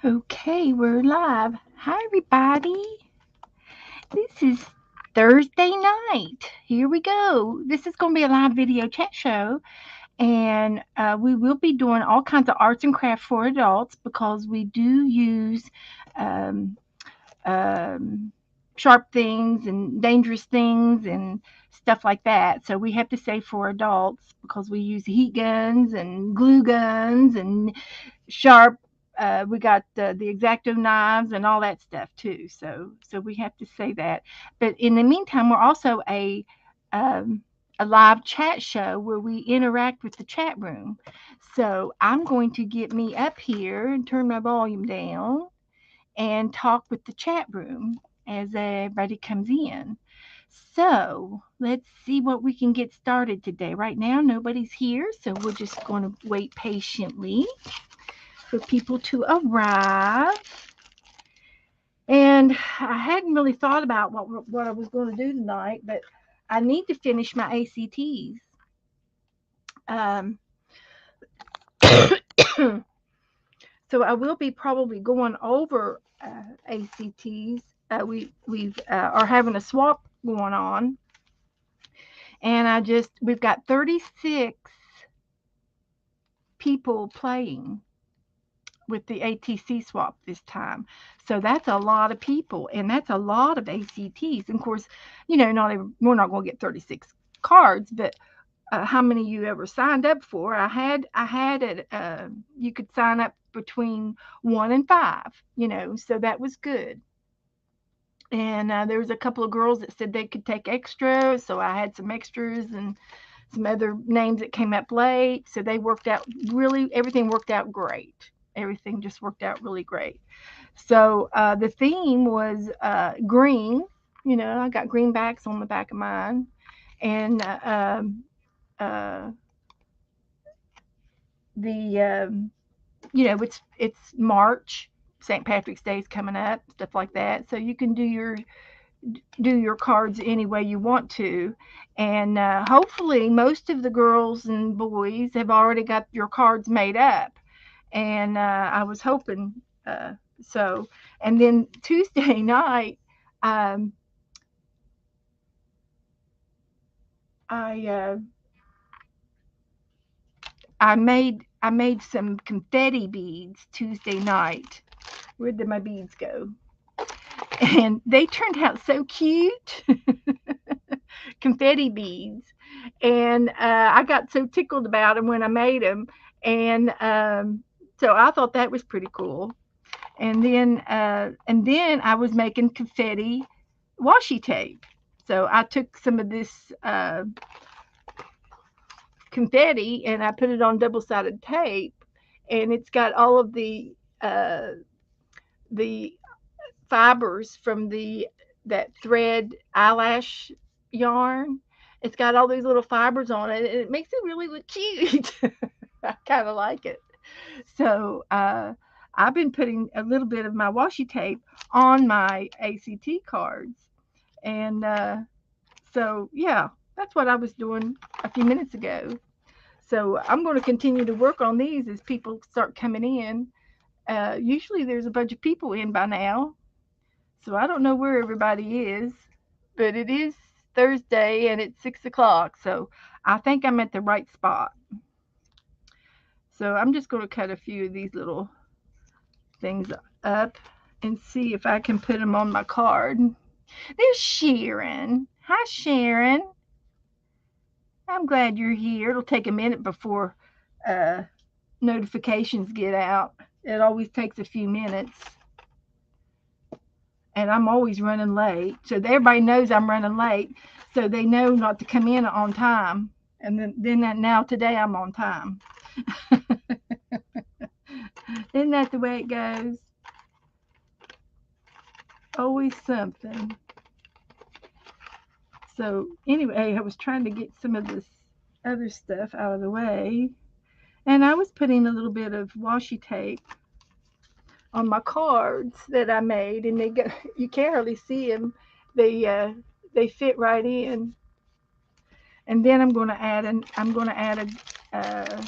Okay, we're live. Hi, everybody. This is Thursday night. Here we go. This is going to be a live video chat show, and we will be doing all kinds of arts and crafts for adults because we do use um, um, sharp things and dangerous things and stuff like that. So we have to say for adults because we use heat guns and glue guns and sharp. We got the X-Acto knives and all that stuff too. So we have to say that. But in the meantime, we're also um, a live chat show where we interact with the chat room. So I'm going to get me up here and turn my volume down and talk with the chat room as everybody comes in. So let's see what we can get started today. Right now, nobody's here, so we're just going to wait patiently for people to arrive. And I hadn't really thought about what I was going to do tonight, but I need to finish my ACTs. Um, so I will be probably going over ACTs. We are having a swap going on, and we've got 36 people playing with the ATC swap this time. So that's a lot of people, and that's a lot of ACTs. And of course, we're not going to get 36 cards, but how many you ever signed up for? I had it. You could sign up between 1 and 5. So that was good. And there was a couple of girls that said they could take extra, so I had some extras and some other names that came up late. So they worked out really, everything worked out great. Everything just worked out really great. So the theme was green. I got greenbacks on the back of mine. And uh, the, it's March. St. Patrick's Day is coming up, stuff like that. So you can do your cards any way you want to. And hopefully, most of the girls and boys have already got your cards made up. And I was hoping so. And then Tuesday night, um, I uh, I made some confetti beads Tuesday night. Where did my beads go? And they turned out so cute. Confetti beads. And I got so tickled about them when I made them. And so I thought that was pretty cool. And then I was making confetti washi tape. So I took some of this confetti and I put it on double-sided tape, and it's got all of uh, the fibers from the that thread eyelash yarn. It's got all these little fibers on it, and it makes it really look cute. I kind of like it. So I've been putting a little bit of my washi tape on my ACT cards, and so yeah, that's what I was doing a few minutes ago. So I'm going to continue to work on these as people start coming in. Usually there's a bunch of people in by now, so I don't know where everybody is, but it is Thursday and it's 6 o'clock, so I think I'm at the right spot. So I'm just going to cut a few of these little things up and see if I can put them on my card. There's Sharon. Hi, Sharon. I'm glad you're here. It'll take a minute before uh, notifications get out. It always takes a few minutes. And I'm always running late. So everybody knows I'm running late. So they know not to come in on time. And then now today I'm on time. Isn't that the way it goes? Always something. So anyway, I was trying to get some of this other stuff out of the way. And I was putting a little bit of washi tape on my cards that I made, and you can't hardly see them. They fit right in. And then I'm going to add a,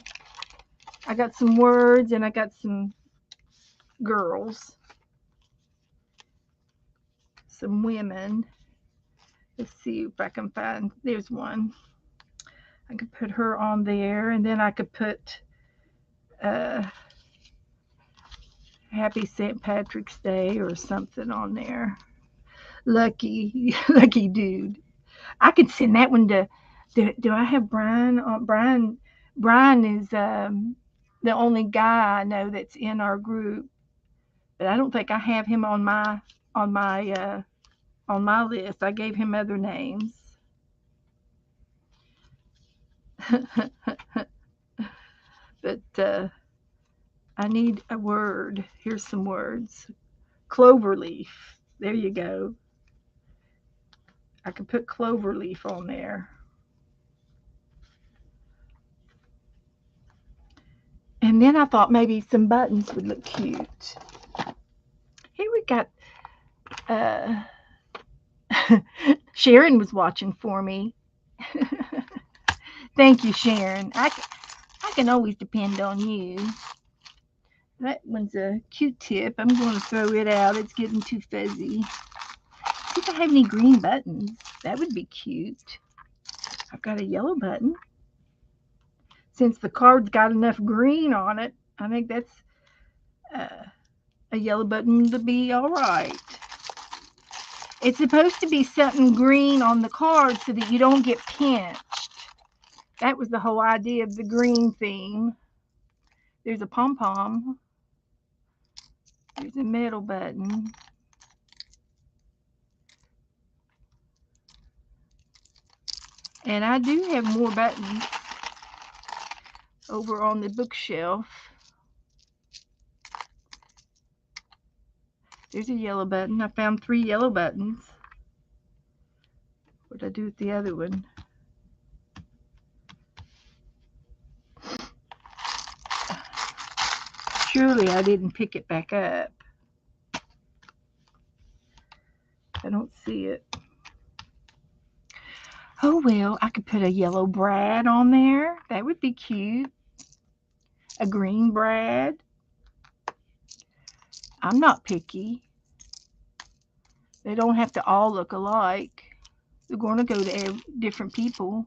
I got some words and I got some girls, some women. Let's see if I can find, there's one. I could put her on there, and then I could put uh, Happy St. Patrick's Day or something on there. Lucky, lucky dude. I could send that one to. Do I have Brian? Brian is the only guy I know that's in our group, but I don't think I have him on my on my list. I gave him other names. But I need a word. Here's some words. Cloverleaf. There you go. I could put cloverleaf on there. And then I thought maybe some buttons would look cute. Here we got uh, Sharon was watching for me. Thank you, Sharon. I can always depend on you. That one's a Q-tip. I'm going to throw it out. It's getting too fuzzy. See if I have any green buttons. That would be cute. I've got a yellow button. Since the card's got enough green on it, I think that's a yellow button to be all right. It's supposed to be something green on the card so that you don't get pinched. That was the whole idea of the green theme. There's a pom-pom. There's a middle button. And I do have more buttons over on the bookshelf. There's a yellow button. I found 3 yellow buttons. What did I do with the other one? Surely I didn't pick it back up. I don't see it. Oh well, I could put a yellow Brad on there. That would be cute. A green Brad. I'm not picky. They don't have to all look alike. They're going to go to different people.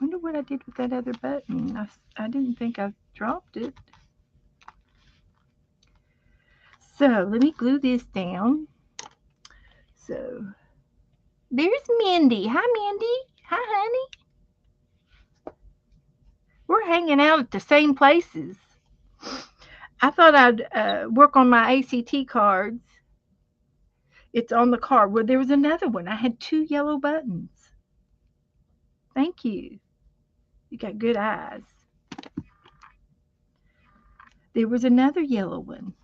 Wonder what I did with that other button. I didn't think I dropped it. So let me glue this down. So there's Mindy. Hi, Mindy. Hi, honey. We're hanging out at the same places. I thought I'd work on my ACT cards. It's on the card. Well, there was another one. I had 2 yellow buttons. Thank you. You got good eyes. There was another yellow one.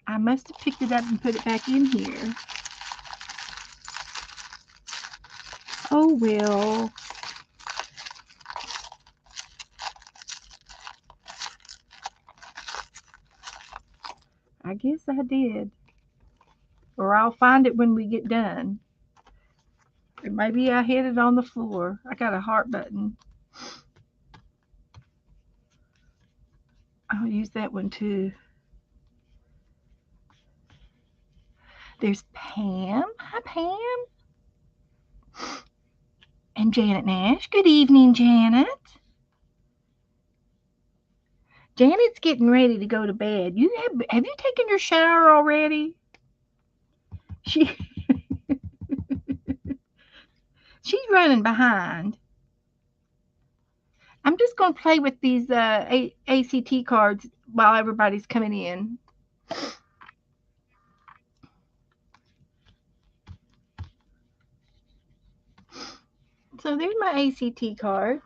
I must have picked it up and put it back in here. Oh, well. I guess I did. Or I'll find it when we get done. Or maybe I hid it on the floor. I got a heart button. I'll use that one too. There's Pam. Hi, Pam. And Janet Nash. Good evening, Janet. Janet's getting ready to go to bed. Have you taken your shower already? She's running behind. I'm just going to play with these ACT cards while everybody's coming in. So there's my ACT card.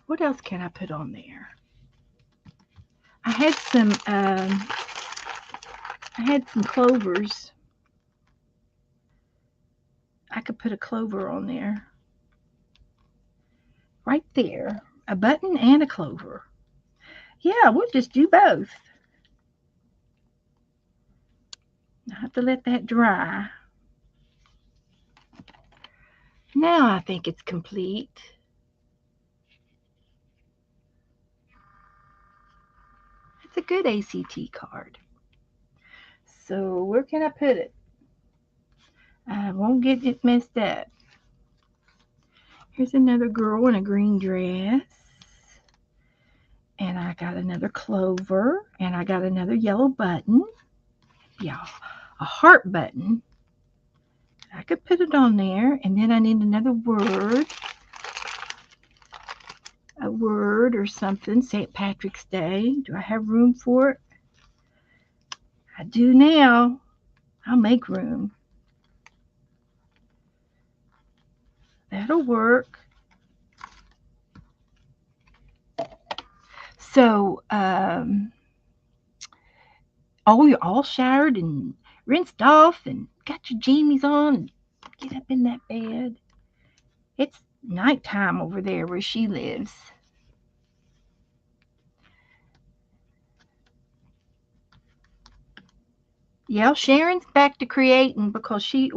What else can I put on there? I had some clovers. I could put a clover on there. Right there. A button and a clover. Yeah, we'll just do both. I have to let that dry. Now I think it's complete. It's a good ACT card. So where can I put it? I won't get it messed up. Here's another girl in a green dress. And I got another clover. And I got another yellow button. Yeah, a heart button. I could put it on there. And then I need another word. A word or something. St. Patrick's Day. Do I have room for it? I do now. I'll make room. That'll work. So, you're all showered and rinsed off and got your jammies on and get up in that bed. It's nighttime over there where she lives. Yeah, Sharon's back to creating because she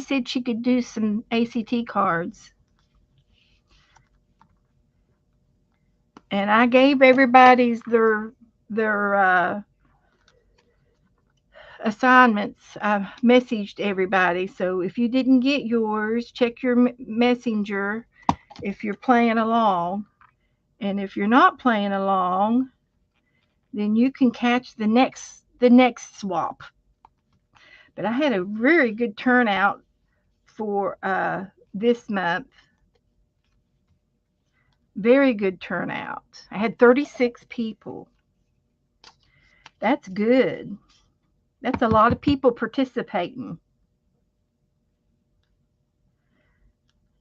said she could do some ACT cards. And I gave everybody's their assignments. I messaged everybody. So if you didn't get yours, check your messenger if you're playing along. And if you're not playing along, then you can catch the next swap. But I had a very good turnout for this month. Very good turnout. I had 36 people. That's good. That's a lot of people participating.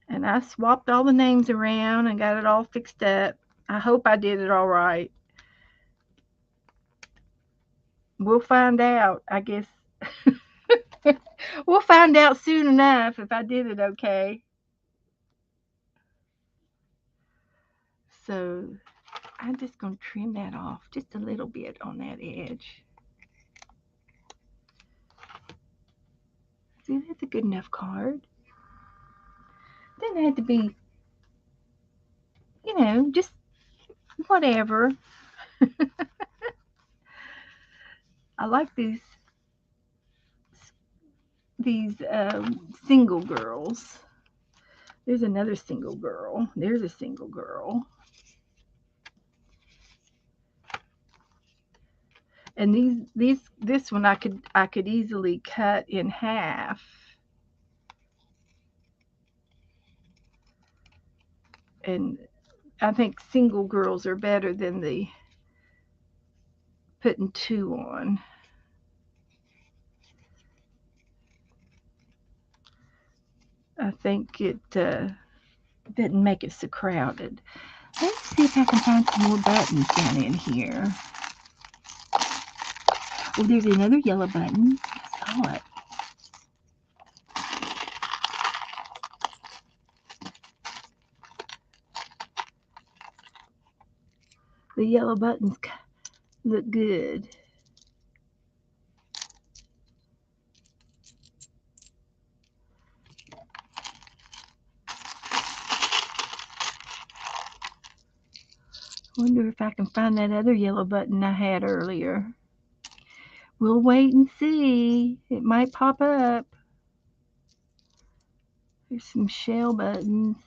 And I swapped all the names around and got it all fixed up. I hope I did it all right. We'll find out, I guess. We'll find out soon enough if I did it okay. So I'm just going to trim that off just a little bit on that edge. See, that's a good enough card. Doesn't have to be, just whatever. I like these single girls. There's another single girl. There's a single girl. And this one I could easily cut in half. And I think single girls are better than the putting two on. I think it didn't make it so crowded. Let's see if I can find some more buttons down in here. Oh, there's another yellow button. I saw it. The yellow buttons look good. Wonder if I can find that other yellow button I had earlier. We'll wait and see. It might pop up. There's some shell buttons.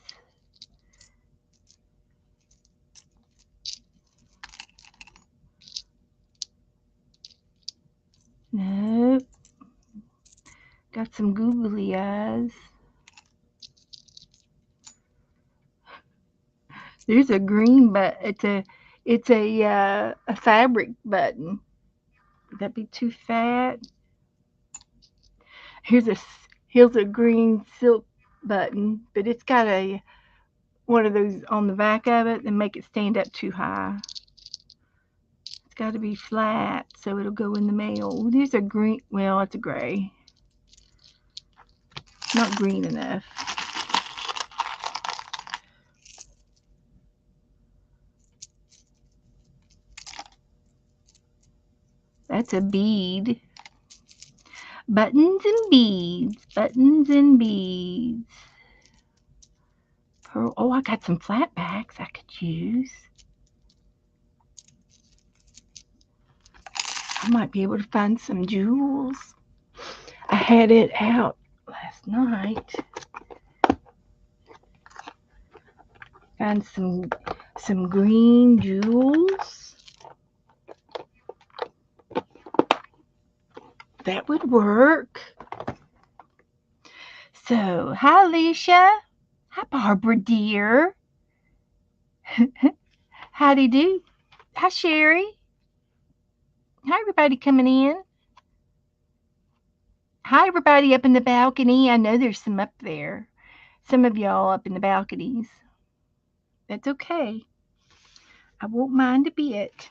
Nope. Got some googly eyes. There's a green button. It's a fabric button. Would that be too fat? Here's a green silk button, but it's got one of those on the back of it that make it stand up too high. It's got to be flat so it'll go in the mail. There's a green. Well, it's a gray. Not green enough. That's a bead. Buttons and beads. Buttons and beads. Pearl. Oh, I got some flat backs I could use. I might be able to find some jewels. I had it out last night. Find some green jewels. That would work. So, hi Alicia. Hi Barbara dear. Howdy do. Hi Sherry. Hi everybody coming in. Hi everybody up in the balcony. I know there's some up there. Some of y'all up in the balconies. That's okay. I won't mind a bit.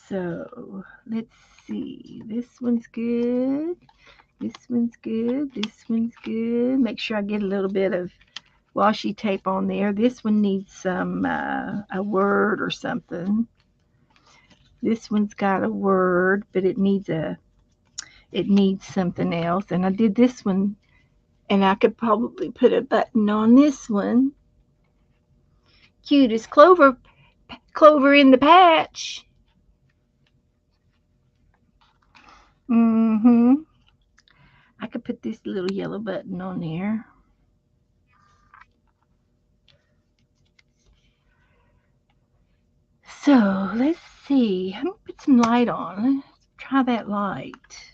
So, let's see. This one's good. This one's good. This one's good. Make sure I get a little bit of washi tape on there. This one needs some a word or something. This one's got a word, but it needs something else. And I did this one, and I could probably put a button on this one. Cutest clover in the patch. I could put this little yellow button on there. So let's see. I'm gonna put some light on. Let's try that light.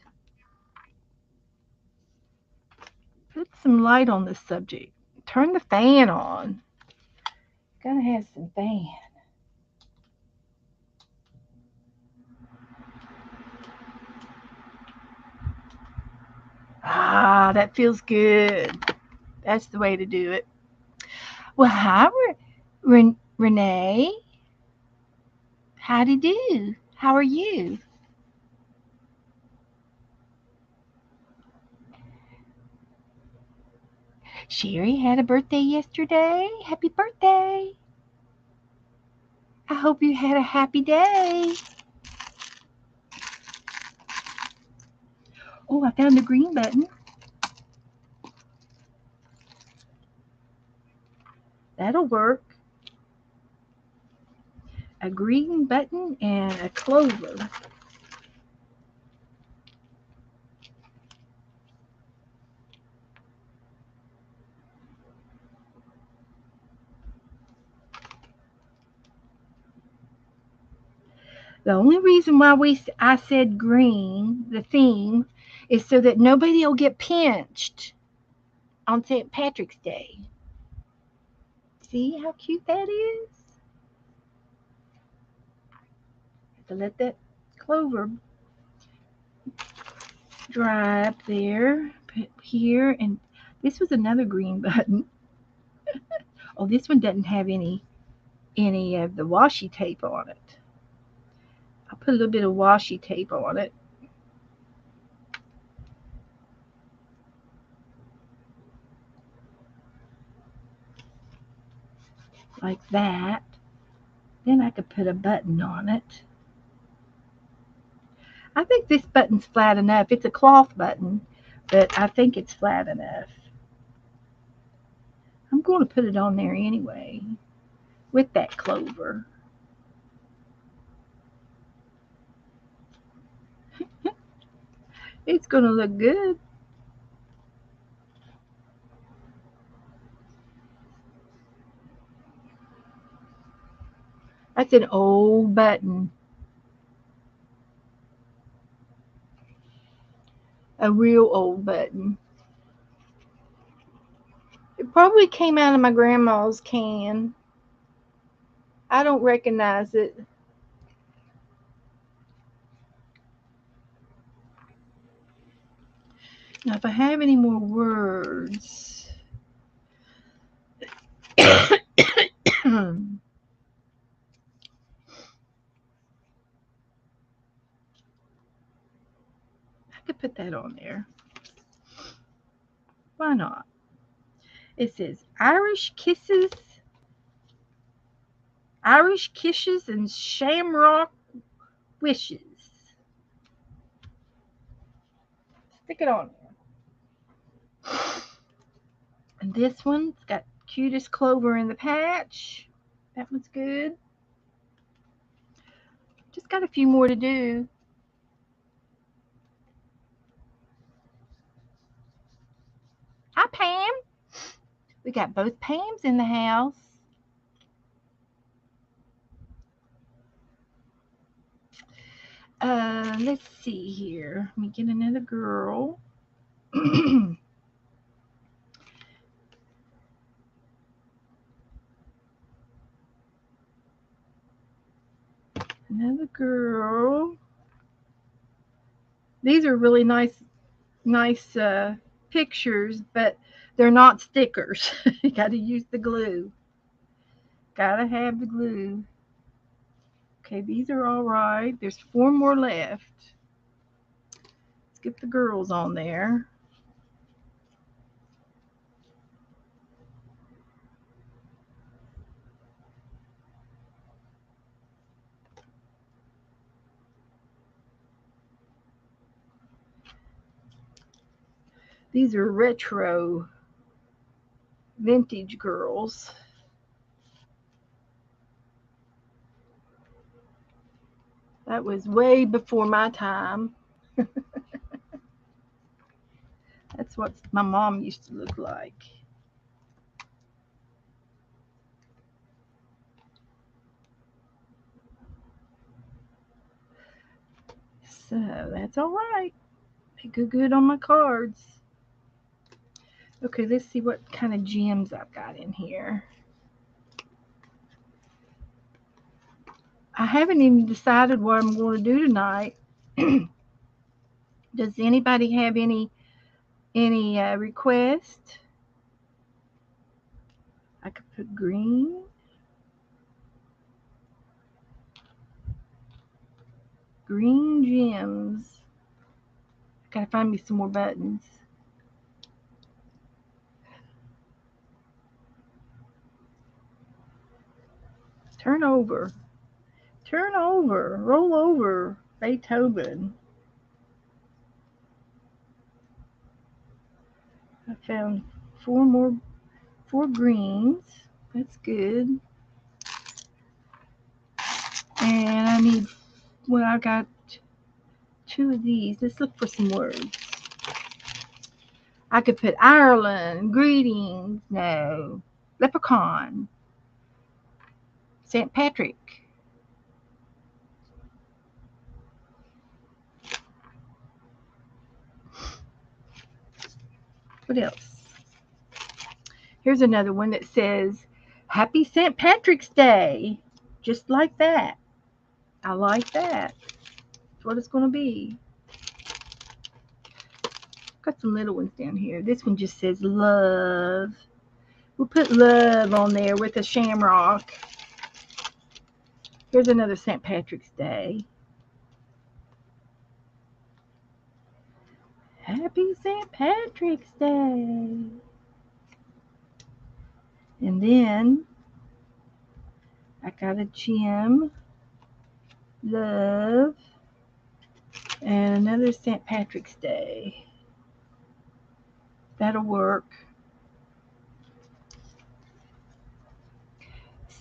Put some light on this subject. Turn the fan on. Gotta have some fan. Ah, that feels good. That's the way to do it. Well, hi, Renee. Howdy do. How are you? Sherry had a birthday yesterday. Happy birthday. I hope you had a happy day. Oh, I found the green button. That'll work. A green button and a clover. The only reason why I said green, the theme, is so that nobody will get pinched on St. Patrick's Day. See how cute that is? Have to let that clover dry up there. Put here, and this was another green button. Oh, this one doesn't have any of the washi tape on it. I'll put a little bit of washi tape on it. Like that. Then I could put a button on it. I think this button's flat enough. It's a cloth button, but I think it's flat enough. I'm going to put it on there anyway with that clover. It's going to look good. That's an old button. A real old button. It probably came out of my grandma's can. I don't recognize it. Now, if I have any more words, I could put that on there. Why not? It says Irish kisses and shamrock wishes. Stick it on there. And this one's got cutest clover in the patch. That one's good. Just got a few more to do. Hi, Pam. We got both Pams in the house. Let's see here. Let me get another girl. Another girl. These are really nice pictures, but they're not stickers. You got to use the glue. Got to have the glue. Okay, these are all right. There's 4 more left. Let's get the girls on there. These are retro vintage girls. That was way before my time. That's what my mom used to look like. So that's all right. They go good on my cards. Okay, let's see what kind of gems I've got in here. I haven't even decided what I'm going to do tonight. Does anybody have any request? I could put green. Green gems. Gotta find me some more buttons. Turn over. Turn over. Roll over. Beethoven. I found 4 greens. That's good. And I need, well, I got 2 of these. Let's look for some words. I could put Ireland, greetings, no, leprechaun, St. Patrick. What else? Here's another one that says, Happy St. Patrick's Day. Just like that. I like that. That's what it's going to be. Got some little ones down here. This one just says love. We'll put love on there with a shamrock. Here's another St. Patrick's Day. Happy St. Patrick's Day. And then I got a gem, love, and another St. Patrick's Day. That'll work.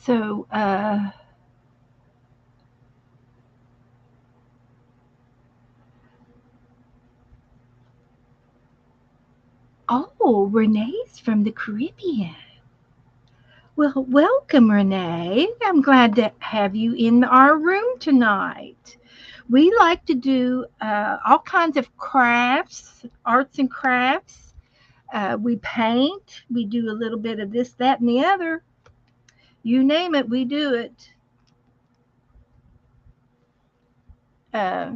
So, oh, Renee's from the Caribbean. Well, welcome, Renee. I'm glad to have you in our room tonight. We like to do all kinds of crafts, arts and crafts. We paint. We do a little bit of this, that, and the other. You name it, we do it. Uh,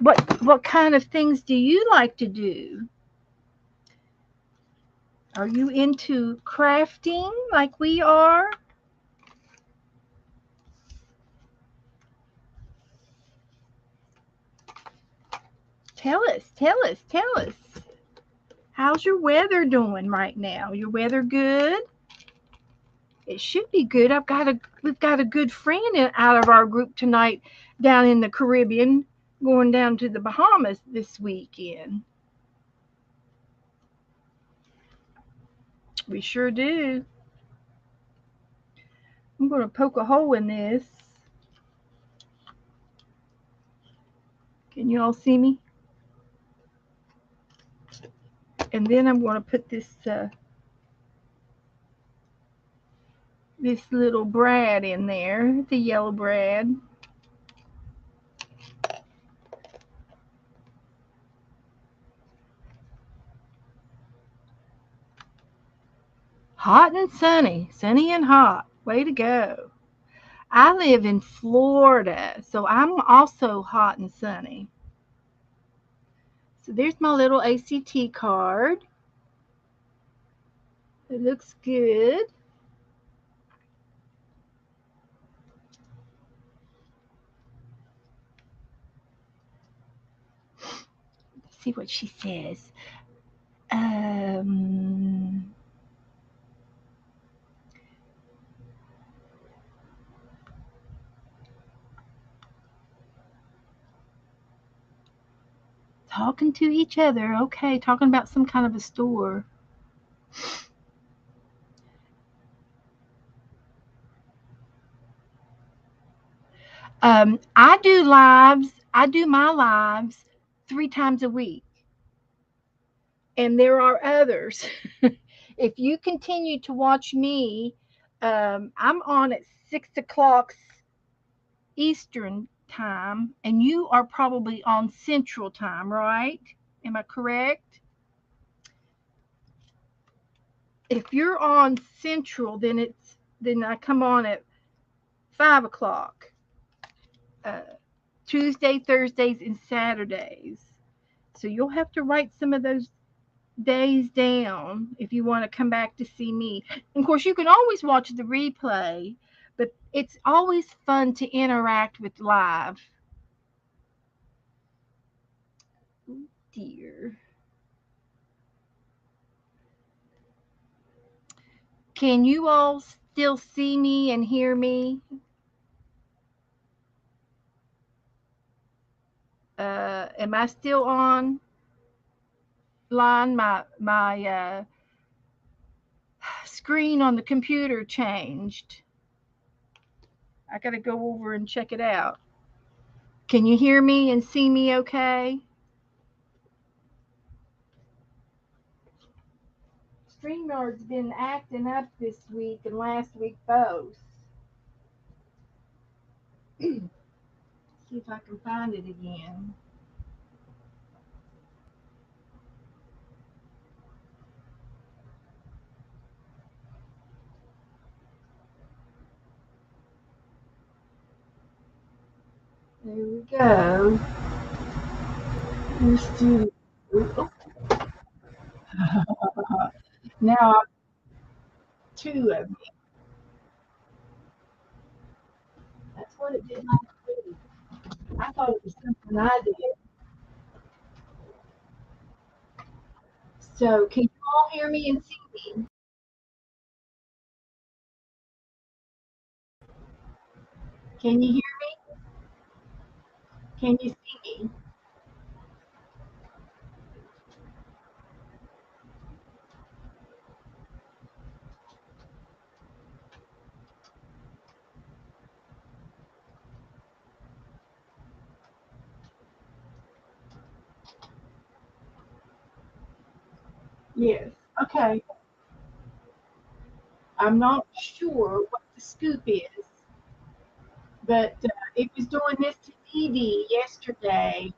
what kind of things do you like to do? Are you into crafting like we are? Tell us, tell us, tell us. How's your weather doing right now? Your weather good? It should be good. We've got a good friend out of our group tonight down in the Caribbean, going down to the Bahamas this weekend. We sure do. I'm going to poke a hole in this. Can you all see me? And then I'm going to put this little brad in there, the yellow brad. Hot and sunny, sunny and hot. Way to go. I live in Florida, so I'm also hot and sunny. So there's my little ACT card. It looks good. Let's see what she says. Um, Talking to each other. Okay, talking about some kind of a store. I do lives. I do my lives 3 times a week, and there are others. If you continue to watch me, I'm on at 6 o'clock Eastern time, and you are probably on Central time, right? Am I correct? If you're on Central, then I come on at 5 o'clock, uh, Tuesday, Thursdays, and Saturdays. So you'll have to write some of those days down if you want to come back to see me. And of course, you can always watch the replay, but it's always fun to interact with live. Oh dear. Can you all still see me and hear me? Am I still on line? My screen on the computer changed. I got to go over and check it out. Can you hear me and see me okay? StreamYard's been acting up this week and last week both. See if I can find it again. There we go. Let's do. Oh, now I've two of me. That's what it did last week. I thought it was something I did. So can you all hear me and see me? Can you hear me? Can you see me? Yes. Okay. I'm not sure what the scoop is, but it was doing this to Dee Dee yesterday,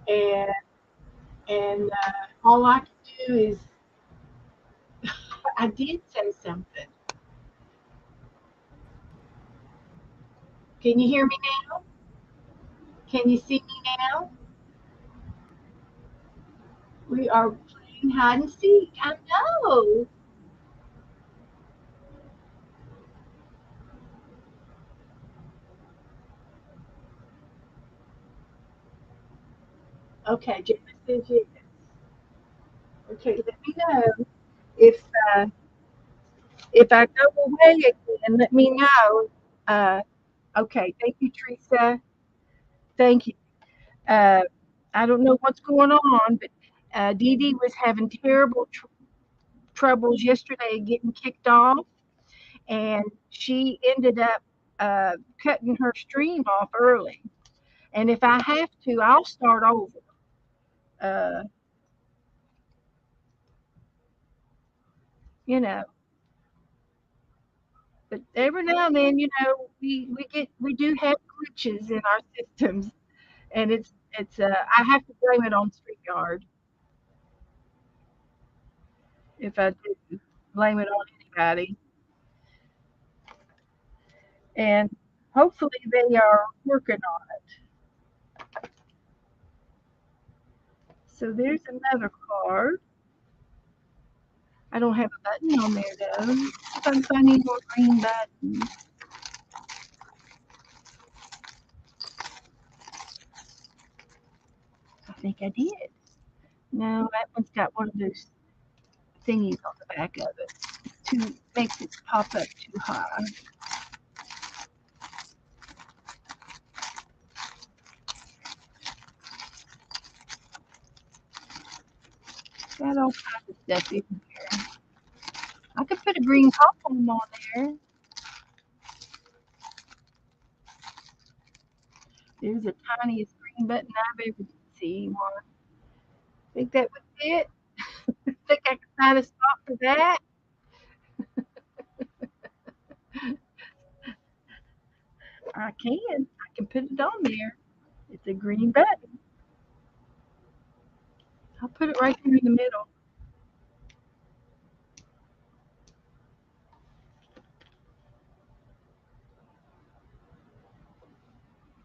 and all I can do is I did say something. Can you hear me now? Can you see me now? We are playing hide and seek. I know. Okay, Gemma says yes. Okay, let me know if uh, if I go away again. Let me know. Uh, okay, thank you, Teresa. Thank you. Uh, I don't know what's going on, but Dee Dee was having terrible troubles yesterday getting kicked off, and she ended up cutting her stream off early. And if I have to, I'll start over. Uh, you know, but every now and then, we do have glitches in our systems, and it's I have to blame it on StreetYard if I do blame it on anybody. And hopefully they are working on it. So there's another card. I don't have a button on there though. If I can find any more green buttons. I think I did. No, that one's got one of those thingies on the back of it. Too makes it pop up too high. Got all kinds of stuff in here. I could put a green pom on there. There's the tiniest green button I've ever seen. Think that would fit? Think I could find a spot for that? I can. I can put it on there. It's a green button. I'll put it right here in the middle.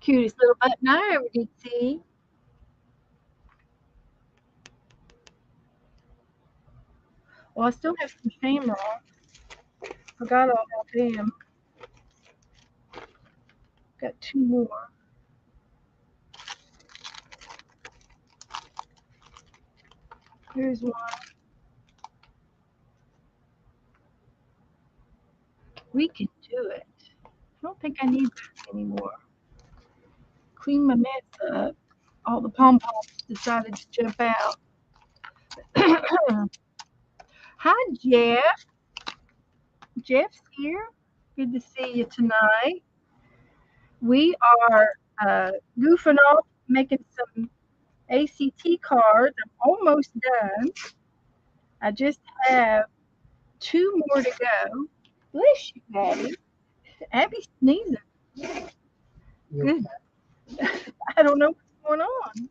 Cutest little button I ever did see. Well, I still have some shamrock. Forgot all about them. Got two more. Here's one. We can do it. I don't think I need that anymore. Clean my mess up. All the pom poms decided to jump out. Hi, Jeff. Jeff's here. Good to see you tonight. We are goofing off, making some ACT cards. I'm almost done. I just have two more to go. Bless you, Abby. Abby's sneezing. Good. I don't know what's going on.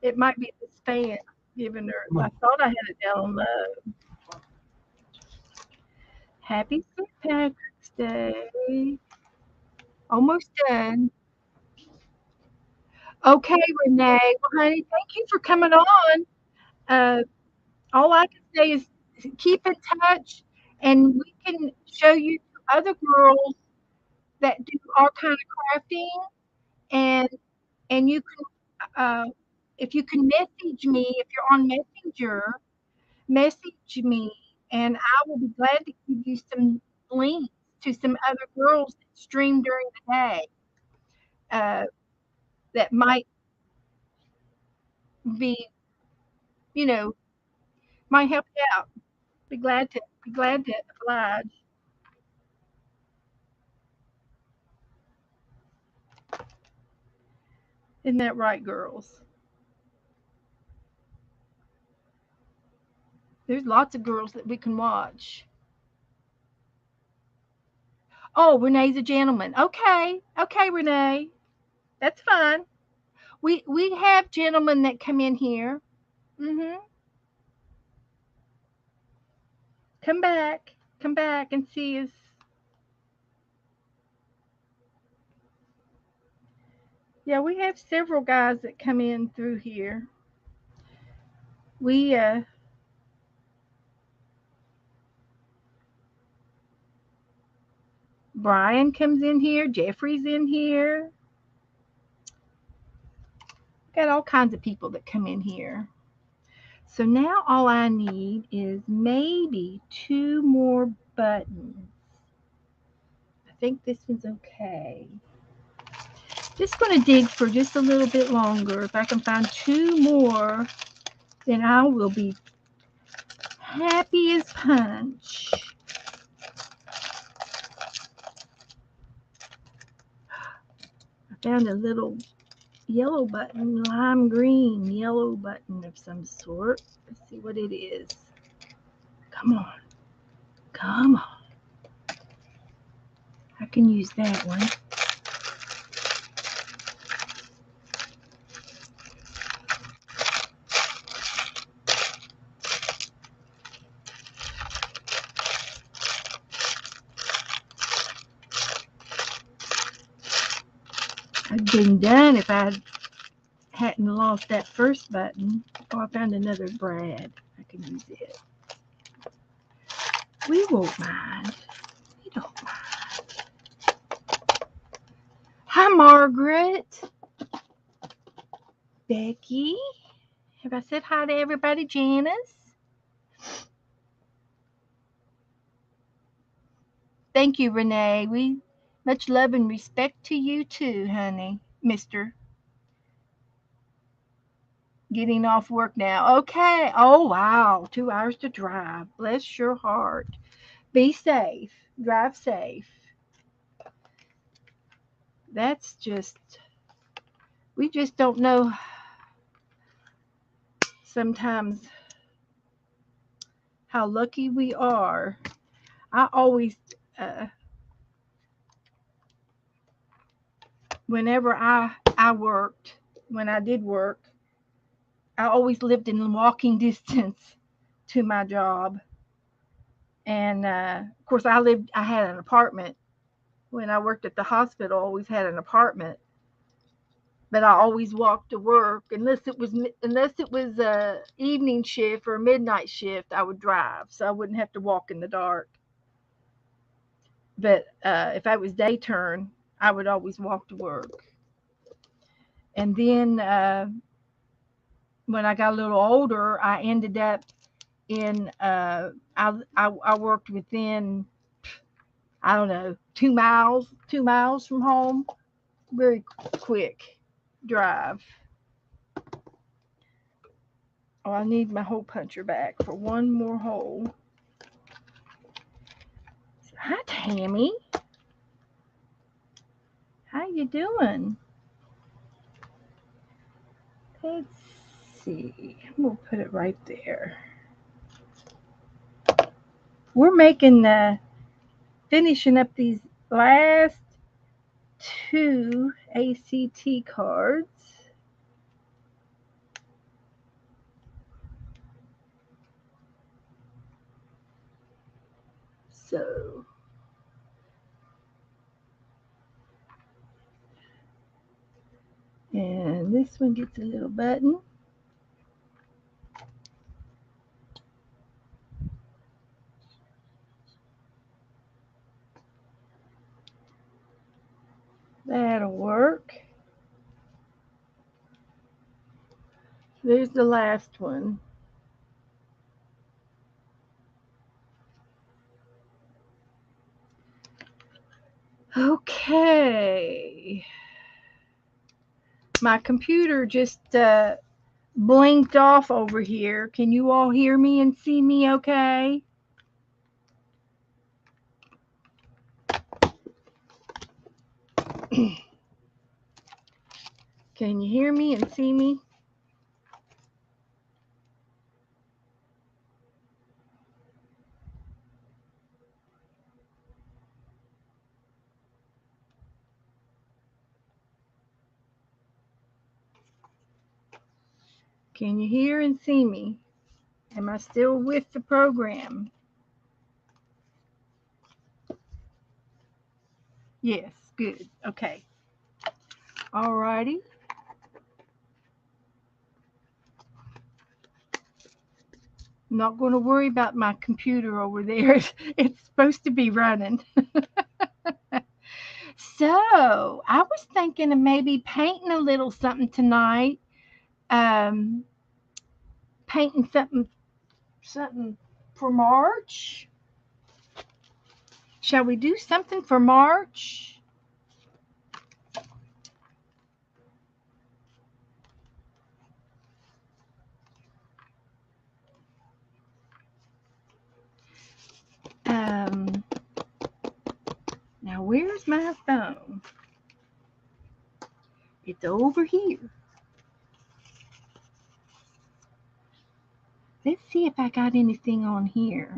It might be this fan giving her. I thought I had it down on low. Happy St. Patrick's Day. Almost done. Okay, Renee. Well, honey, thank you for coming on. Uh, all I can say is keep in touch, and we can show you other girls that do all kind of crafting, and you can, if you can message me, if you're on Messenger, message me, and I will be glad to give you some links to some other girls that stream during the day uh, that might be, you know, might help you out. Be glad to oblige. Isn't that right, girls? There's lots of girls that we can watch. Oh, Renee's a gentleman. Okay, okay, Renee, that's fine. We have gentlemen that come in here. Mhm. Come back and see us. Yeah, we have several guys that come in through here. We Brian comes in here, Jeffrey's in here. Got all kinds of people that come in here. So now all I need is maybe two more buttons. I think this one's okay. Just going to dig for just a little bit longer. If I can find two more, then I will be Happy as punch. I found a little yellow button, lime green yellow button of some sort. Let's see what it is. Come on. Come on. I can use that one. I'd been done if I hadn't lost that first button. Oh, I found another brad. I can use it. We won't mind. We don't mind. Hi, Margaret. Becky. Have I said hi to everybody? Janice. Thank you, Renee. We much love and respect to you too, honey. Mister. Getting off work now. Okay. Oh wow. 2 hours to drive. Bless your heart. Be safe. Drive safe. That's just we just don't know sometimes how lucky we are. I always uh, whenever I worked, when I did work, I always lived in walking distance to my job. And of course, I had an apartment when I worked at the hospital. Always had an apartment, but I always walked to work unless it was a evening shift or a midnight shift. I would drive, so I wouldn't have to walk in the dark. But if I was day turn, I would always walk to work. And then when I got a little older, I ended up in I worked within, I don't know, 2 miles from home. Very quick drive. Oh, I need my hole puncher back for one more hole. Hi, Tammy. How you doing? Let's see. We'll put it right there. We're making finishing up these last two ACT cards. So, and this one gets a little button. That'll work. There's the last one. Okay. My computer just blinked off over here. Can you all hear me and see me okay? Can you hear me and see me? Can you hear and see me? Am I still with the program? Yes, good. Okay. All righty. I'm not going to worry about my computer over there. It's supposed to be running. So, I was thinking of maybe painting a little something tonight. Um, Painting something for March. Shall we do something for March? my phone? It's over here. Let's see if I got anything on here.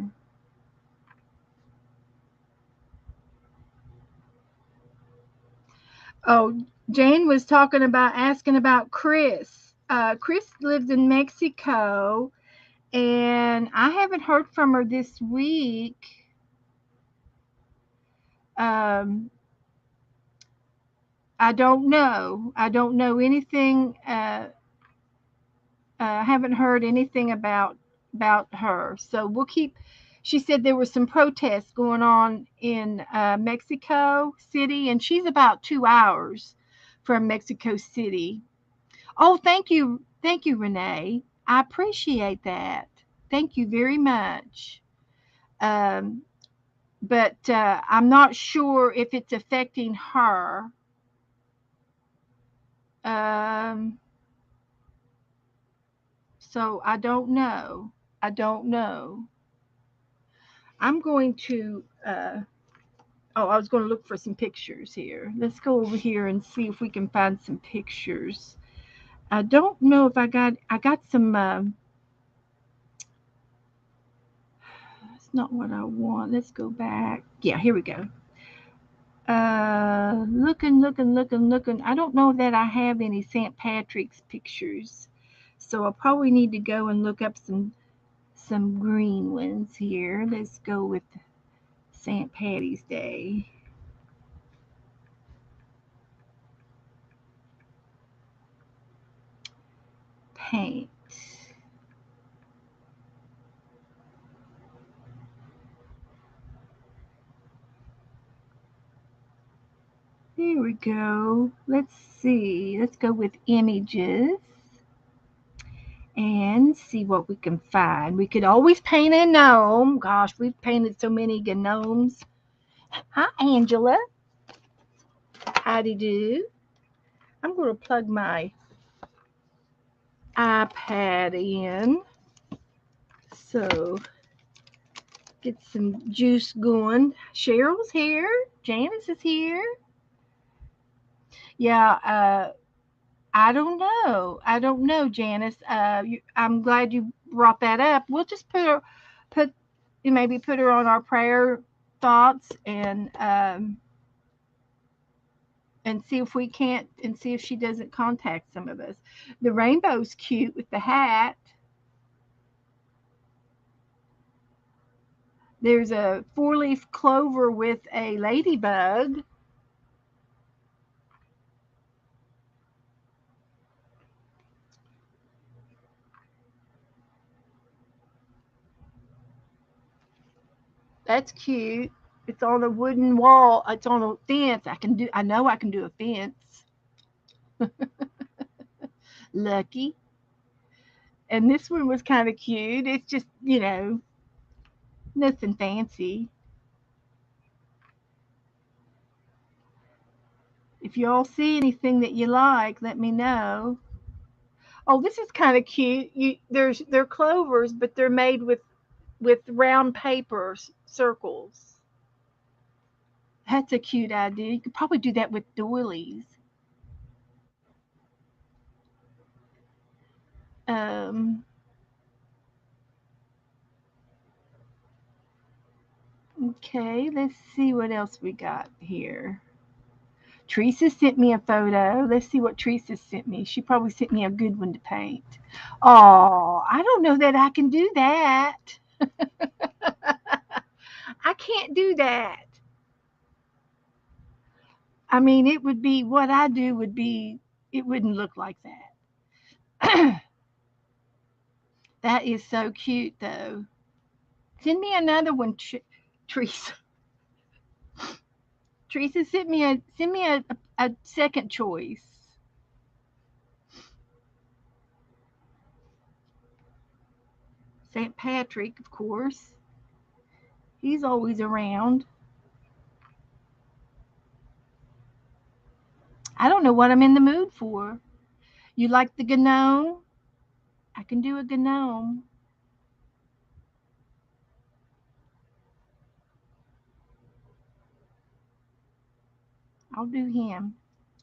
Oh, Jane was asking about Chris. Chris lives in Mexico, and I haven't heard from her this week. Um, I don't know. I don't know anything. I haven't heard anything about her. So we'll keep. She said there were some protests going on in Mexico City, and she's about 2 hours from Mexico City. Oh, thank you, Renee. I appreciate that. Thank you very much. Um, but I'm not sure if it's affecting her. Um, so I don't know. I don't know. I'm going to. Oh, I was going to look for some pictures here. Let's go over here and see if we can find some pictures. I don't know if I got some. That's not what I want. Let's go back. Yeah, here we go. Looking. I don't know that I have any St. Patrick's pictures, so I'll probably need to go and look up some green ones here. Let's go with St. Patty's Day. Paint. There we go. Let's see. Let's go with images and see what we can find. We could always paint a gnome. Gosh, we've painted so many gnomes. Hi, Angela. Howdy do. I'm going to plug my iPad in. So get some juice going. Cheryl's here. Janice is here. Yeah, I don't know. I don't know, Janice. I'm glad you brought that up. We'll just put maybe put her on our prayer thoughts and see if we can't and see if she doesn't contact some of us. The rainbow's cute with the hat. There's a four-leaf clover with a ladybug. That's cute. It's on a wooden wall. It's on a fence. I know I can do a fence. Lucky. And this one was kind of cute. It's just, nothing fancy. If you all see anything that you like, let me know. Oh, this is kind of cute. They're clovers, but they're made with round paper circles. That's a cute idea. You could probably do that with doilies. Um, okay, let's see what else we got here. Teresa sent me a photo. Let's see what Teresa sent me. She probably sent me a good one to paint. Oh, I don't know that I can do that. I can't do that. I mean, it would be what I do would be, it wouldn't look like that. That is so cute, though. Send me another one, Teresa. Teresa, send me a second choice. St. Patrick, of course. He's always around. I don't know what I'm in the mood for. You like the gnome? I can do a gnome. I'll do him.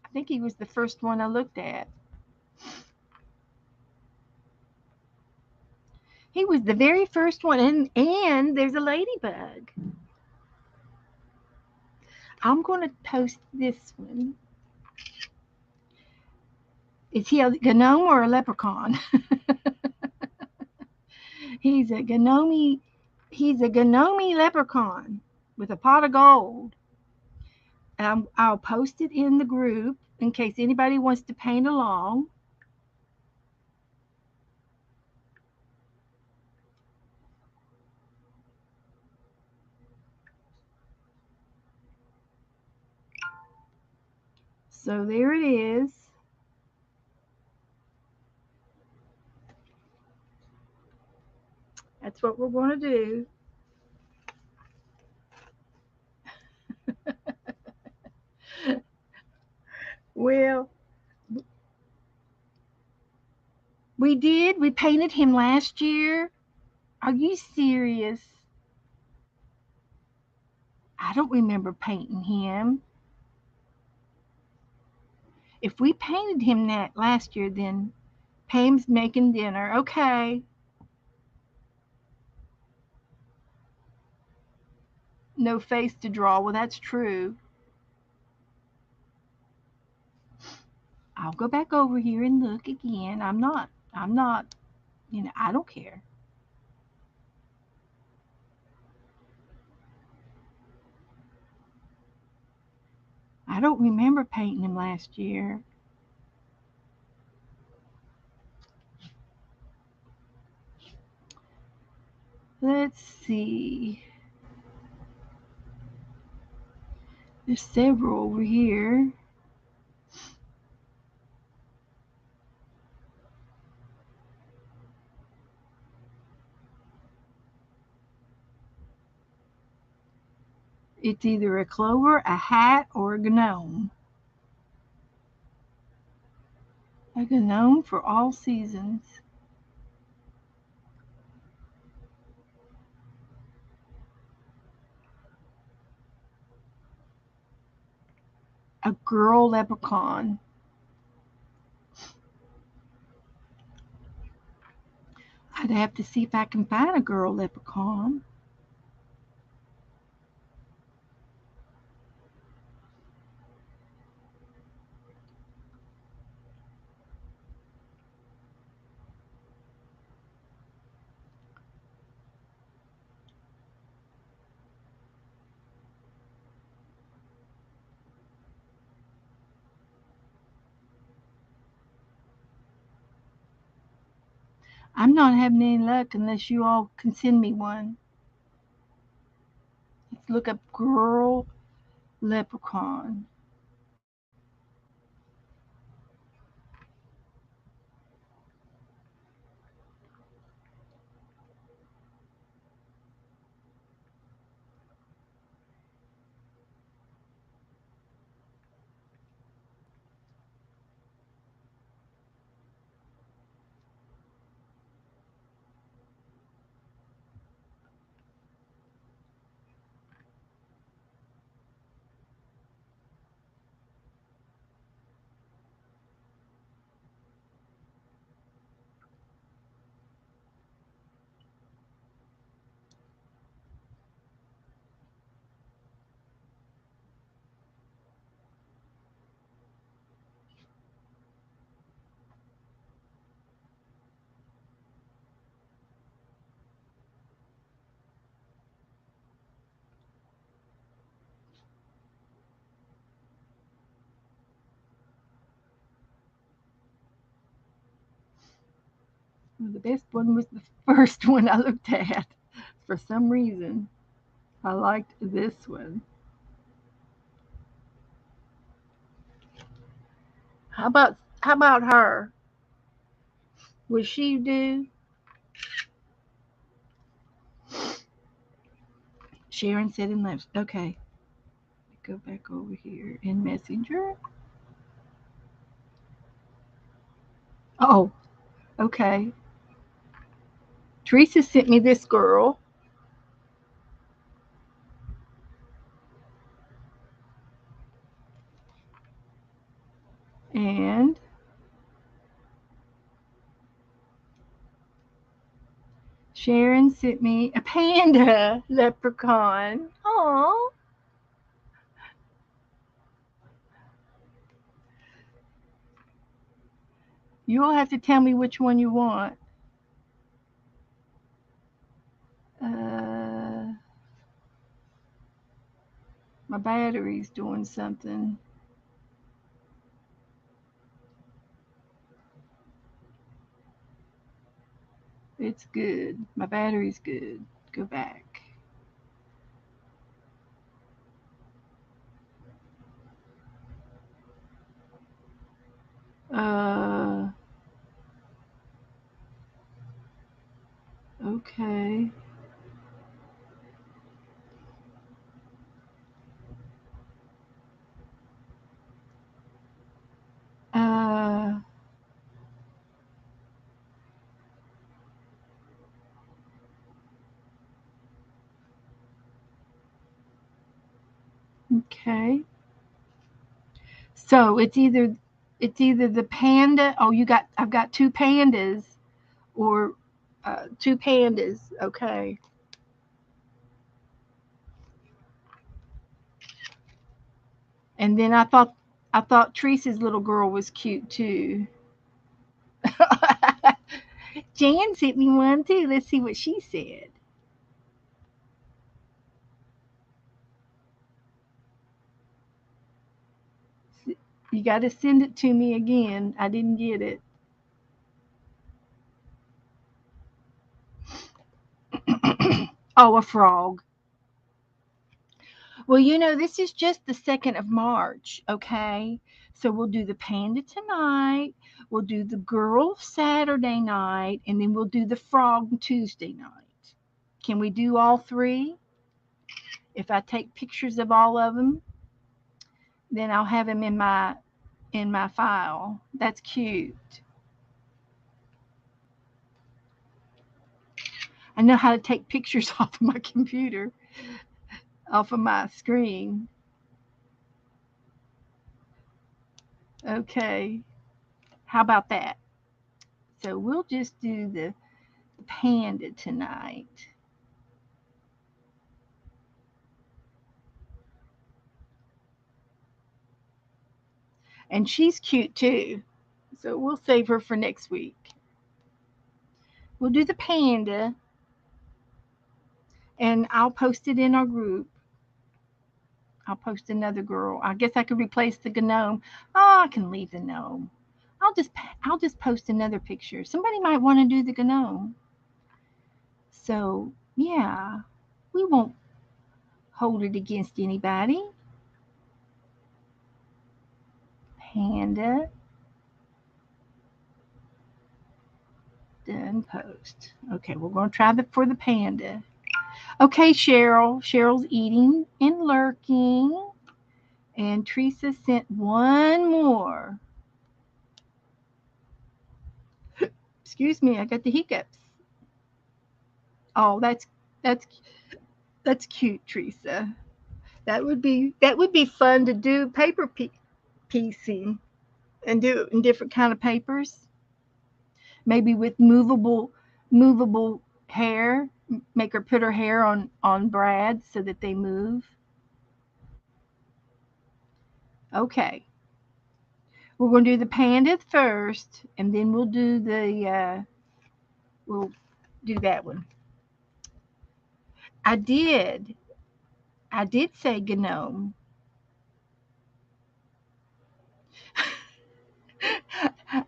I think he was the first one I looked at. He was the very first one, and there's a ladybug. I'm going to post this one. Is he a gnome or a leprechaun? He's a gnome. He's a gnome leprechaun with a pot of gold. And I'll post it in the group in case anybody wants to paint along. So there it is. That's what we're going to do. Well, we did. We painted him last year. Are you serious? I don't remember painting him. If we painted him that last year, then Pam's making dinner. Okay. No face to draw. Well, that's true. I'll go back over here and look again. I'm not, I don't care. I don't remember painting him last year. Let's see. There's several over here. It's either a clover, a hat, or a gnome. A gnome for all seasons. A girl leprechaun. I'd have to see if I can find a girl leprechaun. I'm not having any luck unless you all can send me one. Let's look up girl leprechaun. Well, the best one was the first one I looked at. For some reason, I liked this one. How about her? Would she do? Sharon said in left. Okay. Go back over here in Messenger. Oh, okay. Teresa sent me this girl. And Sharon sent me a panda leprechaun. Oh, you'll have to tell me which one you want. Uh, my battery's doing something. It's good. My battery's good. Go back. Uh, okay. Uh, okay. So it's either the panda. Oh, I've got two pandas or two pandas. Okay. And then I thought Teresa's little girl was cute too. Jan sent me one too. Let's see what she said. You got to send it to me again. I didn't get it. Oh, a frog. Well, this is just the 2nd of March, okay? So we'll do the panda tonight, we'll do the girl Saturday night, and then we'll do the frog Tuesday night. Can we do all three? If I take pictures of all of them, then I'll have them in my file. That's cute. I know how to take pictures off of my computer, off of my screen. Okay. How about that? So we'll just do the panda tonight. And she's cute too. So we'll save her for next week. We'll do the panda and I'll post it in our group. I'll post another girl. I guess I could replace the gnome. Oh, I can leave the gnome. I'll just post another picture. Somebody might want to do the gnome. So, yeah, we won't hold it against anybody. Panda, done post. Okay, we're going to try for the panda. Okay, Cheryl. Cheryl's eating and lurking. And Teresa sent one more. Excuse me, I got the hiccups. Oh, that's that's cute, Teresa. That would be fun to do piecing and do it in different kind of papers. Maybe with movable hair. Make her put her hair on brads so that they move. Okay, we're going to do the panda first, and then we'll do that one. I did. I did say gnome.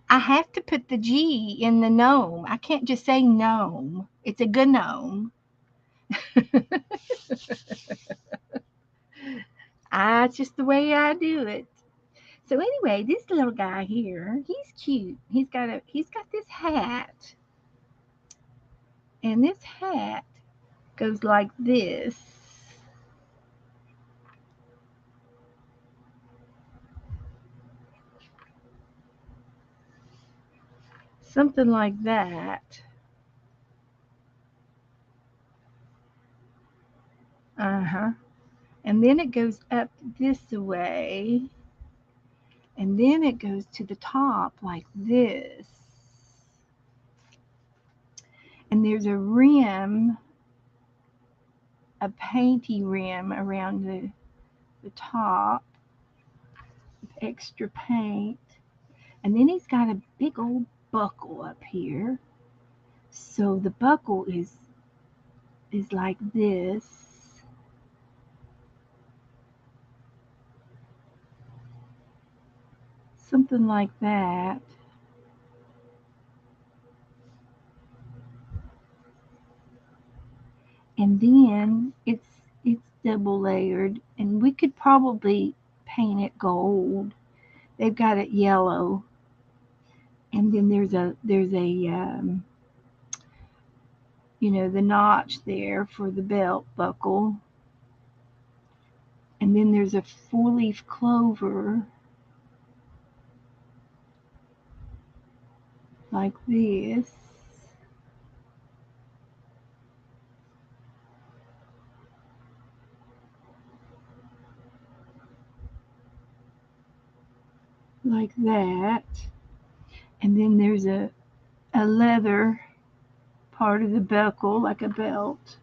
I have to put the G in the gnome. I can't just say gnome. It's a gnome. It's just the way I do it. So anyway, this little guy here, he's cute. He's got this hat, and this hat goes like this. Something like that. Uh-huh. And then it goes up this way, And then it goes to the top like this. And there's a rim, a painty rim around the top with extra paint. And then he's got a big old buckle up here. So the buckle is like this. Something like that. And then it's double layered, and we could probably paint it gold. They've got it yellow, and then there's a the notch there for the belt buckle, and then there's a 4-leaf clover like this. Like that. And then there's a leather part of the buckle, like a belt.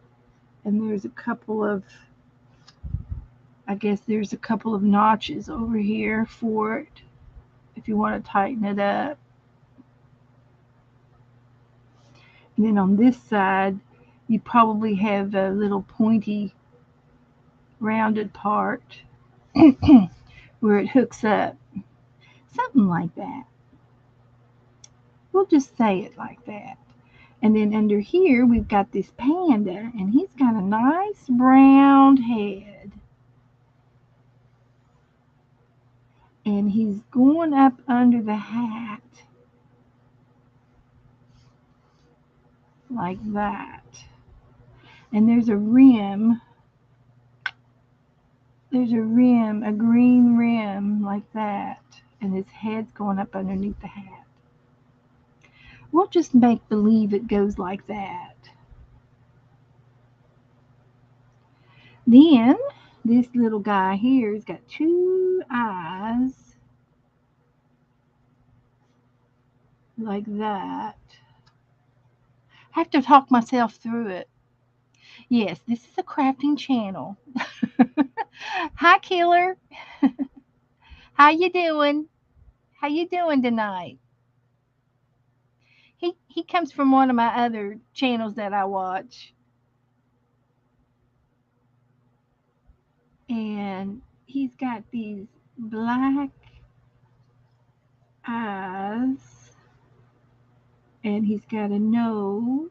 And there's a couple of, I guess there's a couple of notches over here for it if you want to tighten it up. And then on this side, you probably have a little pointy rounded part where it hooks up. Something like that. We'll just say it like that. And then under here, we've got this panda, and he's got a nice round head. And he's going up under the hat like that. And there's a rim. There's a rim, a green rim like that. And his head's going up underneath the hat. We'll just make believe it goes like that. Then this little guy here has got 2 eyes like that. I have to talk myself through it. Yes, this is a crafting channel. Hi, Killer. How you doing? How you doing tonight? He comes from one of my other channels that I watch. And he's got these black eyes. And he's got a nose.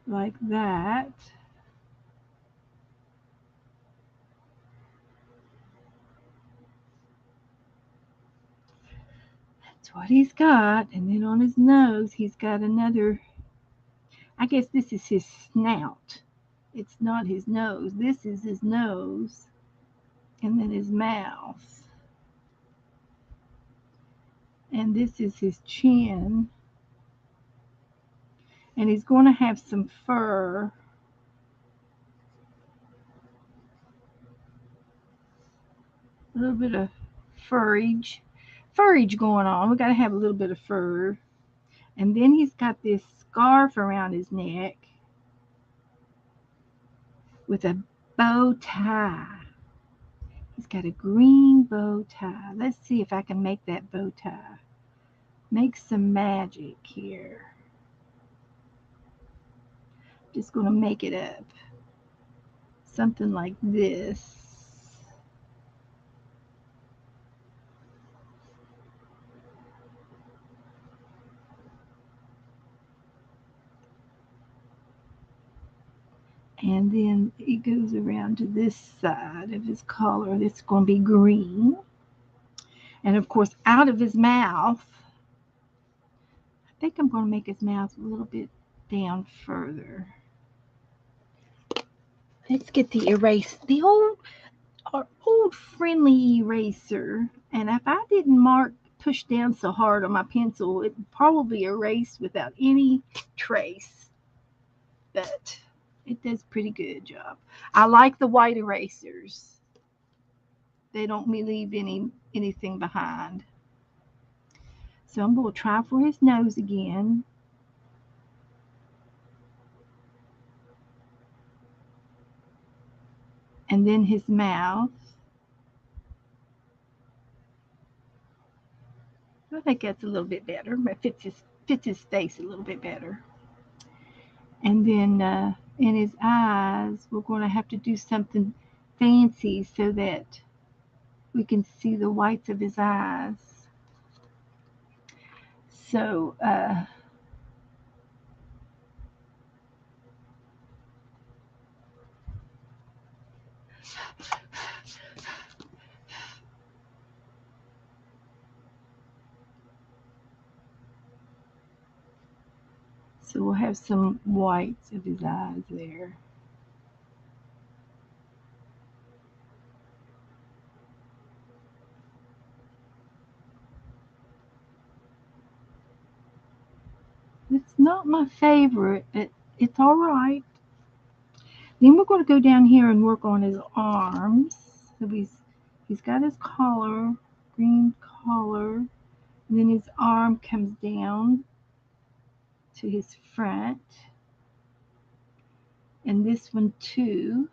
Like that. That's what he's got. And then on his nose, he's got another. I guess this is his snout. It's not his nose. This is his nose. And then his mouth. And this is his chin. And he's going to have some fur. A little bit of furage going on. We got to have a little bit of fur. And then he's got this scarf around his neck with a bow tie. He's got a green bow tie. Let's see if I can make that bow tie. Make some magic here. Just going to make it up. Something like this. And then it goes around to this side of his collar. It's going to be green. And of course, out of his mouth, I think I'm going to make his mouth a little bit down further. Let's get the erase, our old friendly eraser. And if I didn't push down so hard on my pencil, it would probably erase without any trace. But It does pretty good job. I like the white erasers. They don't leave anything behind. So I'm going to try for his nose again. And then his mouth. I think that's a little bit better. It fits his face a little bit better. And then in his eyes, we're going to have to do something fancy so that we can see the whites of his eyes. So so we'll have some whites of his eyes there. It's not my favorite, but it's all right. Then we're going to go down here and work on his arms. So he's got his collar, green collar, and then his arm comes down to his front, and this one too.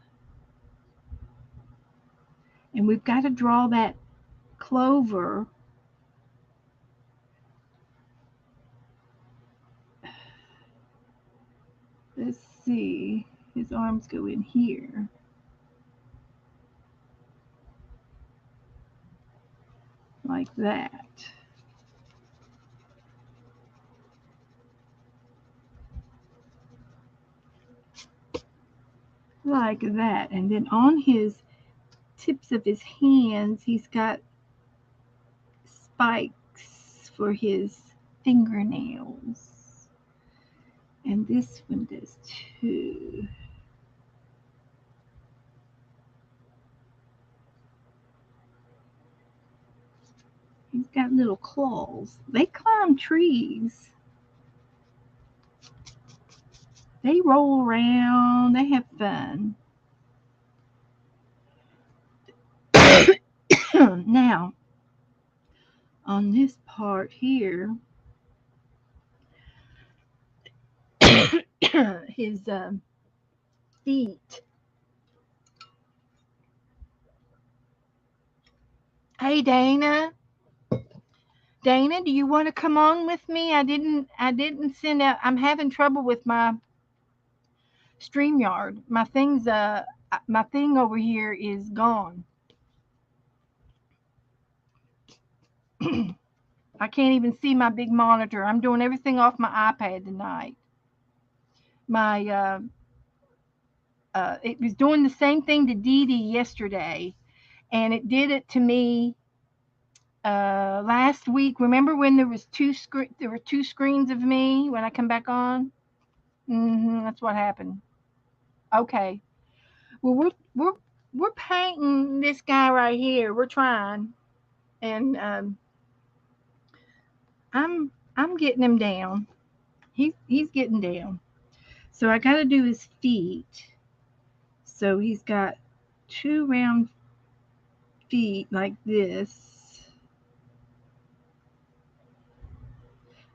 And we've got to draw that clover. Let's see, his arms go in here. Like that. Like that. And then on his tips of his hands, he's got spikes for his fingernails. And this one does too. He's got little claws. They climb trees. They roll around. They have fun. Now, on this part here, his feet. Hey, Dana. Dana, do you want to come on with me? I didn't send out. I'm having trouble with my StreamYard. My thing over here is gone. I can't even see my big monitor. I'm doing everything off my iPad tonight. My it was doing the same thing to Dee Dee yesterday, and it did it to me last week. Remember when there were two screens of me when I come back on? That's what happened. Okay. Well, we're painting this guy right here. We're trying, and I'm getting him down. He's getting down. So I got to do his feet. So he's got two round feet like this,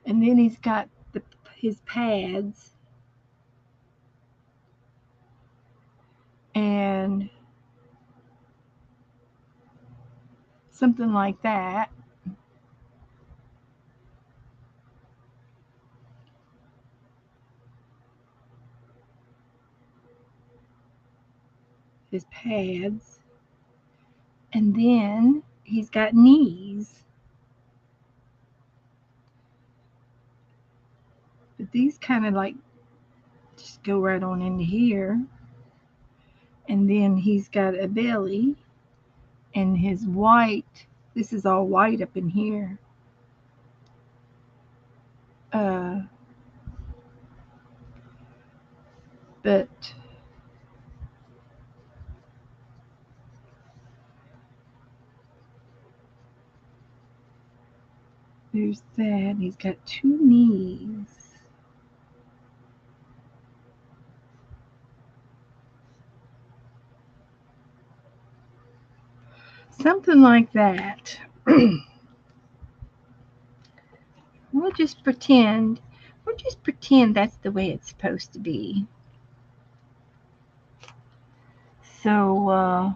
and then he's got his pads, and something like that. His pads, and then he's got knees. But these kind of like just go right on into here. And then he's got a belly, and his white, this is all white up in here. Uh, but there's that. He's got two knees. something like that. We'll just pretend. We'll just pretend that's the way it's supposed to be. So,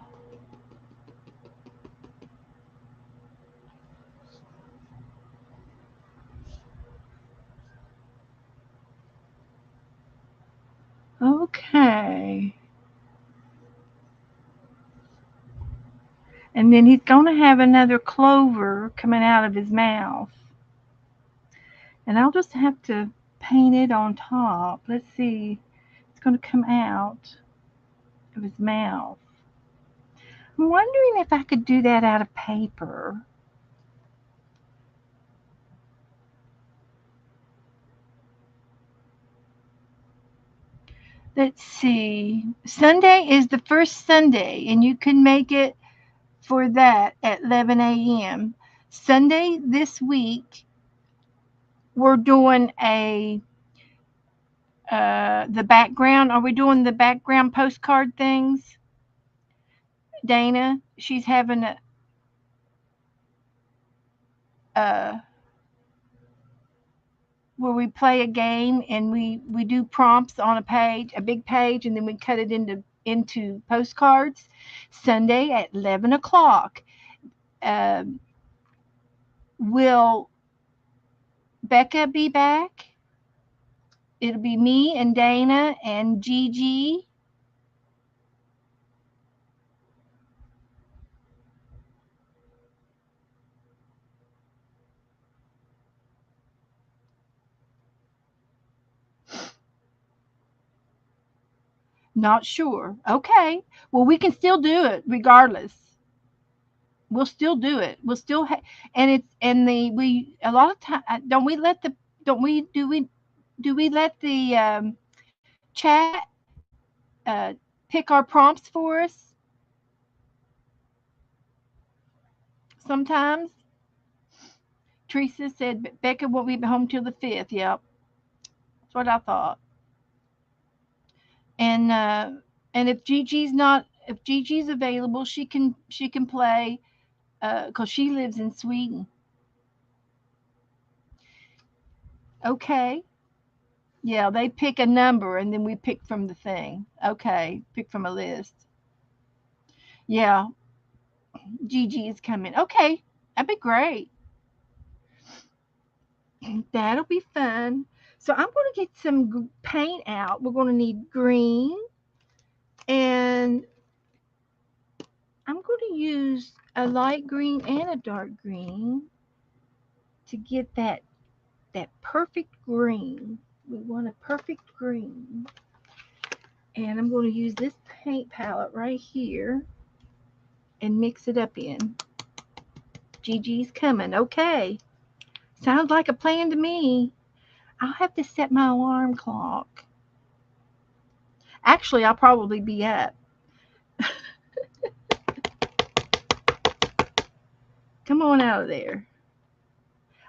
okay. And then he's going to have another clover coming out of his mouth. And I'll just have to paint it on top. Let's see. It's going to come out of his mouth. I'm wondering if I could do that out of paper. Let's see. Sunday is the first Sunday, and you can make it for that at 11 a.m. Sunday this week, we're doing the background. Are we doing the background postcard things? Dana, she's having a where we play a game and we do prompts on a page, a big page, and then we cut it into postcards. Sunday at 11 o'clock. Um, will Becca be back? It'll be me and Dana and Gigi. Not sure. Okay. Well, we can still do it regardless. We'll still do it. We'll still and it's and the we a lot of time don't we let the don't we do we let the chat uh, pick our prompts for us sometimes? Teresa said Becca won't be home till the 5th. Yep, that's what I thought. And if Gigi's available, she can play because she lives in Sweden. Okay. Yeah, they pick a number and then we pick from the thing. Okay, pick from a list. Yeah, Gigi is coming. Okay, that'd be great. That'll be fun. So I'm going to get some paint out. We're going to need green, and I'm going to use a light green and a dark green to get that perfect green. We want a perfect green. And I'm going to use this paint palette right here and mix it up in. Gigi's coming. Okay. Sounds like a plan to me. I'll have to set my alarm clock. Actually, I'll probably be up. Come on out of there.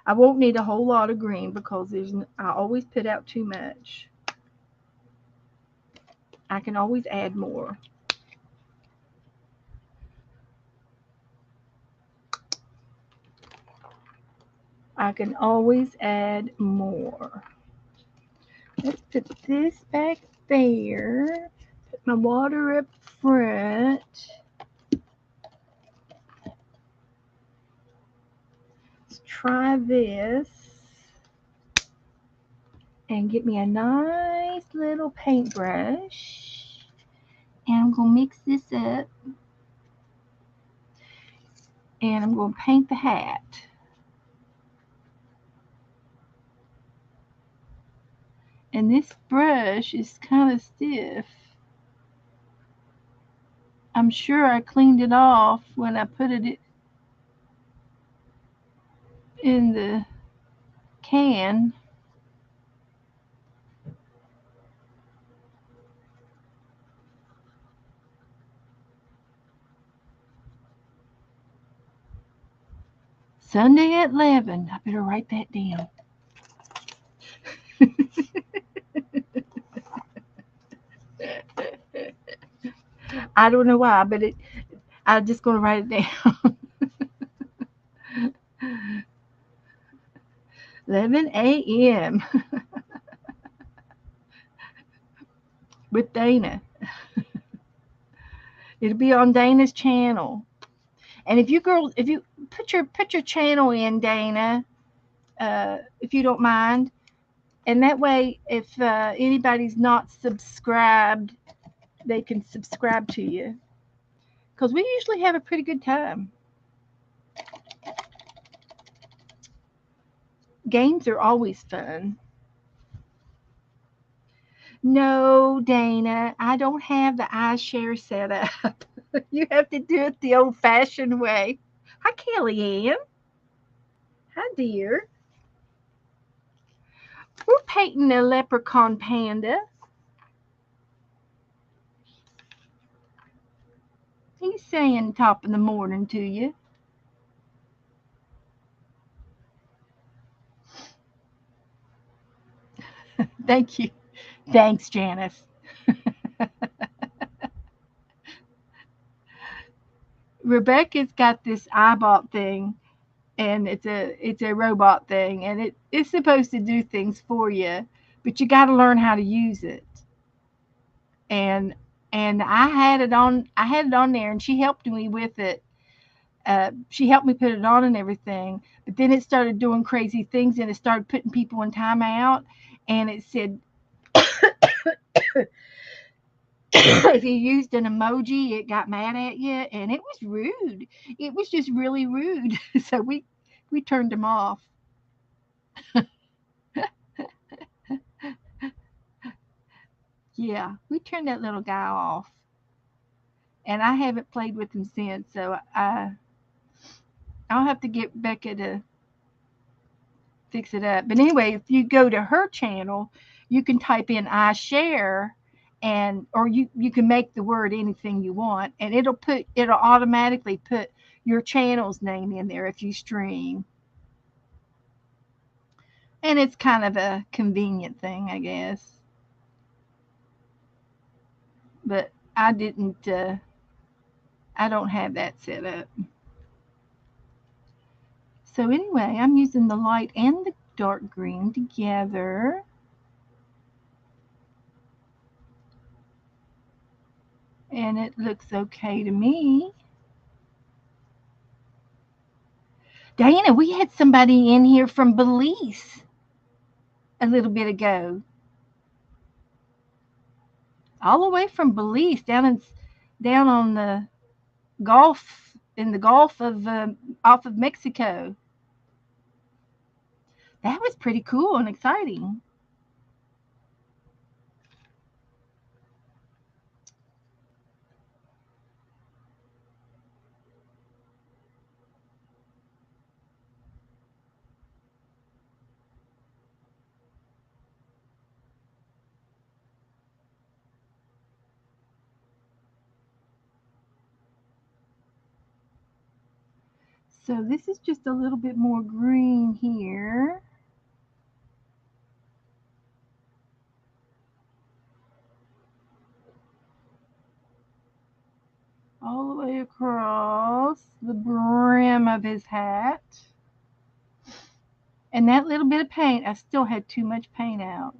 I won't need a whole lot of green because I always put out too much. I can always add more. I can always add more. Let's put this back there. Put my water up front. Let's try this. And get me a nice little paintbrush. And I'm going to mix this up. And I'm going to paint the hat. And this brush is kind of stiff. I'm sure I cleaned it off when I put it in the can. Sunday at 11. I better write that down. I don't know why, but I'm just going to write it down. 11 a.m. with Dana. It'll be on Dana's channel. And if you girls, if you put your channel in, Dana, if you don't mind, and that way, if anybody's not subscribed, they can subscribe to you. Because we usually have a pretty good time. Games are always fun. No, Dana, I don't have the iShare set up. You have to do it the old fashioned way. Hi, Kellyanne. Hi, dear. We're painting a leprechaun panda. He's saying top of the morning to you. Thank you. Thanks, Janice. Rebecca's got this iBot thing, and it's a robot thing, and it's supposed to do things for you, but you got to learn how to use it. And I had it on there, and she helped me with it. She helped me put it on and everything, but then it started doing crazy things, and it started putting people in timeout, and it said if you used an emoji, it got mad at you, and it was rude. It was just really rude. So we turned him off. Yeah, we turned that little guy off, and I haven't played with him since. So I'll have to get Becca to fix it up. But anyway, if you go to her channel, you can type in I share, and or you can make the word anything you want, and it'll automatically put your channel's name in there if you stream. And it's kind of a convenient thing, I guess. But I didn't. I don't have that set up. So anyway, I'm using the light and the dark green together. And it looks okay to me. Diana, we had somebody in here from Belize a little bit ago. All the way from Belize, down on the Gulf in the Gulf of off of Mexico. That was pretty cool and exciting. So this is just a little bit more green here. All the way across the brim of his hat. And that little bit of paint, I still had too much paint out.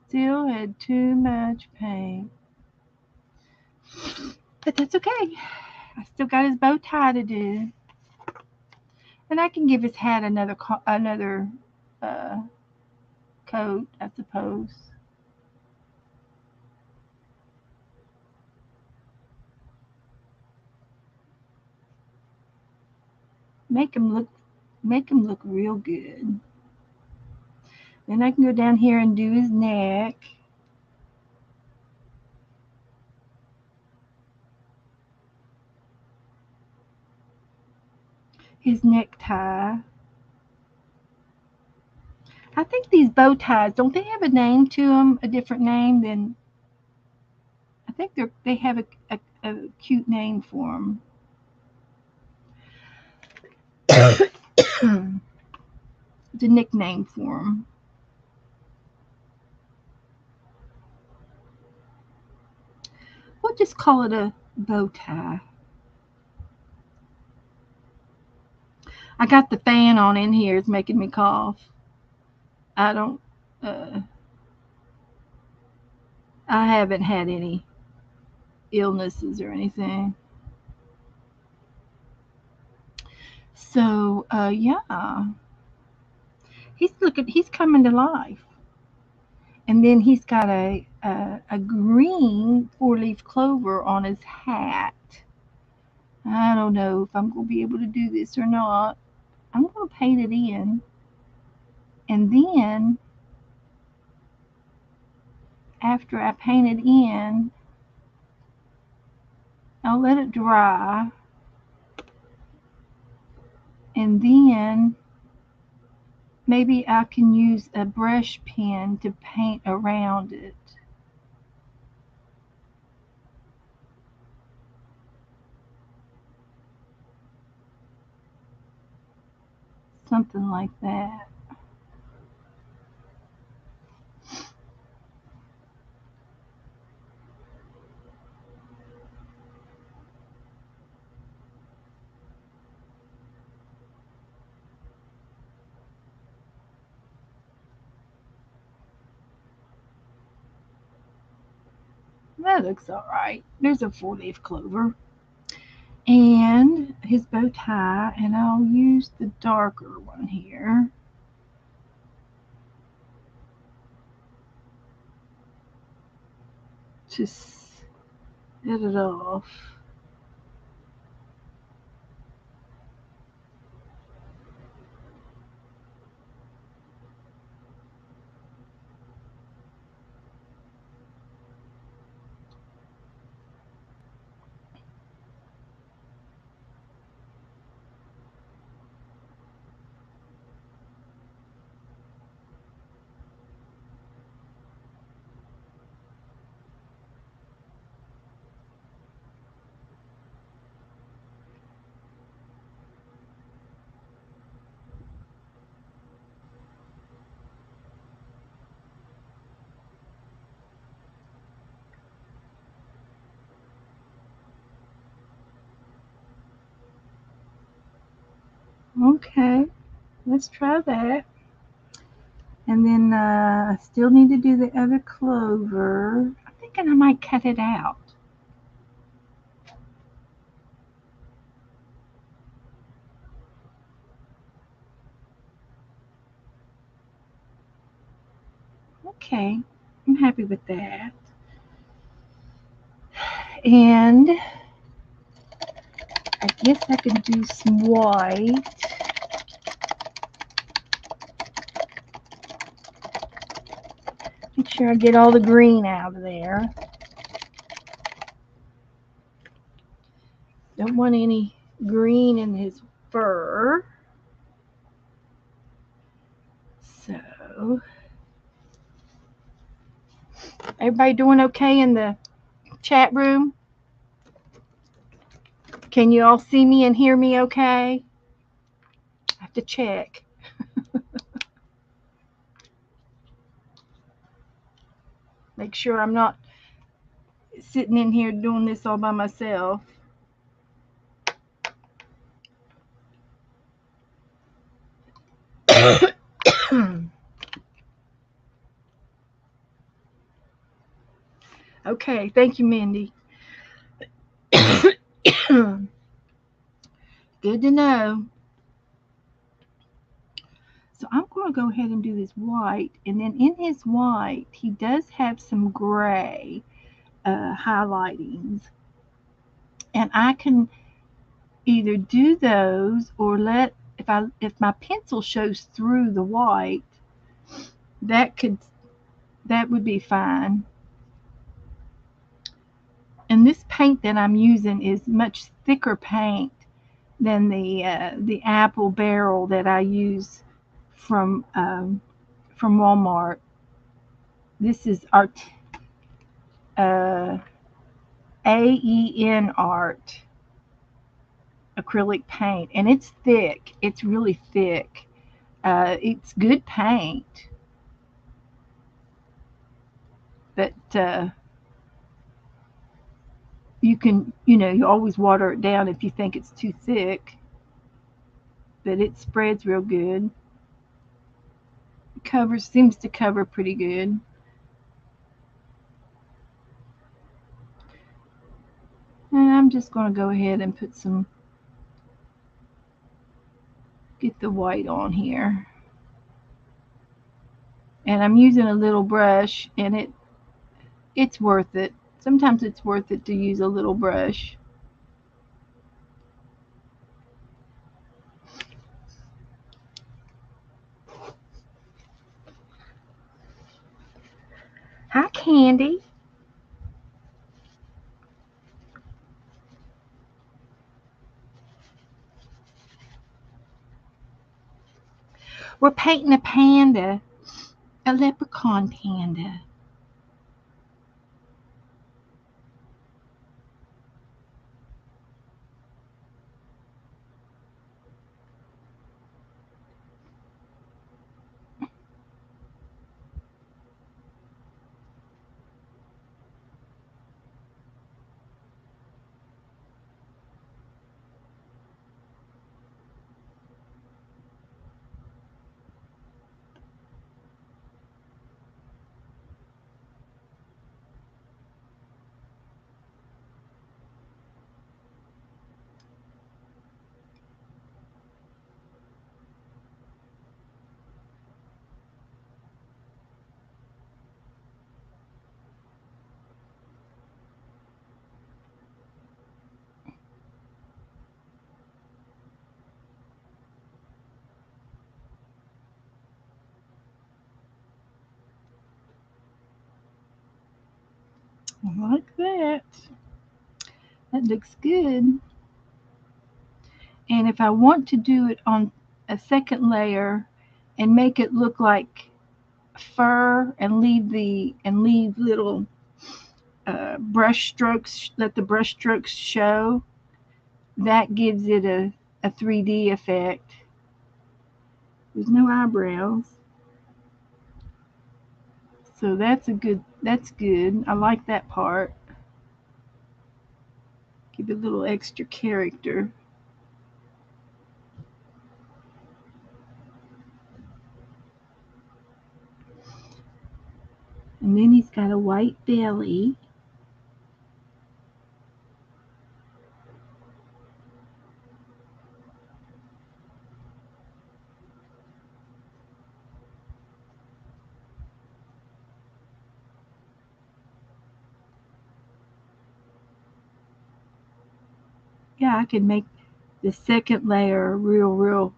Still had too much paint. But that's okay. I still got his bow tie to do. And I can give his hat another uh, coat, I suppose. Make him look make him look real good. Then I can go down here and do his neck. His necktie. I think these bow ties, don't they have a name to them? A different name than I think they have a cute name for them. It's a nickname for him. We'll just call it a bow tie. I got the fan on in here. It's making me cough. I don't. Uh, I haven't had any illnesses or anything. So yeah, he's looking. He's coming to life. And then he's got a green four-leaf clover on his hat. I don't know if I'm going to be able to do this or not. I'm going to paint it in, and then after I paint it in, I'll let it dry, and then maybe I can use a brush pen to paint around it. Something like that. That looks alright. There's a four-leaf clover. And his bow tie, and I'll use the darker one here to set it off. Okay, let's try that. And then I still need to do the other clover. I'm thinking I might cut it out. Okay, I'm happy with that. And I guess I can do some white. Make sure I get all the green out of there. Don't want any green in his fur. So, everybody doing okay in the chat room? Can you all see me and hear me okay? I have to check. Make sure I'm not sitting in here doing this all by myself. Okay, thank you, Mindy. Good to know. So I'm going to go ahead and do his white. And then in his white, he does have some gray highlightings. And I can either do those or let, if my pencil shows through the white, that could that would be fine. And this paint that I'm using is much thicker paint than the apple barrel that I use from Walmart. This is uh, AEN Art. acrylic paint, and it's thick. It's really thick. It's good paint, but you can, you always water it down if you think it's too thick, but it spreads real good. Covers seems to cover pretty good. And I'm just going to go ahead and get the white on here. And I'm using a little brush, and it's worth it. Sometimes it's worth it to use a little brush. Hi, Candy. We're painting a panda, a leprechaun panda. Like that. That looks good. And if I want to do it on a second layer and make it look like fur and leave little brush strokes, let the brush strokes show, that gives it a 3D effect. There's no eyebrows. So that's good. I like that part. Give it a little extra character. And then he's got a white belly. Yeah, I could make the second layer real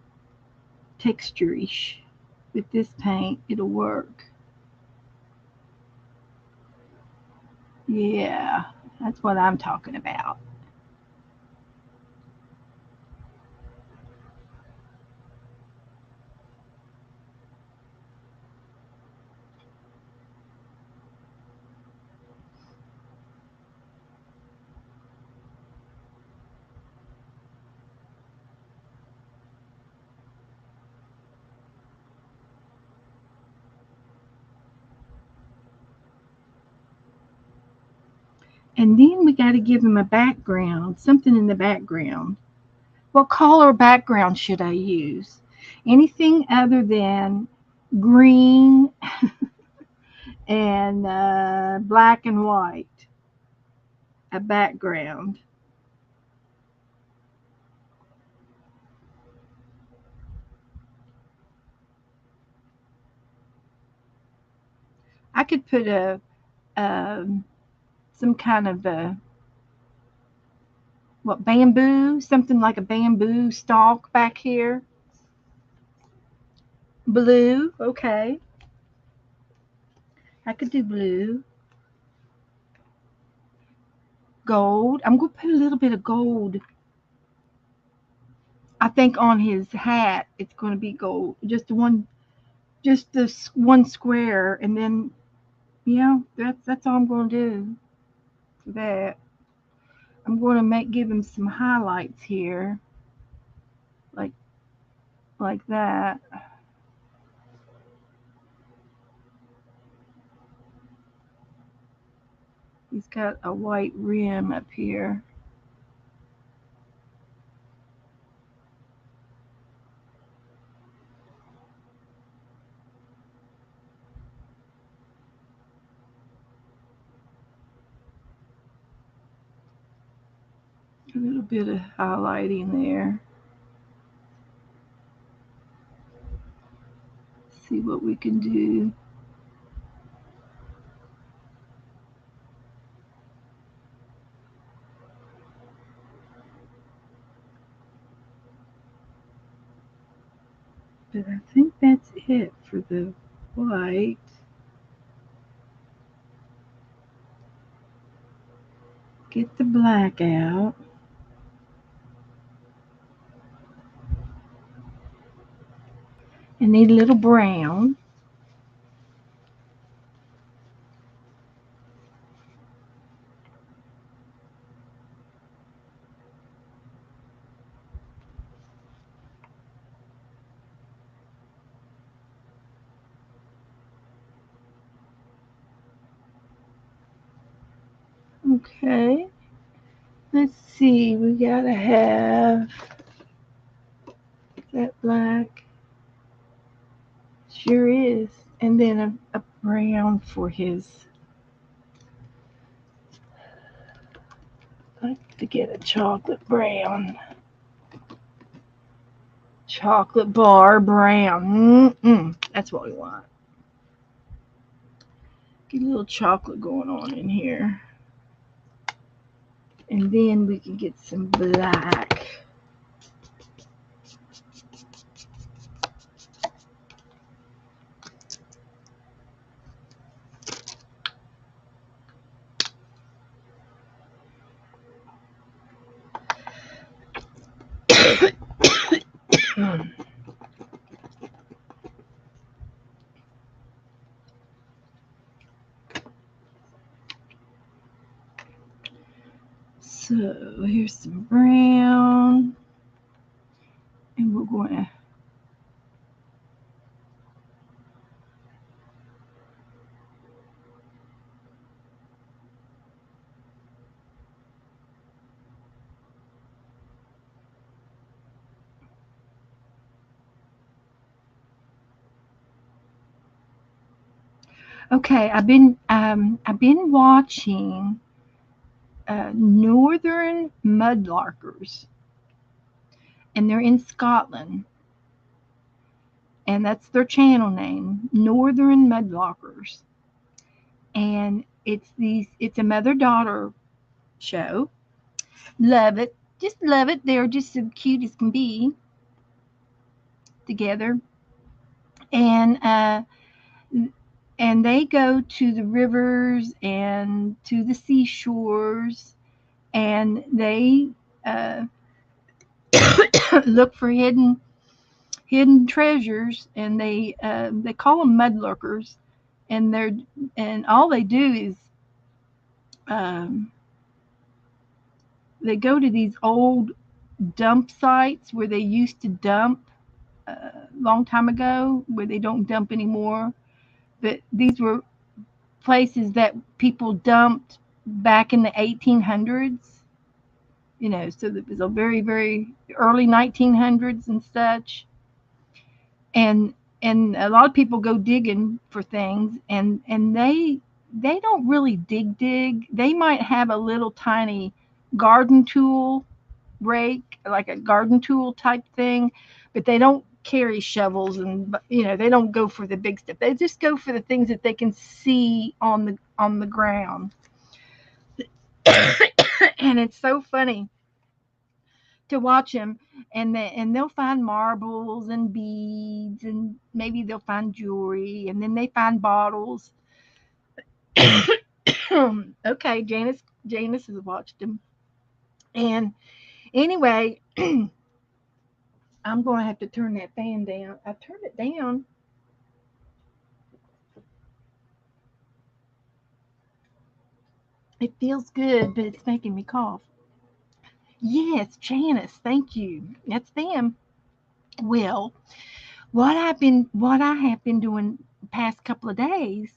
texture-ish. With this paint, it'll work. Yeah, that's what I'm talking about. And then we got to give him a background, something in the background. What color background should I use? Anything other than green and black and white, a background. I could put um, some kind of bamboo, something like a bamboo stalk back here. Blue, okay. I could do blue. Gold. I'm going to put a little bit of gold. I think on his hat it's going to be gold. Just this one square, and then yeah, that's all I'm going to do for that. I'm going to give him some highlights here. like that. He's got a white rim up here. A little bit of highlighting there. See what we can do. But I think that's it for the white. Get the black out. And need a little brown. Okay. Let's see. We gotta have that black. Sure is. And then a brown for his. I like to get a chocolate brown. Chocolate bar brown. That's what we want. Get a little chocolate going on in here. And then we can get some black. So here's some brown. And we're going to Okay, I've been watching Northern Mudlarkers, and they're in Scotland, and that's their channel name, Northern Mudlarkers, and it's a mother daughter show. Love it, just love it. They're just so cute as can be together, and they go to the rivers and to the seashores, and they uh, look for hidden treasures, and they call them mudlarkers, and all they do is um, they go to these old dump sites where they used to dump a long time ago, where they don't dump anymore. But these were places that people dumped back in the 1800s. So it was a very, very early 1900s and such. And a lot of people go digging for things, and they don't really dig. They might have a little tiny garden tool rake, like a garden tool type thing, but they don't carry shovels, and they don't go for the big stuff. They just go for the things that they can see on the ground. And it's so funny to watch them, and they'll find marbles and beads, and maybe they'll find jewelry, and then they find bottles. Okay, Janice has watched them, and anyway, I'm going to have to turn that fan down. I turned it down. It feels good, but it's making me cough. Yes, Janice, thank you. That's them. Well, what I have been doing the past couple of days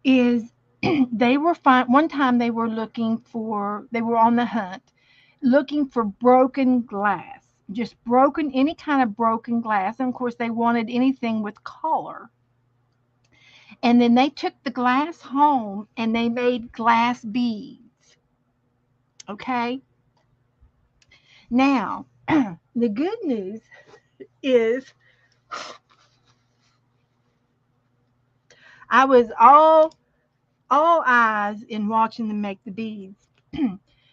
is they were one time they were on the hunt looking for broken glass, just broken, any kind of broken glass. And of course, they wanted anything with color. And then they took the glass home and they made glass beads. Okay. Now, the good news is I was all eyes in watching them make the beads.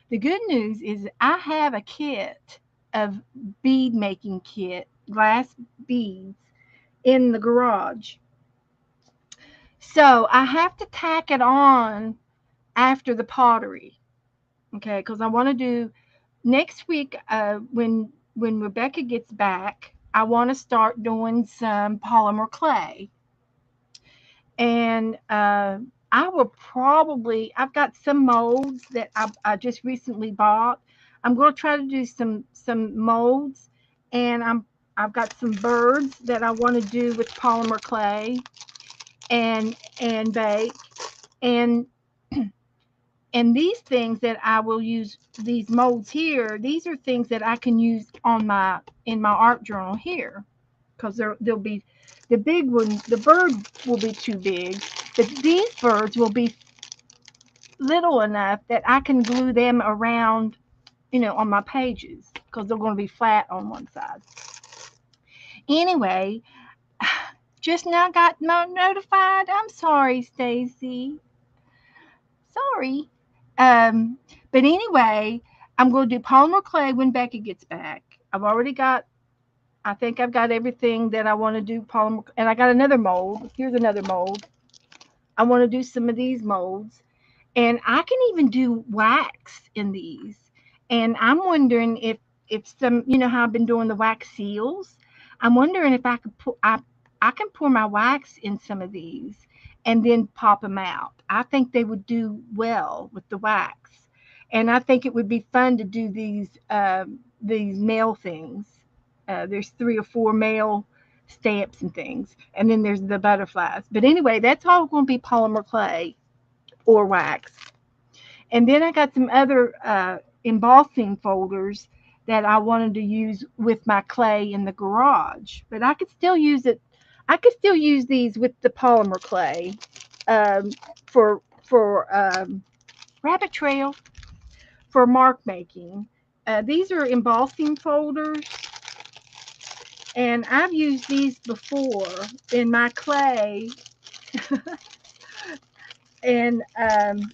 The good news is I have a kit of bead making kit, glass beads in the garage. So I have to tack it on after the pottery, okay? Because I want to do next week when Rebecca gets back. I want to start doing some polymer clay, and I will probably. I've got some molds that I just recently bought. I'm going to try to do some molds, and I've got some birds that I want to do with polymer clay and bake and and these things that I will use, these molds here, these are things that I can use on my in my art journal here, because they'll be the big one. The bird will be too big, but these birds will be little enough that I can glue them around, on my pages, because they're going to be flat on one side. Anyway, just now got notified. I'm sorry, Stacy. Sorry. Um, but anyway, I'm going to do polymer clay when Becky gets back. I've already got, I think I've got everything that I want to do polymer, and I got another mold. Here's another mold. I want to do some of these molds, and I can even do wax in these. And I'm wondering if some, how I've been doing the wax seals. I'm wondering if I could put I can pour my wax in some of these and then pop them out. I think they would do well with the wax, and I think it would be fun to do these mail things. There's 3 or 4 mail stamps and things, and then there's the butterflies. But anyway, that's all going to be polymer clay or wax. And then I got some other embossing folders that I wanted to use with my clay in the garage. But I could still use it. I could still use these with the polymer clay um, for rabbit trail for mark making. These are embossing folders, and I've used these before in my clay, and and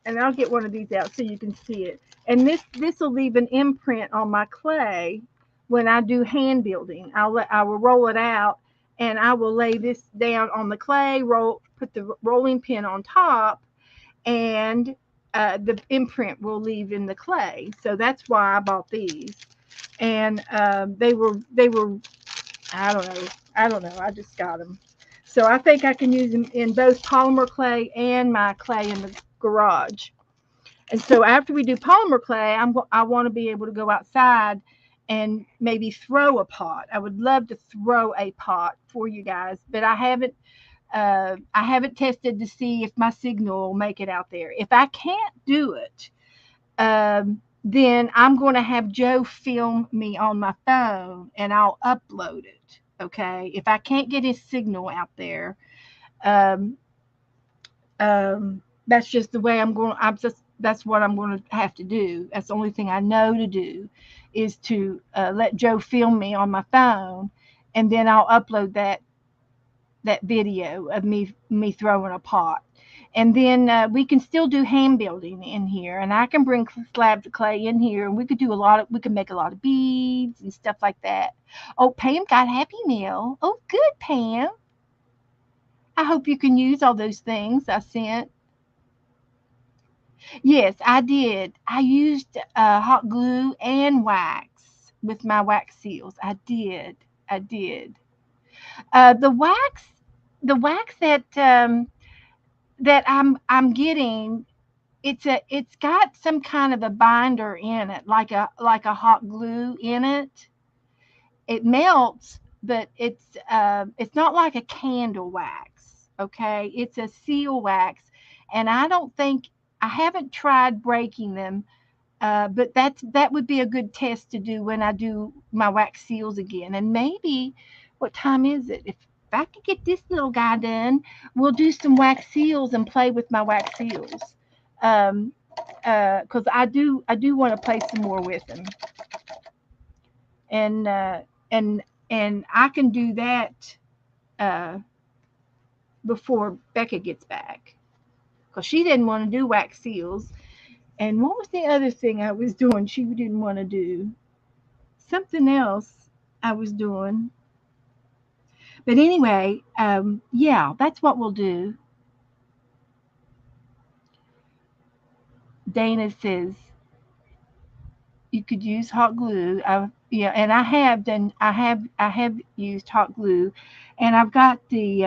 I'll get one of these out so you can see it. And this will leave an imprint on my clay when I do hand building. I will roll it out, and I will lay this down on the clay, put the rolling pin on top, and the imprint will leave in the clay. So that's why I bought these. And they were I don't know. I just got them. So I think I can use them in both polymer clay and my clay in the garage. And so after we do polymer clay, I want to be able to go outside and maybe throw a pot. I would love to throw a pot for you guys, but I haven't tested to see if my signal will make it out there. If I can't do it, then I'm going to have Joe film me on my phone and I'll upload it. Okay. If I can't get his signal out there, um, that's just the way that's what I'm going to have to do. That's the only thing I know to do is to let Joe film me on my phone, and then I'll upload that video of me throwing a pot. And then we can still do hand building in here, and I can bring slabs of clay in here, and we could make a lot of beads and stuff like that. Oh, Pam got Happy Meal. Oh, good, Pam. I hope you can use all those things I sent. Yes, I did. I used hot glue and wax with my wax seals. I did. I did. The wax that I'm getting, it's got some kind of a binder in it, like a hot glue in it. it melts, but it's not like a candle wax. Okay, it's a seal wax, and I haven't tried breaking them. But that would be a good test to do when I do my wax seals again. And maybe, what time is it? If I could get this little guy done, we'll do some wax seals and play with my wax seals. Um, because I do want to play some more with him, and and I can do that uh, before Becca gets back, because she didn't want to do wax seals. And what was the other thing I was doing? She didn't want to do something else I was doing. But anyway, yeah, that's what we'll do. Dana says you could use hot glue. Yeah, and I have used hot glue, and I've got the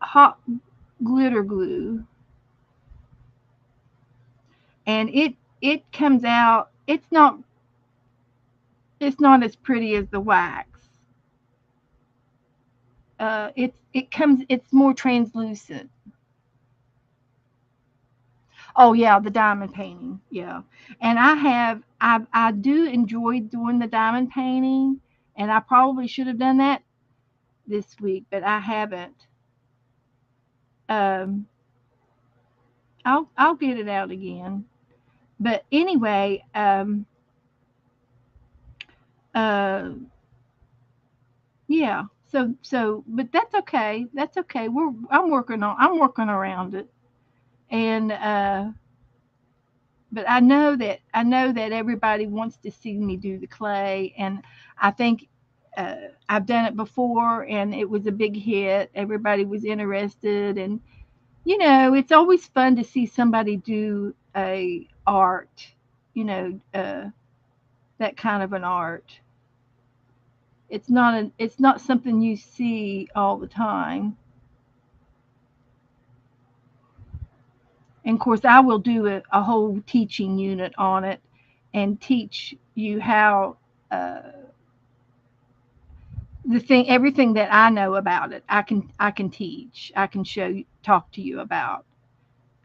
hot glitter glue, and it comes out. It's not as pretty as the wax. It's more translucent. Oh yeah, the diamond painting. Yeah. And I do enjoy doing the diamond painting, and I probably should have done that this week, but I haven't. Um I'll get it out again. But anyway, uh yeah. But that's okay. That's okay. I'm working around it. And but I know that everybody wants to see me do the clay, and I think uh, I've done it before, and it was a big hit. Everybody was interested, and it's always fun to see somebody do a art, that kind of an art. It's not something you see all the time. And of course, I will do a whole teaching unit on it and teach you how. Uh, everything that I know about it, I can teach. I can talk to you about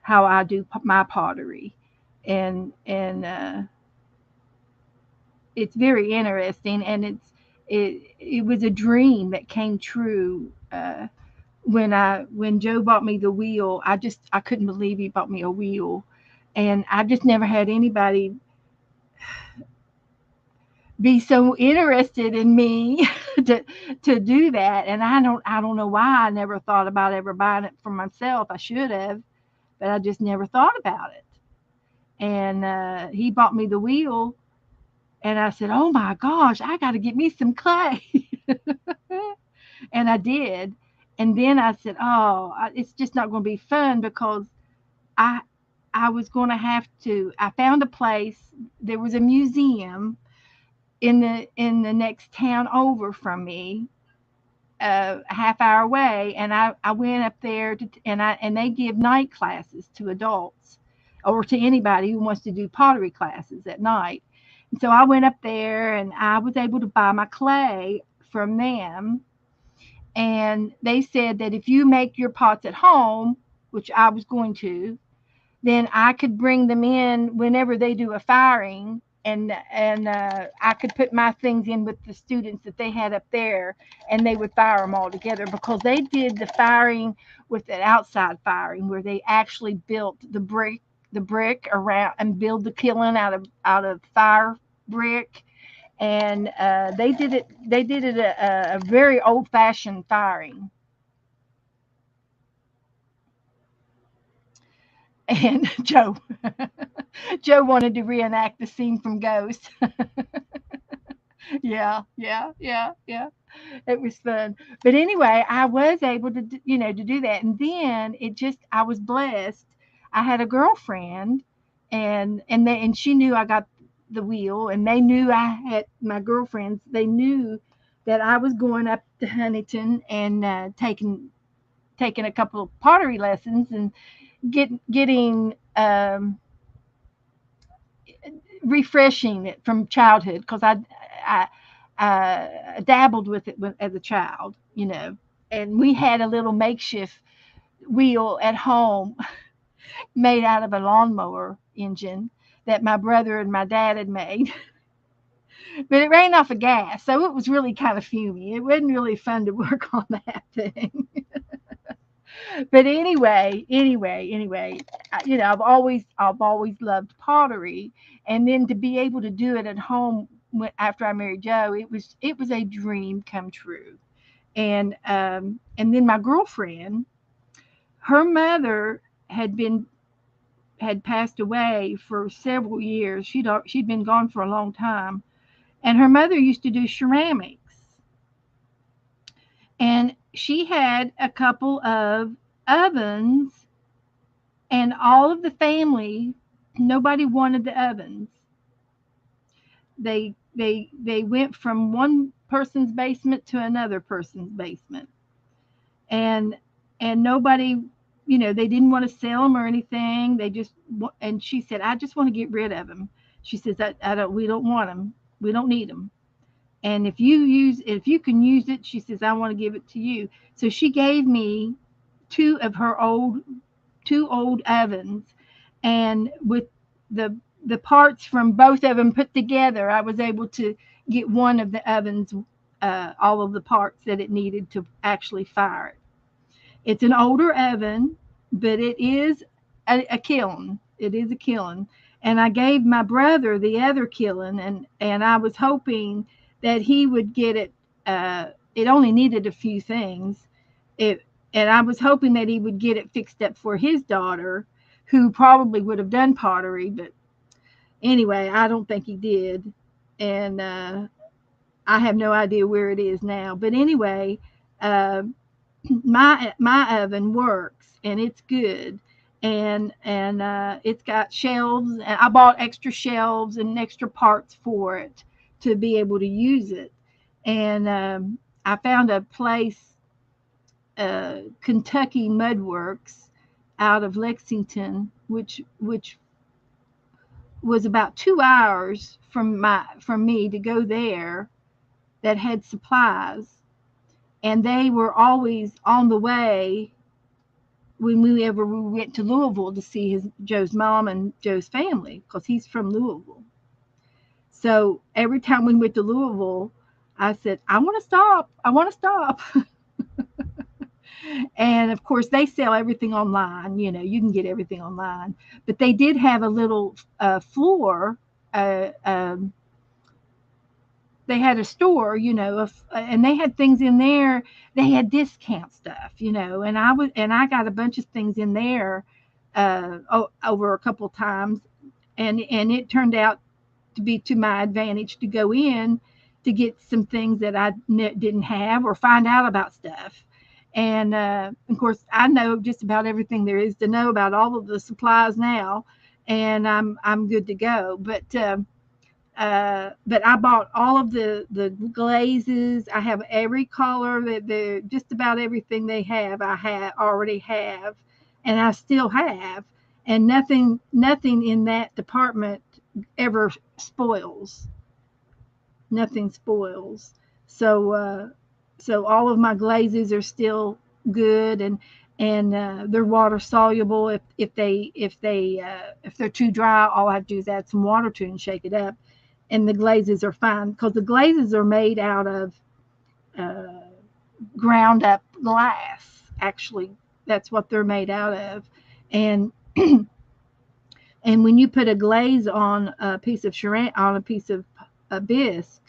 how I do my pottery, and it's very interesting, and it was a dream that came true. When Joe bought me the wheel, I couldn't believe he bought me a wheel, and I just never had anybody be so interested in me to to do that. And I don't know why I never thought about ever buying it for myself. I should have, but I just never thought about it. And he bought me the wheel, and I said, "Oh my gosh, I got to get me some clay." And I did. And then I said, "Oh, it's just not going to be fun because I I was going to have to. I found a place. There was a museum in the next town over from me, a half hour away, and I went up there and they give night classes to adults or to anybody who wants to do pottery classes at night. And so I went up there, and I was able to buy my clay from them, and they said that if you make your pots at home, which I was going to, then I could bring them in whenever they do a firing, and I could put my things in with the students that they had up there, and they would fire them all together because they did the firing with an outside firing where they actually built the brick around and build the kiln out of fire brick, and they did it a very old fashioned firing. And Joe wanted to reenact the scene from Ghost. Yeah, yeah, yeah, yeah. It was fun. But anyway, I was able to do that. And then I was blessed. I had a girlfriend, and she knew I got the wheel, and they knew I had my girlfriends. They knew that I was going up to Huntington and taking a couple of pottery lessons and getting refreshing it from childhood because dabbled with it as a child, and we had a little makeshift wheel at home made out of a lawnmower engine that my brother and my dad had made. But it ran off of gas, so it was really kind of fumy. It wasn't really fun to work on that thing. But anyway, I've always loved pottery, and then to be able to do it at home after I married Joe, it was a dream come true. And then my girlfriend, her mother had been had passed away for several years. She'd been gone for a long time, and her mother used to do ceramics, and she had a couple of ovens, and all of the family, nobody wanted the ovens. They went from one person's basement to another person's basement, and nobody, they didn't want to sell them or anything. And she said, I just want to get rid of them. She says, I don't we don't want them, we don't need them, and if you can use it, she says, I want to give it to you. So she gave me two of her two old ovens, and with the the parts from both of them put together, I was able to get one of the ovens, all of the parts that it needed to actually fire it. It's an older oven, but it is a kiln. It is a kiln. And I gave my brother the other kiln, and I was hoping that he would get it. It only needed a few things. It, and I was hoping that he would get it fixed up for his daughter, who probably would have done pottery. But anyway, I don't think he did. And I have no idea where it is now. But anyway, uh, my oven works, and it's good, and it's got shelves, and I bought extra shelves and extra parts for it to be able to use it. And I found a place, Kentucky Mudworks, out of Lexington, which was about 2 hours from me to go there, that had supplies, and they were always on the way when we went to Louisville to see his Joe's mom and Joe's family, because he's from Louisville. So every time we went to Louisville, I said, I want to stop. I want to stop. And of course, they sell everything online. You can get everything online. But they did have a little floor. Uh, um, they had a store, and they had things in there. They had discount stuff, and I got a bunch of things in there, over a couple times, and it turned out to be to my advantage to go in to get some things that I didn't have, or find out about stuff. And of course, I know just about everything there is to know about all of the supplies now, and I'm good to go. But I bought all of the glazes. I have every color that the just about everything they have. Already have, and I still have, and nothing in that department ever spoils. Nothing spoils. So all of my glazes are still good, and they're water soluble. If they're too dry, all I have to do is add some water to it and shake it up, and the glazes are fine, because the glazes are made out of uh, ground up glass. Actually, that's what they're made out of. And and when you put a glaze on a piece of on a piece of a bisque,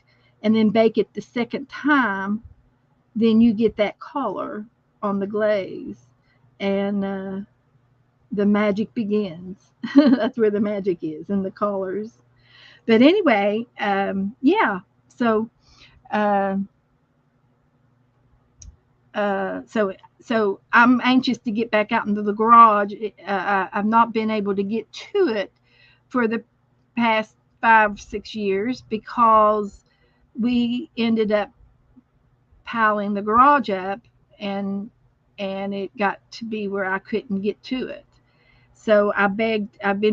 and then bake it the second time, then you get that color on the glaze, and the magic begins. That's where the magic is, in the colors. But anyway, yeah. So, uh, so I'm anxious to get back out into the garage. I've not been able to get to it for the past 5 6 years, because we ended up piling the garage up, and it got to be where I couldn't get to it. So I've been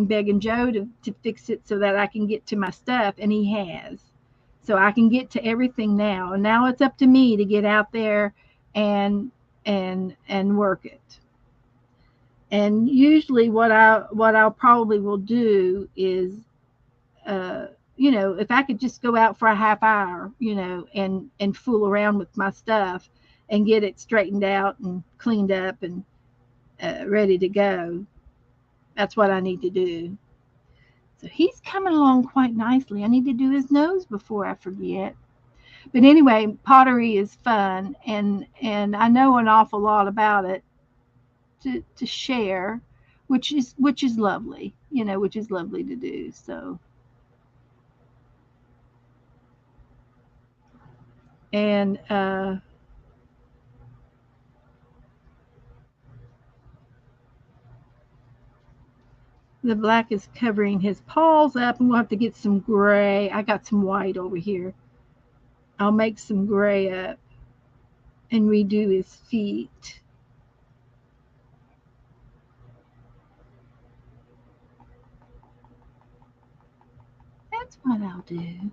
begging Joe to fix it so that I can get to my stuff, and he has. So I can get to everything now. And now it's up to me to get out there and and work it. And usually what I'll probably will do is uh if I could just go out for a half hour, and fool around with my stuff and get it straightened out and cleaned up and ready to go, that's what I need to do. So he's coming along quite nicely. I need to do his nose before I forget. But anyway, pottery is fun, and I know an awful lot about it to share, which is lovely, which is lovely to do. So, and the black is covering his paws up, and we'll have to get some gray. I got some white over here. I'll make some gray up and redo his feet. That's what I'll do.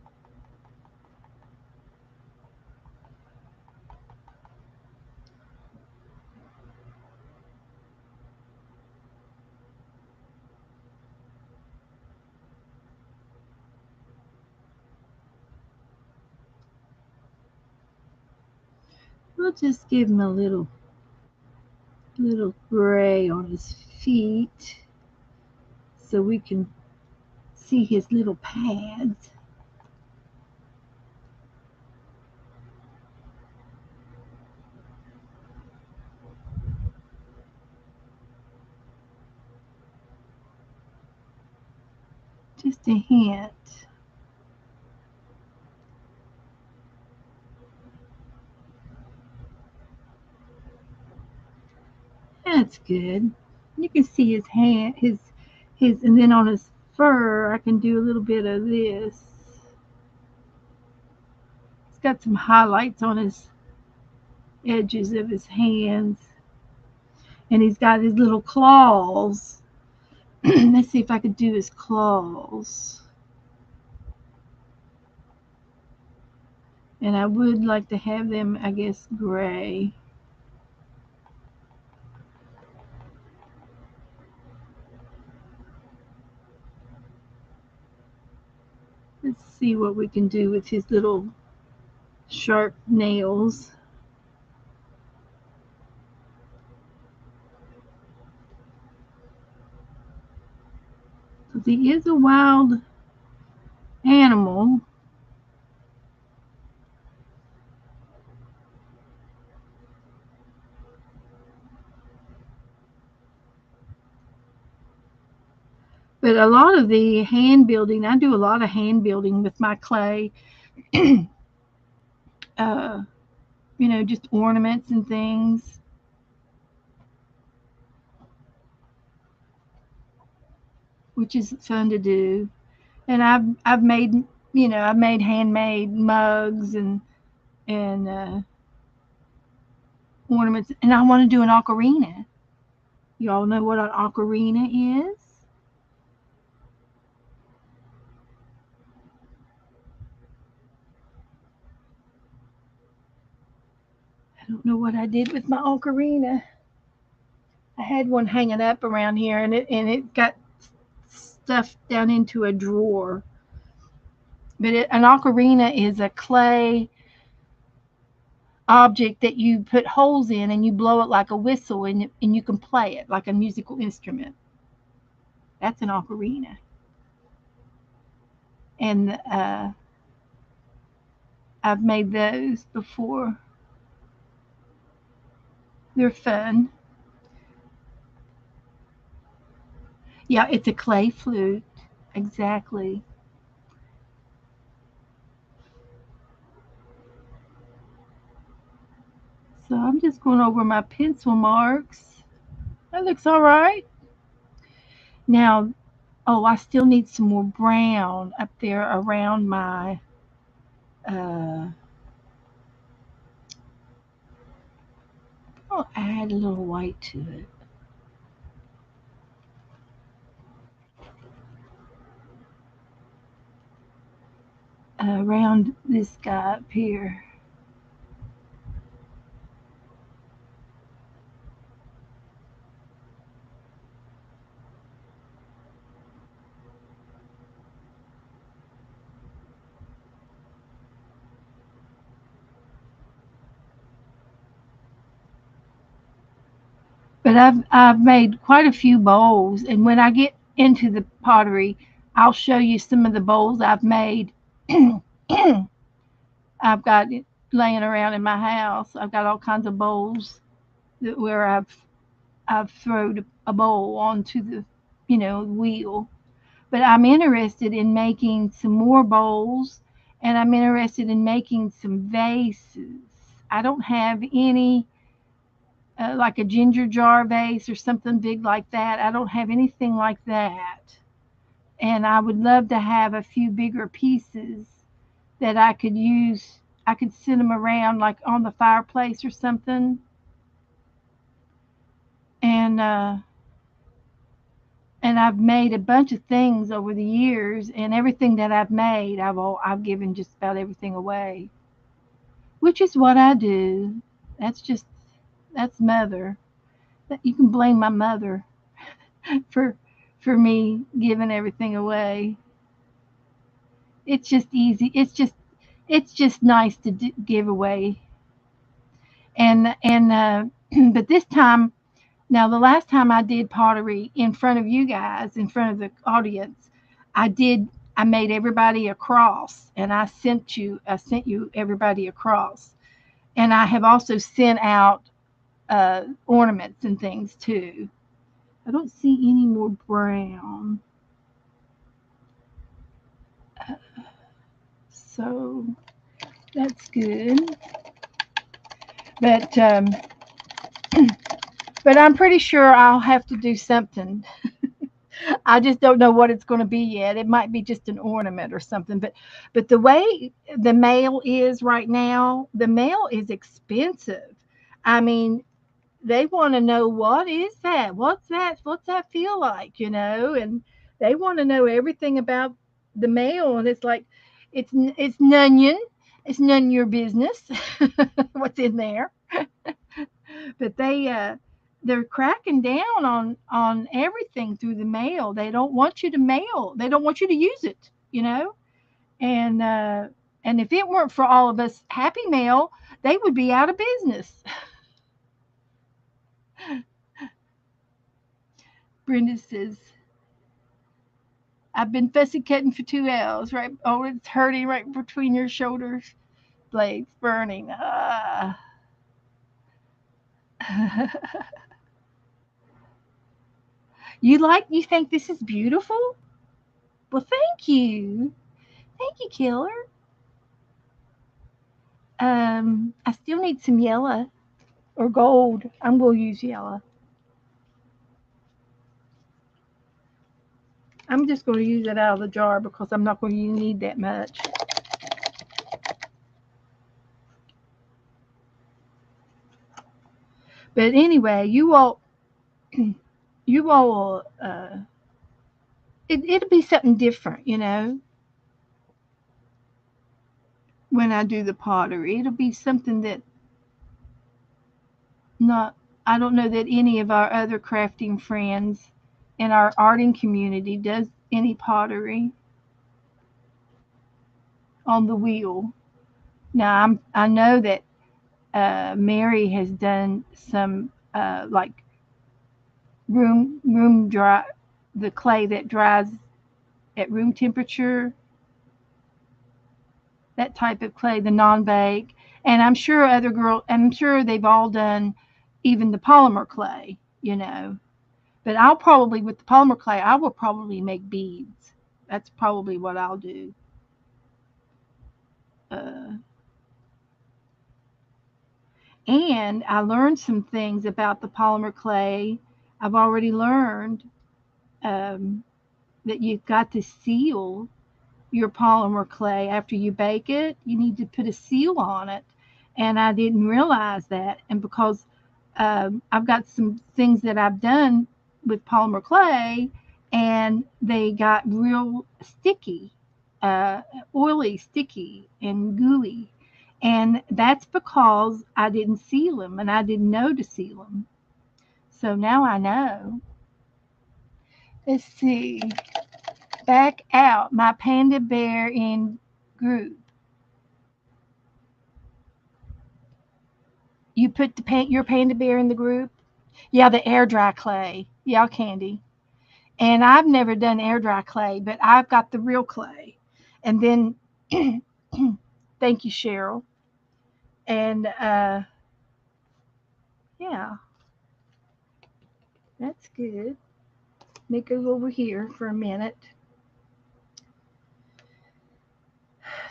We'll just give him a little gray on his feet so we can see his little pads. Just a hint. That's good. You can see his hand, and then on his fur, I can do a little bit of this. He's got some highlights on his edges of his hands, and he's got his little claws. Let's see if I could do his claws. And I would like to have them, I guess, gray. Let's see what we can do with his little sharp nails. Because he is a wild animal. But a lot of the hand building, I do a lot of hand building with my clay. uh, just ornaments and things, which is fun to do. And I've made I've made handmade mugs and ornaments, and I want to do an ocarina. Y'all know what an ocarina is? I don't know what I did with my ocarina. I had one hanging up around here, and it got stuffed down into a drawer. But an ocarina is a clay object that you put holes in and you blow it like a whistle, and you can play it like a musical instrument. That's an ocarina. And I've made those before. They're fun. Yeah, it's a clay flute. Exactly. So I'm just going over my pencil marks. That looks all right. Now, oh, I still need some more brown up there around my. Uh, I'll add a little white to it. around this guy up here. But I've made quite a few bowls, and when I get into the pottery, I'll show you some of the bowls I've made. I've got it laying around in my house. I've got all kinds of bowls where I've thrown a bowl onto the wheel. But I'm interested in making some more bowls, and I'm interested in making some vases. I don't have any like a ginger jar vase or something big like that. I don't have anything like that. And I would love to have a few bigger pieces that I could use. I could sit them around like on the fireplace or something. And I've made a bunch of things over the years, and everything that I've made, I've given just about everything away, which is what I do. That's just that's mother. You can blame my mother for me giving everything away. It's just easy. It's just nice to give away. And but this time, now the last time I did pottery in front of you guys, in front of the audience, I did. I made everybody a cross, and I sent you everybody a cross, and I have also sent out ornaments and things too. I don't see any more brown, so that's good. But but I'm pretty sure I'll have to do something. I just don't know what it's going to be yet. It might be just an ornament or something. But the way the mail is right now, the mail is expensive. I mean, they want to know what is that? What's that? What's that feel like? And they want to know everything about the mail. And it's like, it's none your business what's in there. But they're cracking down on everything through the mail. They don't want you to mail. They don't want you to use it. And if it weren't for all of us Happy Mail, they would be out of business. Brenda says, I've been fussy cutting for 2 hours, right? Oh, it's hurting right between your shoulders blades, burning. Ah. You think this is beautiful? Well, thank you. Thank you, Killer. I still need some yellow or gold. I'm going to use yellow. I'm just going to use it out of the jar because I'm not going to need that much. But anyway, you all, it'll be something different, when I do the pottery. It'll be something that not, I don't know that any of our other crafting friends in our arting community does any pottery on the wheel. Now I know that Mary has done some like room dry, the clay that dries at room temperature, that type of clay, the non-bake. And I'm sure they've all done even the polymer clay. But I'll probably, with the polymer clay, I will probably make beads. That's probably what I'll do. Uh, and I learned some things about the polymer clay. I've already learned um, that you've got to seal your polymer clay after you bake it. You need to put a seal on it. And I didn't realize that. And because I've got some things that I've done with polymer clay, and they got real sticky. uh, oily, sticky, and gooey. And that's because I didn't seal them and I didn't know to seal them. So now I know. Let's see. Back out my panda bear in group. You put your panda bear in the group? Yeah, the air dry clay. Yeah, Candy. And I've never done air dry clay, but I've got the real clay. And then, thank you, Cheryl. And yeah, that's good. Let me go over here for a minute.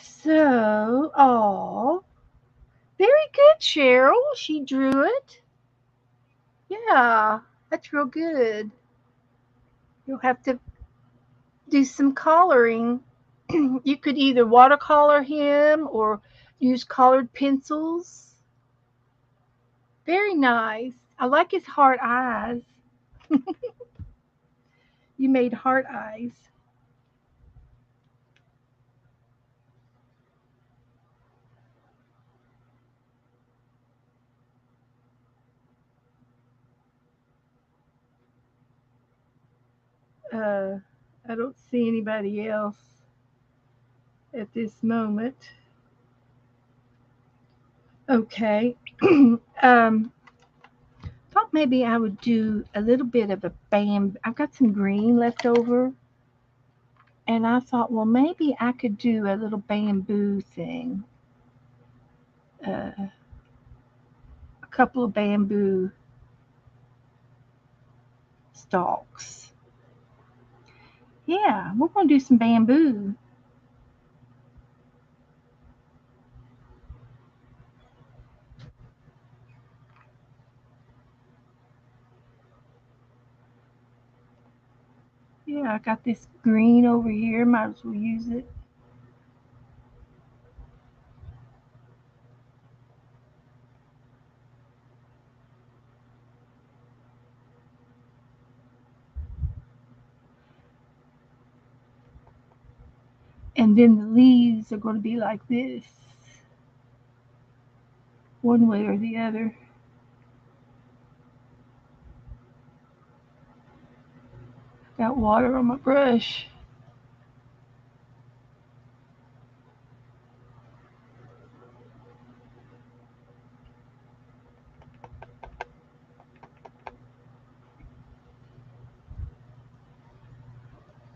So, oh, very good, Cheryl. She drew it. Yeah, that's real good. You'll have to do some coloring. You could either watercolor him or use colored pencils. Very nice. I like his heart eyes. You made heart eyes. Uh, I don't see anybody else at this moment. Okay. Thought maybe I would do a little bit of a bamboo. I've got some green left over, and I thought, well, maybe I could do a little bamboo thing. A couple of bamboo stalks. Yeah, we're going to do some bamboo. Yeah, I got this green over here. Might as well use it. And then the leaves are going to be like this, one way or the other. Got water on my brush.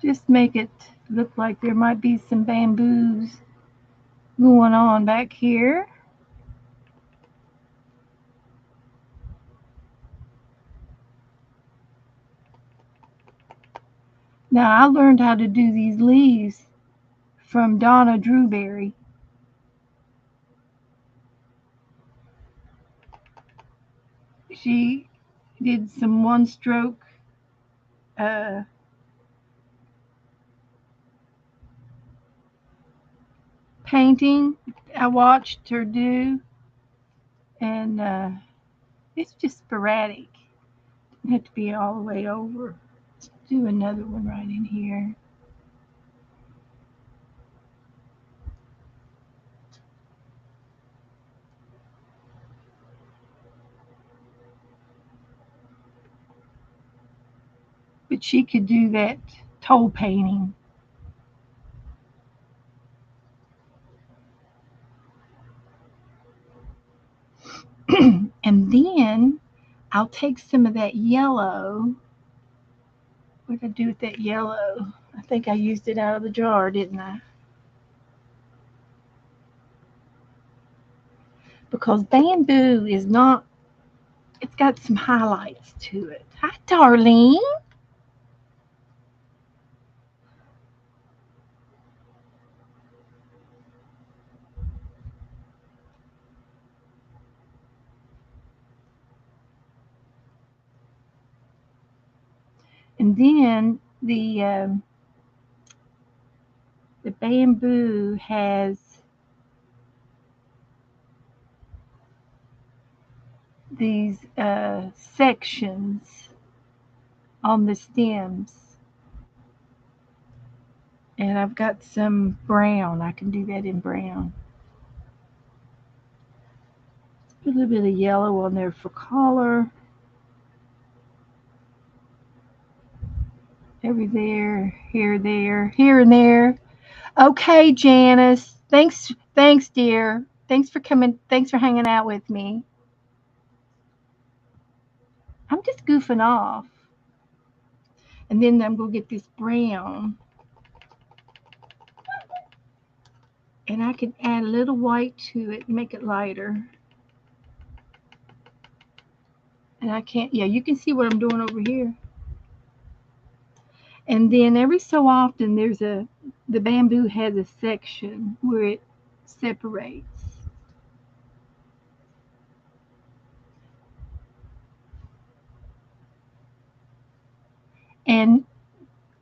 Just make it look like there might be some bamboos going on back here. Now, I learned how to do these leaves from Donna Drewberry. She did some one stroke uh, painting. I watched her do, and it's just sporadic. It had to be all the way over. Let's do another one right in here. But she could do that toe painting. And then I'll take some of that yellow. What did I do with that yellow? I think I used it out of the jar, didn't I? Because bamboo is not, it's got some highlights to it. Hi, Darlene. And then the bamboo has these sections on the stems, And I've got some brown. I can do that in brown. Put a little bit of yellow on there for color. Over there, here and there. Okay, Janice. Thanks, dear. Thanks for coming. Thanks for hanging out with me. I'm just goofing off. And then I'm going to get this brown. And I can add a little white to it and make it lighter. And I can't, yeah, you can see what I'm doing over here. And then every so often the bamboo has a section where it separates. And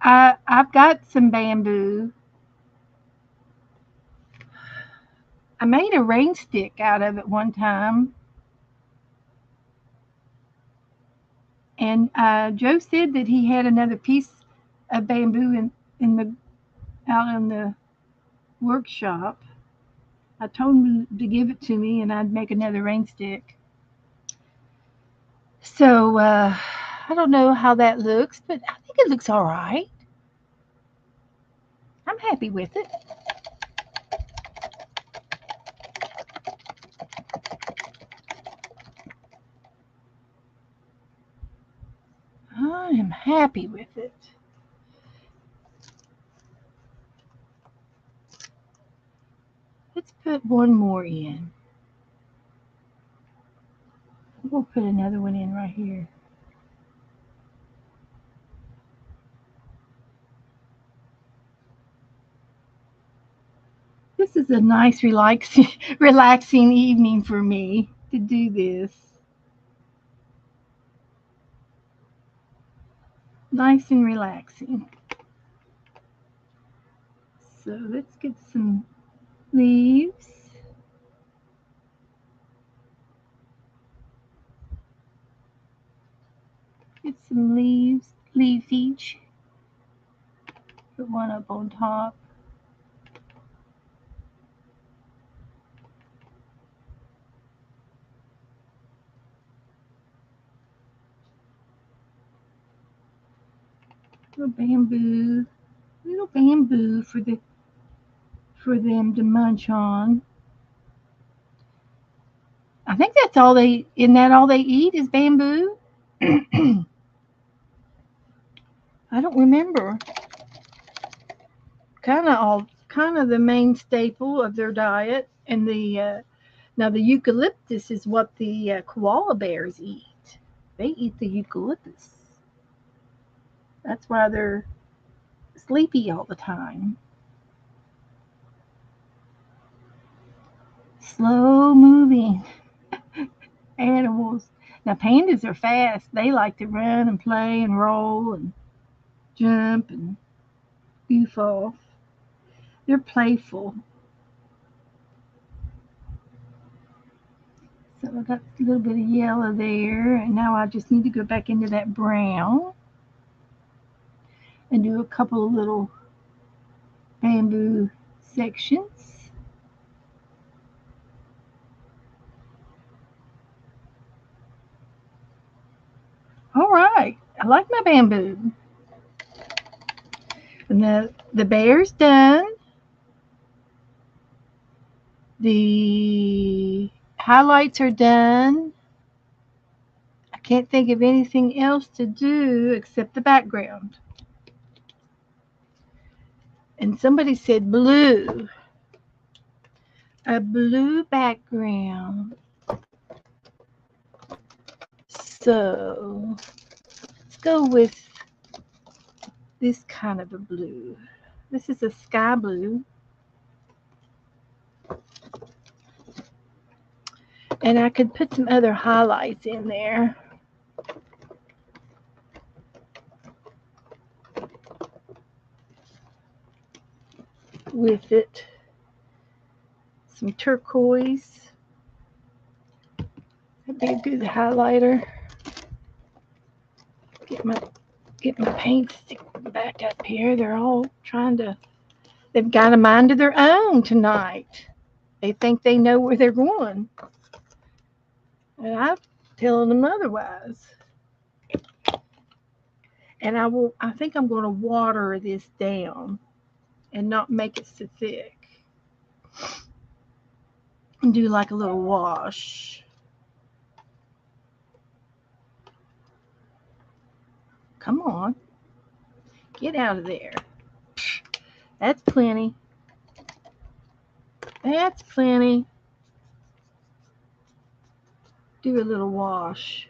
I've got some bamboo. I made a rain stick out of it one time. And Joe said that he had another piece of bamboo in the out in the workshop. I told him to give it to me, and I'd make another rain stick. So I don't know how that looks, but I think it looks all right. I'm happy with it. I am happy with it. Let's put one more in. We'll put another one in right here. This is a nice, relaxing evening for me to do this. Nice and relaxing. So let's get some leaves. Get some leaves each. Put one up on top. Little bamboo for them to munch on. I think that's all all they eat is bamboo. I don't remember. Kind of the main staple of their diet, and the now the eucalyptus is what the koala bears eat. They eat the eucalyptus. That's why they're sleepy all the time. Slow moving animals. Now pandas are fast. They like to run and play and roll and jump and goof off. They're playful. So I got a little bit of yellow there, and now I just need to go back into that brown and do a couple of little bamboo sections. All right, I like my bamboo. And the bear's done. The highlights are done. I can't think of anything else to do except the background. And somebody said blue. A blue background. So let's go with this kind of a blue. This is a sky blue. And I could put some other highlights in there. With it. Some turquoise. That'd be a good highlighter. Get my paint stick back up here. They're all trying to They've got a mind of their own tonight. They think they know where they're going. And I'm telling them otherwise. And I think I'm going to water this down and not make it so thick. And do like a little wash. Come on. Get out of there. That's plenty. That's plenty. Do a little wash.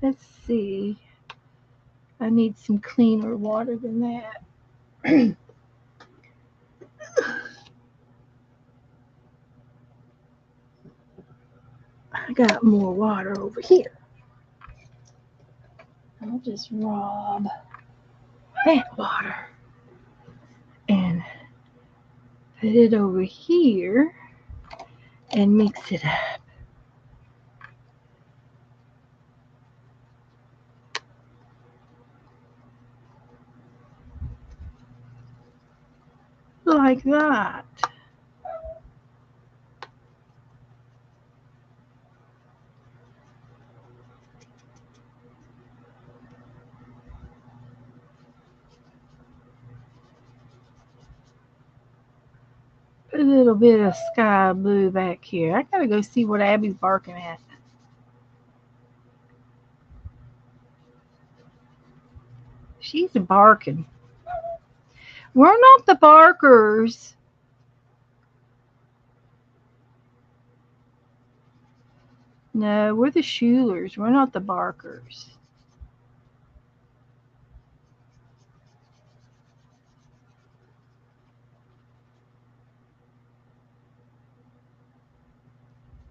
Let's see. I need some cleaner water than that. I got more water over here. I'll just rub that water and put it over here and mix it up. Like that. Put a little bit of sky blue back here. I gotta go see what Abby's barking at. She's barking. We're not the barkers. No, we're the Schulers. We're not the barkers.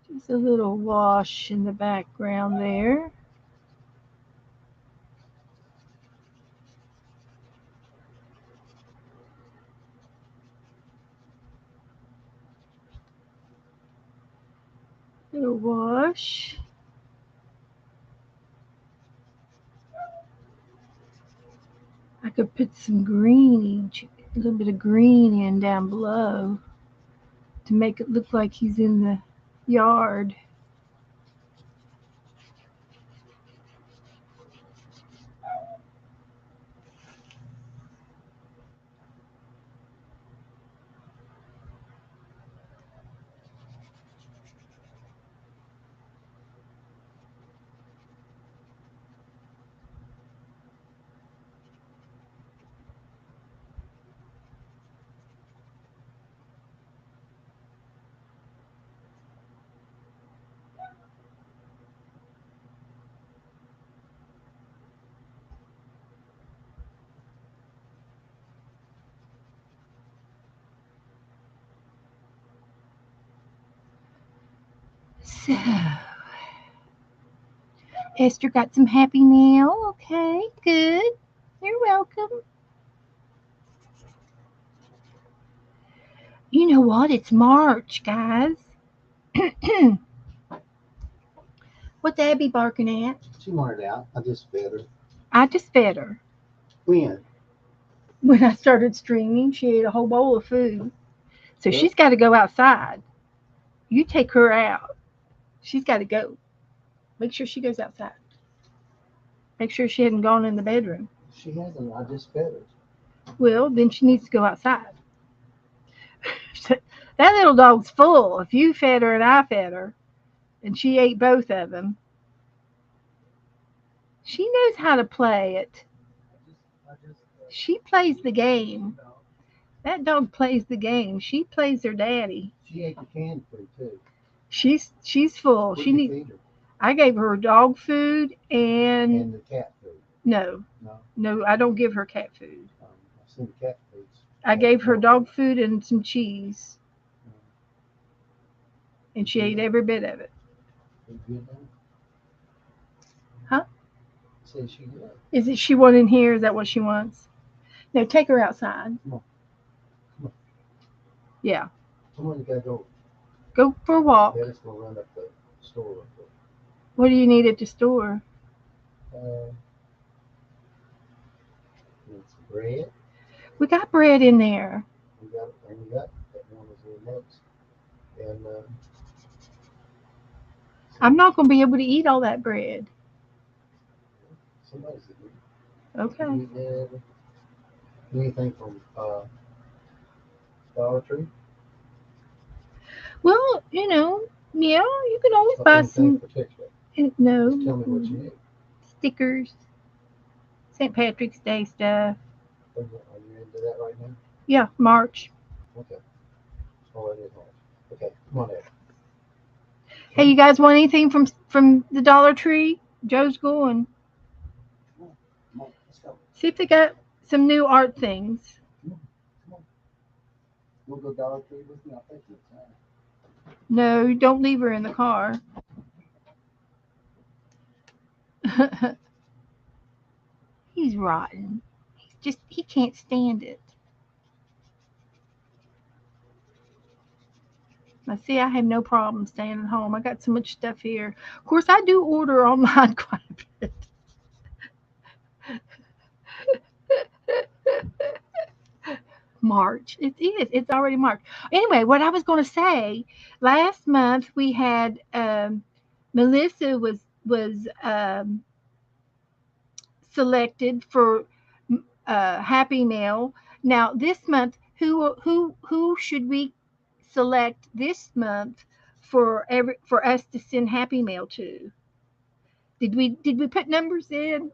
Just a little wash in the background there. Little wash. I could put some green, a little bit of green in down below to make it look like he's in the yard. So, Esther got some happy mail. Okay, good. You're welcome. You know what? It's March, guys. What's Abby barking at? She wanted out. I just fed her. I just fed her. When? When I started streaming, she ate a whole bowl of food. So Yep. she's got to go outside. You take her out. She's got to go. Make sure she goes outside. Make sure she hadn't gone in the bedroom. She hasn't. I just fed her. Well, then she needs to go outside. That little dog's full. If you fed her and I fed her, and she ate both of them, she knows how to play it. She plays the game. That dog plays the game. She plays her daddy. She ate the canned food too. She's full. What She did you needs. feed her? I gave her dog food and And the cat food. no, No. no, I don't give her cat food. I seen the cat foods. I gave her dog food and some cheese, and she ate every bit of it. Is it good then? Huh? Said she did. Is it she want in here? Is that what she wants? No, take her outside. Come on. Come on. Yeah, Come on, you gotta go. go for a walk. Daddy's gonna run up the store real quick. What do you need at the store? Uh, bread. We got bread in there. We got that one was in next. And I'm not going to be able to eat all that bread. somebody's eating. Okay. You did anything from Dollar Tree? Well, yeah, you can always Or buy anything some. particular? No. Just tell me what you need. Stickers, St. Patrick's Day stuff. Are you into that right now? Yeah, March. Okay. Oh, it is March. Okay, come on in. Hey, you guys want anything from the Dollar Tree? Joe's going. Come on, let's go. See if they got some new art things. Come on. We'll go Dollar Tree with me. I'll take you. No, don't leave her in the car. He's rotten. He can't stand it. Now, see, I have no problem staying at home. I got so much stuff here. Of course, I do order online quite a bit. March. It is. It's already March. Anyway, what I was going to say, last month we had Melissa was selected for Happy Mail. Now this month, who should we select this month for us to send Happy Mail to? Did we put numbers in?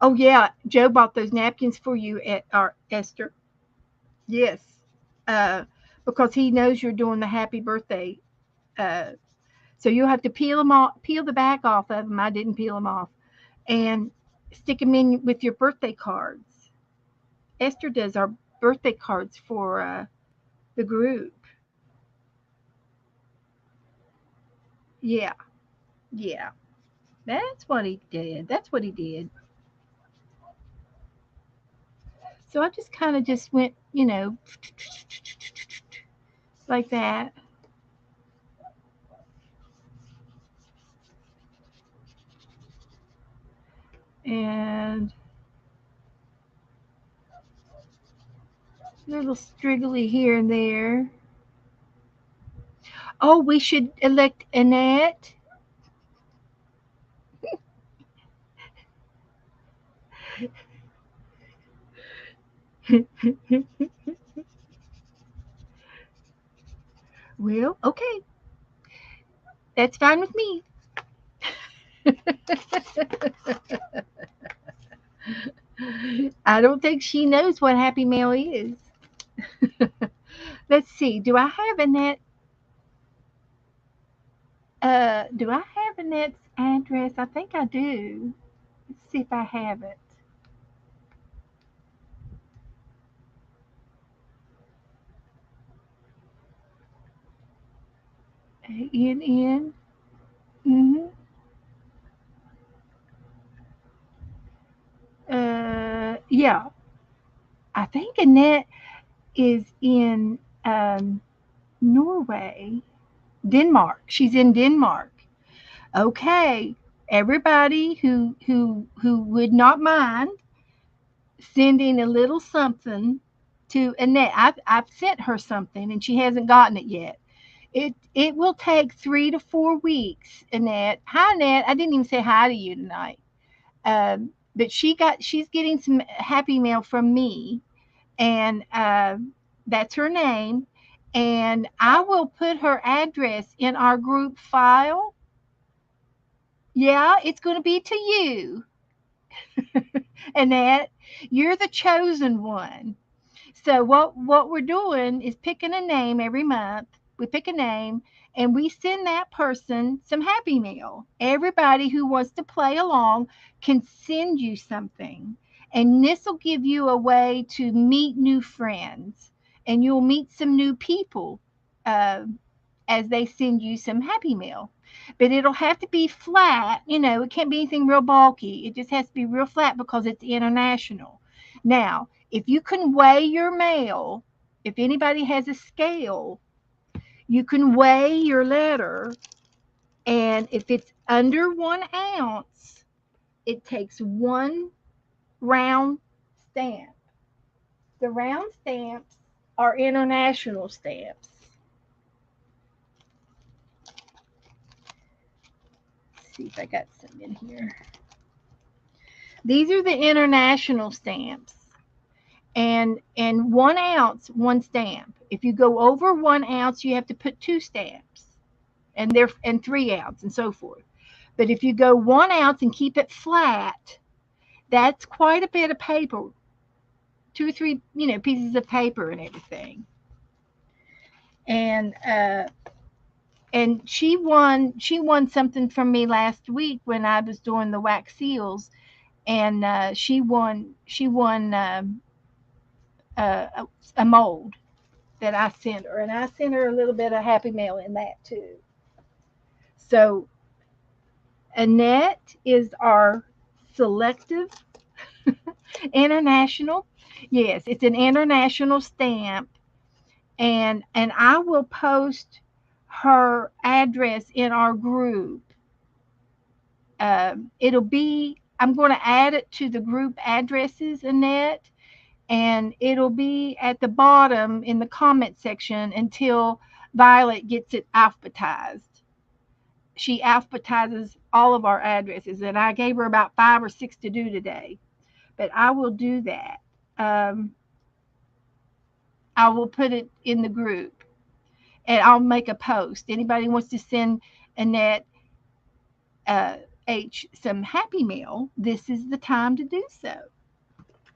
Oh yeah, Joe bought those napkins for you at our Esther. Yes, uh, because he knows you're doing the happy birthday. Uh, so you'll have to peel them off, peel the back off of them. I didn't peel them off, and stick them in with your birthday cards. Esther does our birthday cards for the group. Yeah, yeah. That's what he did. That's what he did. So I just kind of just went, like that. And little striggly here and there. Oh, we should elect Annette. Well, okay. That's fine with me. I don't think she knows what Happy Mail is. Let's see. Do I have Annette's address? I think I do. Let's see if I have it. ANN. Mm-hmm. Yeah. I think Annette is in Norway, Denmark. She's in Denmark. Okay, everybody who would not mind sending a little something to Annette. I've sent her something and she hasn't gotten it yet. It will take 3 to 4 weeks, Annette. Hi, Annette. I didn't even say hi to you tonight. But she's getting some happy mail from me, and that's her name. And I will put her address in our group file. Yeah, it's going to be to you, Annette. You're the chosen one. So what we're doing is picking a name every month. We pick a name and we send that person some happy meal. Everybody who wants to play along can send you something. And this will give you a way to meet new friends and you'll meet some new people uh, as they send you some happy meal. But it'll have to be flat, it can't be anything real bulky. It just has to be real flat because it's international. Now, if you can weigh your mail, if anybody has a scale, you can weigh your letter, and if it's under 1 ounce, it takes one round stamp. The round stamps are international stamps. Let's see if I got some in here. These are the international stamps. And 1 ounce, one stamp. If you go over 1 ounce, you have to put 2 stamps, and 3 ounce, and so forth. But if you go 1 ounce and keep it flat, that's quite a bit of paper, 2 or 3, pieces of paper and everything. And she won something from me last week when I was doing the wax seals, and she won a, a mold that I sent her, and I sent her a little bit of Happy Mail in that too. So Annette is our selective international. Yes, it's an international stamp, and I will post her address in our group. It'll be I'm going to add it to the group addresses, Annette, and it'll be at the bottom in the comment section until Violet gets it alphabetized. She alphabetizes all of our addresses, and I gave her about 5 or 6 to do today, but I will do that. Um, I will put it in the group, and I'll make a post. Anybody wants to send Annette uh, H some Happy Mail, this is the time to do so.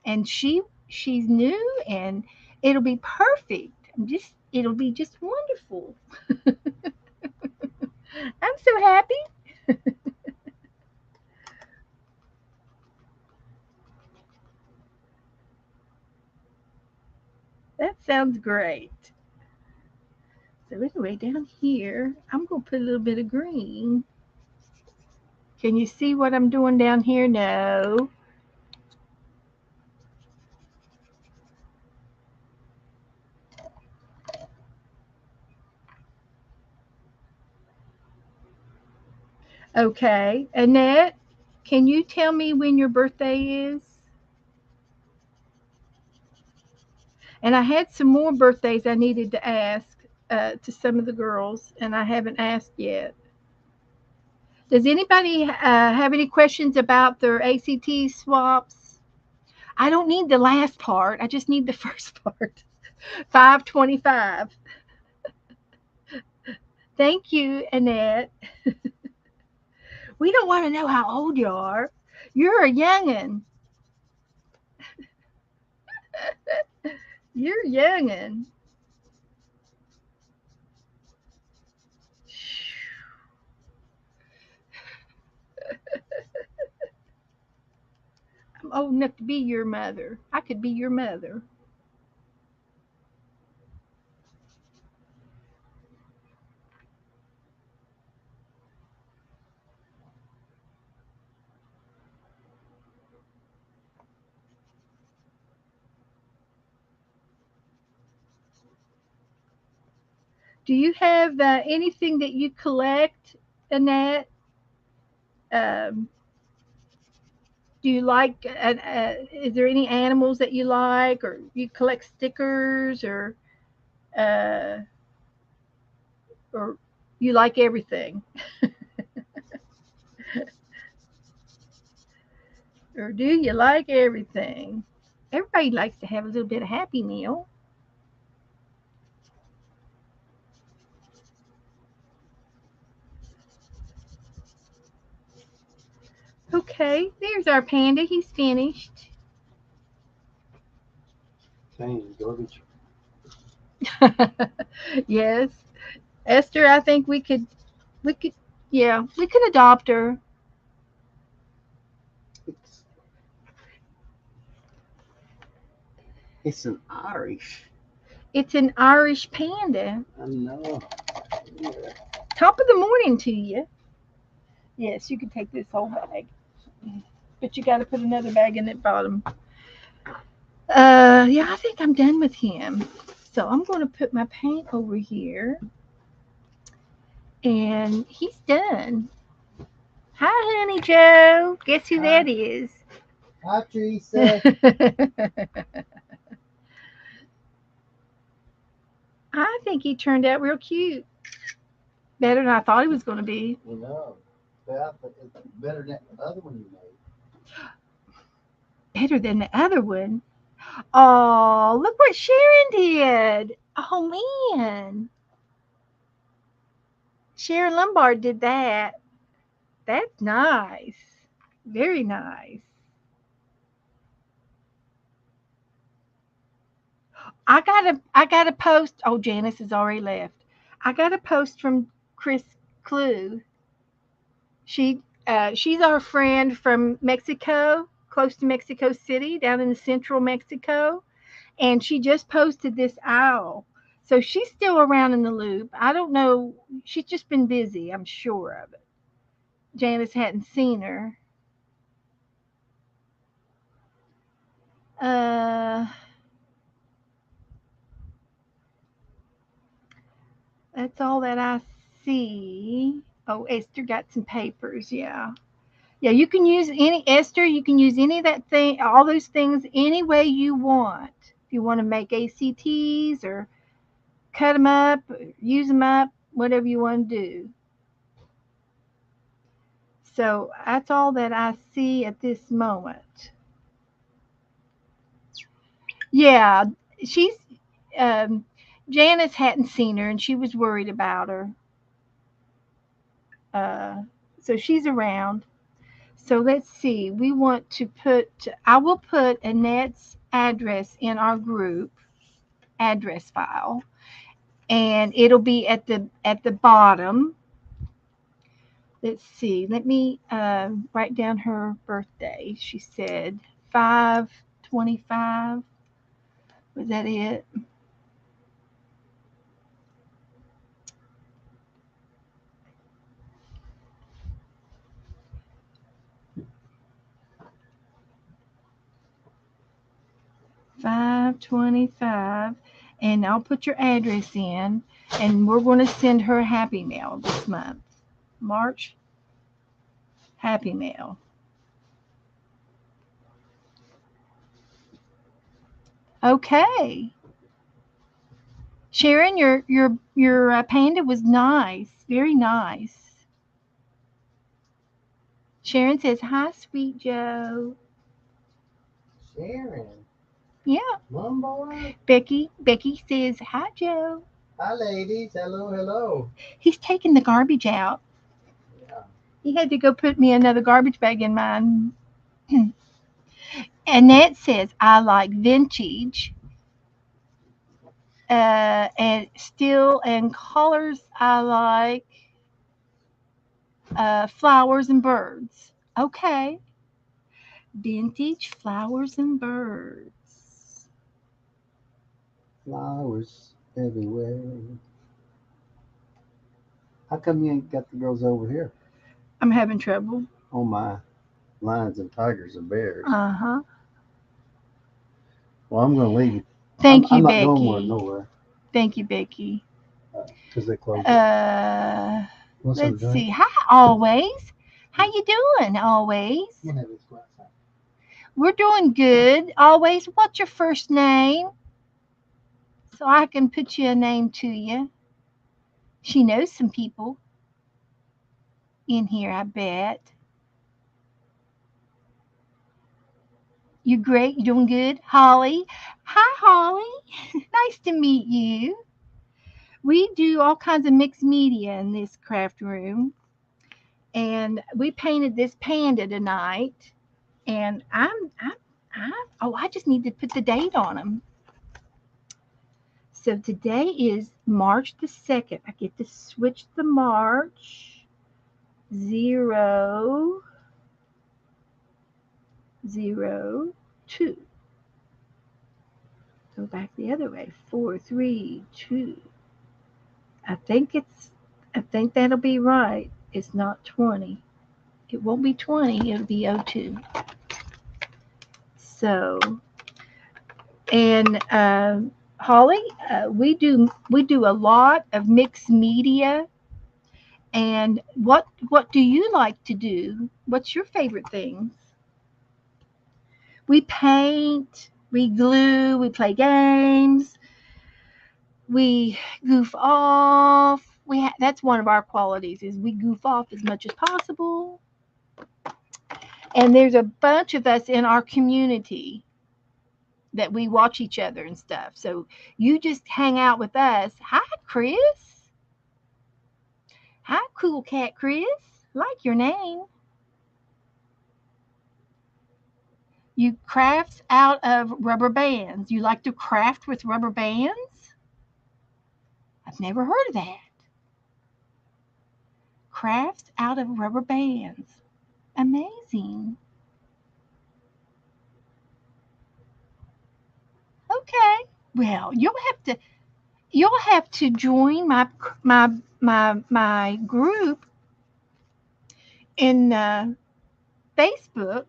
And she's new, and it'll be perfect. It'll be just wonderful. I'm so happy. That sounds great. So anyway, down here, I'm gonna put a little bit of green. Can you see what I'm doing down here? No. Okay, Annette, can you tell me when your birthday is? And I had some more birthdays I needed to ask to some of the girls, and I haven't asked yet. Does anybody have any questions about their ACT swaps? I don't need the last part. I just need the first part. 525. Thank you, Annette. We don't want to know how old you are. You're a youngin'. You're a youngin'. I'm old enough to be your mother. I could be your mother. Do you have anything that you collect, Annette? Um, do you like? Is there any animals that you like, or you collect stickers, uh, or you like everything, or do you like everything? Everybody likes to have a little bit of Happy Meal. Okay, there's our panda. He's finished. Saying garbage. Yes, Esther. I think we could, yeah, we could adopt her. It's it's an Irish. It's an Irish panda. I know. Yeah. Top of the morning to you. Yes, you can take this whole bag, but you got to put another bag in the bottom. Yeah, I think I'm done with him. So I'm going to put my paint over here, and he's done. Hi, Honey Joe. Guess who Hi. that is? Hi, Teresa. I think he turned out real cute. Better than I thought he was going to be. You know, Beth, it's better than the other one you made. Better than the other one. Oh, look what Sharon did. Oh, man. Sharon Lombard did that. That's nice. Very nice. I got a post. Oh, Janice has already left. I got a post from Chris Clue. She's our friend from Mexico, close to Mexico City, down in the central Mexico, and she just posted this owl. So she's still around in the loop. I don't know. She's just been busy. I'm sure of it. Janice hadn't seen her. Uh, that's all that I see. Oh, Esther got some papers. Yeah. Yeah, you can use any Esther, you can use any of that thing, all those things any way you want. If you want to make ACTs or cut them up, use them up, whatever you want to do. So that's all that I see at this moment. Yeah, she's um, Janice hadn't seen her and she was worried about her. Uh, so she's around. So let's see. We want to put. I will put Annette's address in our group address file, and it'll be at the bottom. Let's see. Let me write down her birthday. She said 5/25. Was that it? 5/25, and I'll put your address in, and we're going to send her a happy mail this month. March happy mail. Okay. Sharon, your panda was nice, very nice. Sharon says, "Hi, sweet Joe." Sharon. Yeah. Lombard. Becky says, "Hi, Joe." Hi, ladies. Hello, hello. He's taking the garbage out. Yeah. He had to go put me another garbage bag in mine. Annette says, "I like vintage and still and colors. I like flowers and birds." Okay, vintage flowers and birds. Flowers everywhere. How come you ain't got the girls over here? I'm having trouble. Oh my, lions and tigers and bears. Uh huh. Well, I'm going to leave you. Thank you, I'm not going Becky. nowhere Thank you, Becky. because they closed it. Want some Let's drink? see. Hi, always. How you doing, always? Whenever it's go outside. We're doing good. Always. What's your first name? So I can put you a name to you. She knows some people in here, I bet. You're great. You're doing good. Holly. Hi, Holly. Nice to meet you. We do all kinds of mixed media in this craft room. And we painted this panda tonight. And I just need to put the date on them. So today is March the 2nd. I get to switch the March 002. Go back the other way. 432. I think I think that'll be right. It's not 20. It won't be 20, it'll be '02. So, and Holly, we do a lot of mixed media. And what do you like to do? What's your favorite things? We paint, we glue, we play games, we goof off. That's one of our qualities is we goof off as much as possible. And there's a bunch of us in our community that we watch each other and stuff. So you just hang out with us. Hi, Chris. Hi, Cool Cat Chris. Like your name. You craft out of rubber bands. You like to craft with rubber bands? I've never heard of that. Crafts out of rubber bands. Amazing. Okay. Well, you'll have to join my group in Facebook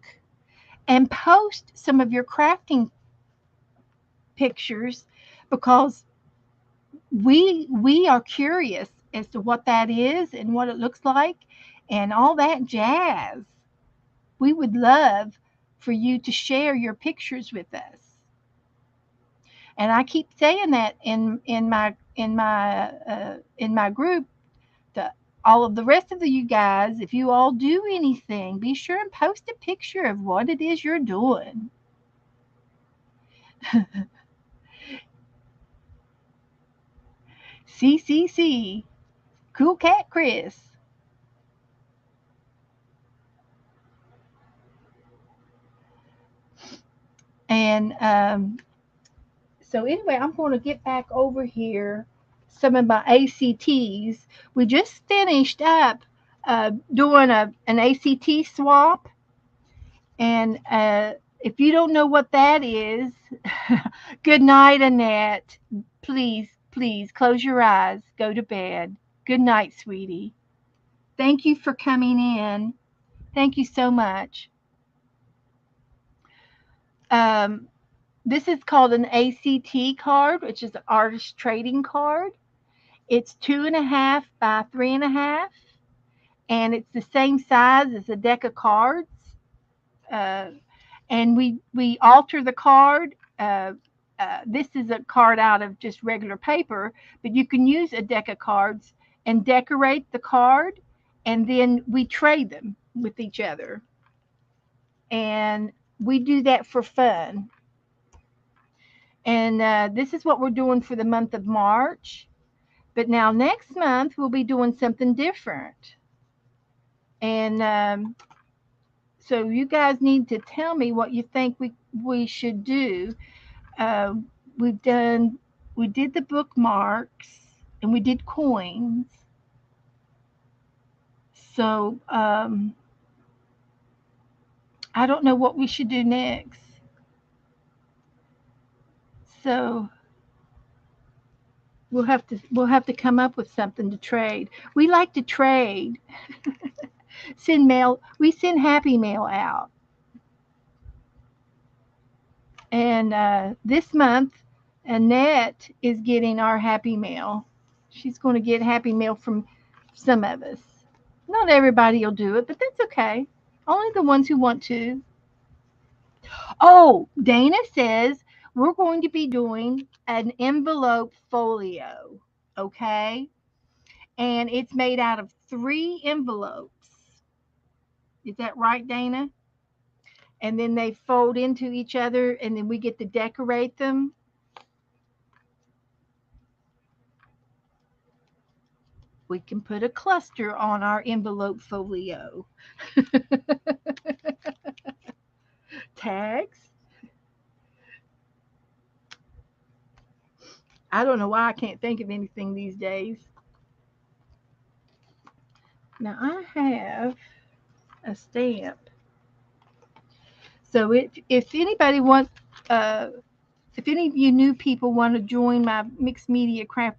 and post some of your crafting pictures because we are curious as to what that is and what it looks like and all that jazz. We would love for you to share your pictures with us. And I keep saying that in my group to all of the rest of you guys. If you all do anything, be sure and post a picture of what it is you're doing. CCC, Cool Cat Chris. And so anyway, I'm going to get back over here some of my ACTs. We just finished up doing an ACT swap, and if you don't know what that is, good night, Annette. Please, please close your eyes. Go to bed. Good night, sweetie. Thank you for coming in. Thank you so much. Um, this is called an ACT card, which is an artist trading card. It's 2.5 by 3.5, and it's the same size as a deck of cards. Uh, and we alter the card. This is a card out of just regular paper, but you can use a deck of cards and decorate the card, and then we trade them with each other. And we do that for fun. And this is what we're doing for the month of March. But now next month, we'll be doing something different. And so you guys need to tell me what you think we should do. Uh, we've done we did the bookmarks and we did coins. So I don't know what we should do next. So we'll have to come up with something to trade. We like to trade. Send mail. We send happy mail out. And this month, Annette is getting our happy mail. She's going to get happy mail from some of us. Not everybody will do it, but that's okay. Only the ones who want to. Oh, Dana says we're going to be doing an envelope folio. Okay. And it's made out of 3 envelopes. Is that right, Dana? And then they fold into each other, and then we get to decorate them. We can put a cluster on our envelope folio. Tags. I don't know why I can't think of anything these days. Now I have a stamp. So if anybody wants, if any of you new people want to join my mixed media craft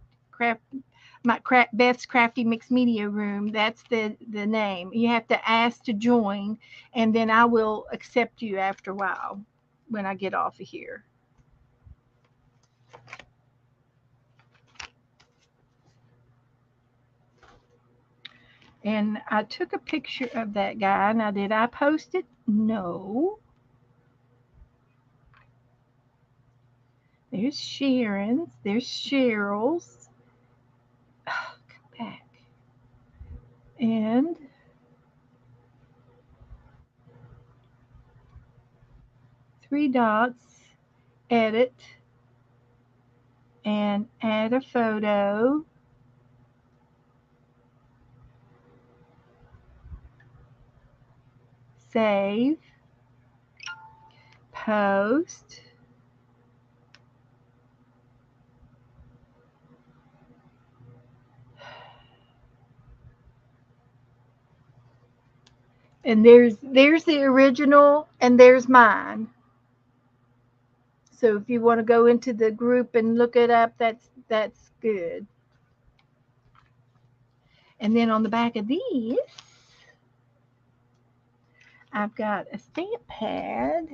my Beth's Crafty Mixed Media Room, that's the name. You have to ask to join, and then I will accept you after a while when I get off of here. And I took a picture of that guy. Now, did I post it? No. There's Sharon's. There's Cheryl's. Oh, come back. And three dots. Edit. And add a photo. Save. Post. And there's the original and there's mine. So if you want to go into the group and look it up, that's good. And then on the back of these, I've got a stamp pad.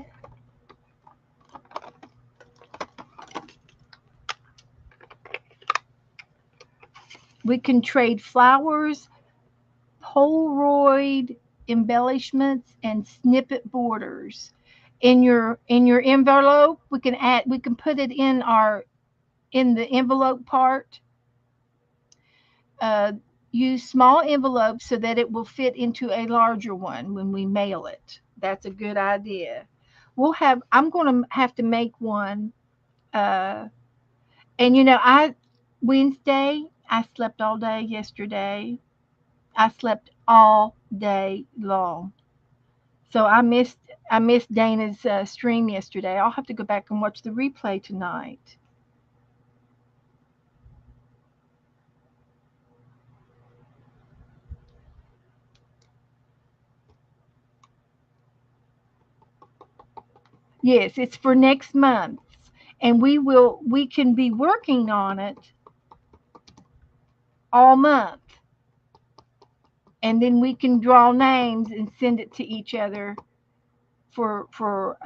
We can trade flowers, Polaroid embellishments, and snippet borders. In your envelope, we can put it in the envelope part. Uh, use small envelopes so that it will fit into a larger one when we mail it. That's a good idea. I'm going to have to make one. Uh, and Wednesday, I slept all day yesterday. I slept all day long. So I missed Dana's stream yesterday. I'll have to go back and watch the replay tonight. Yes, it's for next month, and we can be working on it all month, and then we can draw names and send it to each other for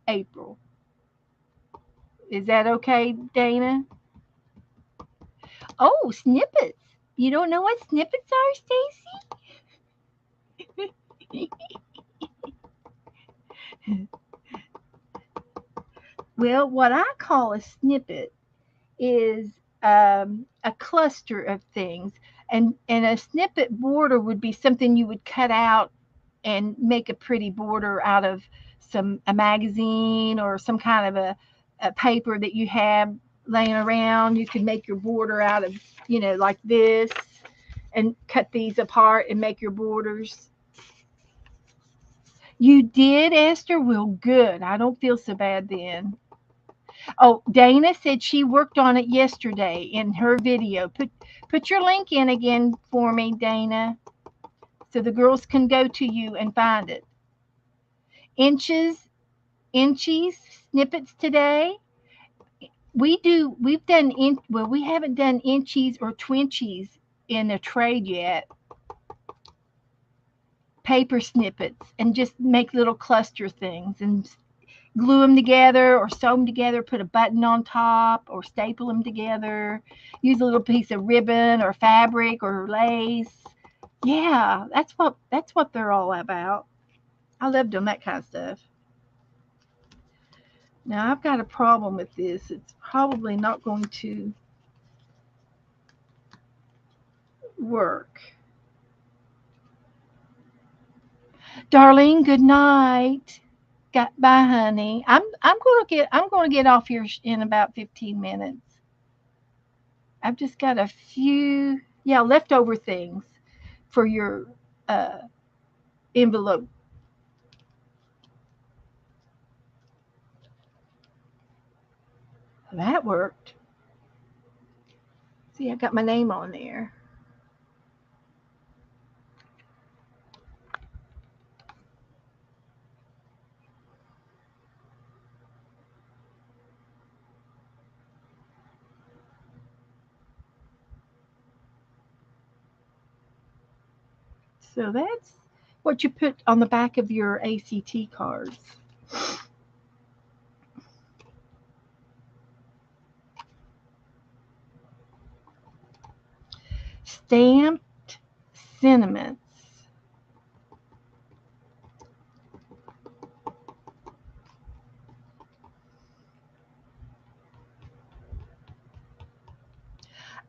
April. Is that okay, Dana? Oh, snippets. You don't know what snippets are, Stacy? Well, what I call a snippet is a cluster of things, and a snippet border would be something you would cut out and make a pretty border out of a magazine or some kind of a paper that you have laying around. You can make your border out of like this, and cut these apart and make your borders. You did, Esther? Well, good. I don't feel so bad then. Oh, Dana said she worked on it yesterday in her video. Put your link in again for me, Dana, so the girls can go to you and find it. Inchies, snippets today. We haven't done inchies or twinchies in a trade yet. Paper snippets, and just make little cluster things and glue them together or sew them together, put a button on top or staple them together, use a little piece of ribbon or fabric or lace. Yeah, that's what they're all about. I love doing that kind of stuff. Now I've got a problem with this. It's probably not going to work. Darlene, good night. Bye, honey. I'm gonna get off here in about 15 minutes. I've just got a few, yeah, leftover things for your uh, envelope. That worked. See, I got my name on there. So that's what you put on the back of your ACT cards. Stamped sentiments.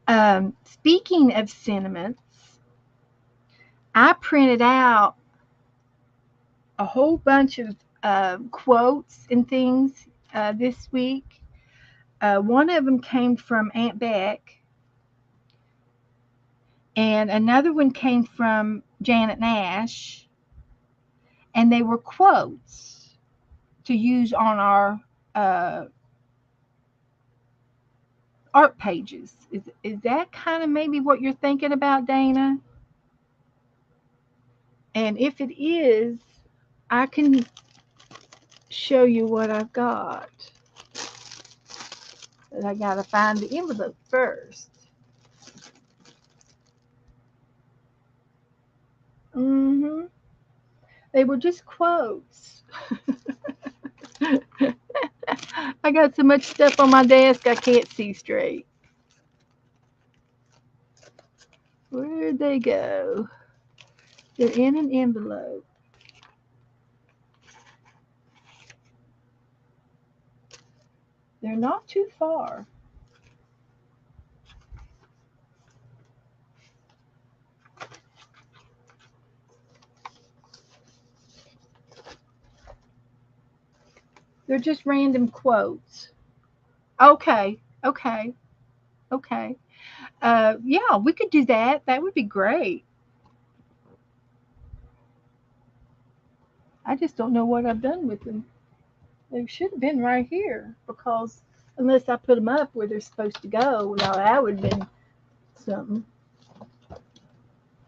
Speaking of sentiments, I printed out a whole bunch of quotes and things this week. One of them came from Aunt Beck, and another one came from Janet Nash, and they were quotes to use on our uh, art pages. Is that kind of maybe what you're thinking about, Dana? And if it is, I can show you what I've got. But I gotta find the envelope first. They were just quotes. I got so much stuff on my desk I can't see straight. Where'd they go? They're in an envelope. They're not too far. They're just random quotes. Okay, okay, okay. Yeah, we could do that. That would be great. I just don't know what I've done with them. They should have been right here because unless I put them up where they're supposed to go, now that would have been something.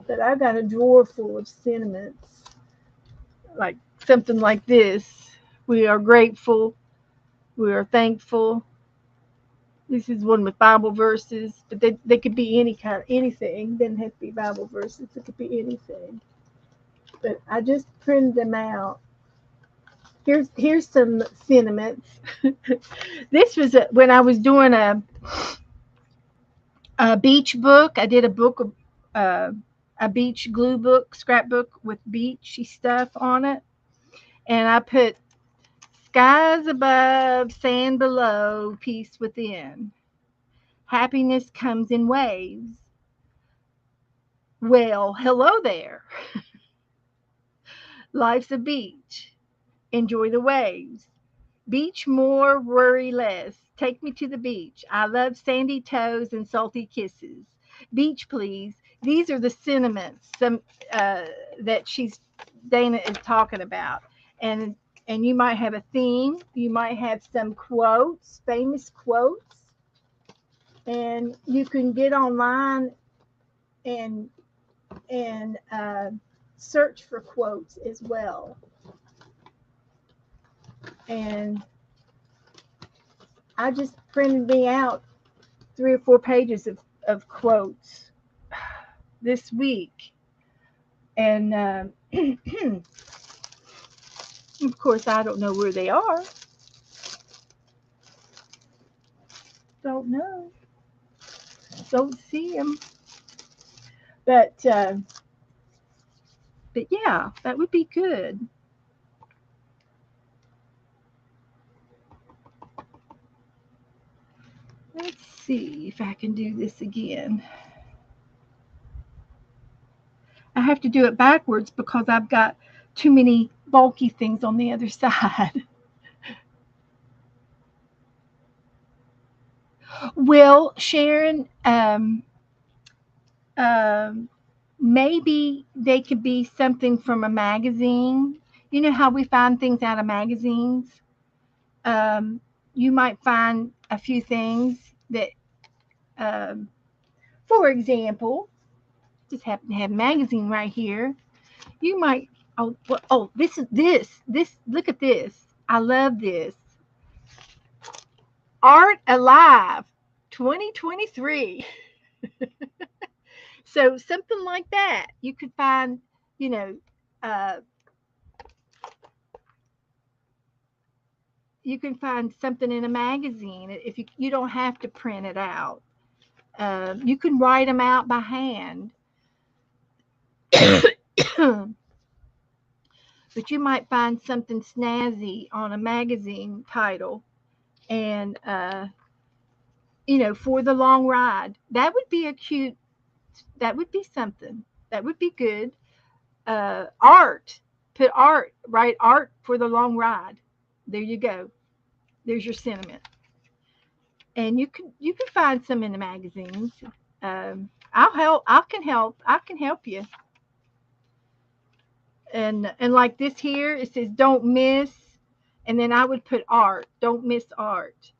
But I got a drawer full of sentiments, like something like this. We are grateful. We are thankful. This is one with Bible verses, but they could be any kind, anything. They didn't have to be Bible verses. It could be anything. But I just printed them out. Here's some sentiments. This was when I was doing a beach book. I did a book of a beach glue book, scrapbook with beachy stuff on it, and I put skies above, sand below, peace within. Happiness comes in waves. Well, hello there. Life's a beach. Enjoy the waves. Beach more, worry less. Take me to the beach. I love sandy toes and salty kisses. Beach, please. These are the sentiments uh, that Dana is talking about, and and you might have a theme. You might have some quotes, famous quotes, and you can get online and and search for quotes as well. And I just printed me out 3 or 4 pages of quotes this week. And of course, I don't know where they are. Don't know. Don't see them. But yeah, that would be good. Let's see if I can do this again. I have to do it backwards because I've got too many bulky things on the other side. Well, Sharon, um, maybe they could be something from a magazine. You know how we find things out of magazines? Um, you might find a few things that, um, for example, just happen to have a magazine right here. You might, oh, well, oh, this, look at this. I love this. Art Alive 2023. So something like that. You could find, you know, uh, you can find something in a magazine if you don't have to print it out. You can write them out by hand. But you might find something snazzy on a magazine title and for the long ride. That would be a cute, that would be something. That would be good. Art, put art, write art for the long ride. There you go. There's your sentiment. And you can find some in the magazines. I'll help. I can help. I can help you. And like this here, it says don't miss, and then I would put art. Don't miss art.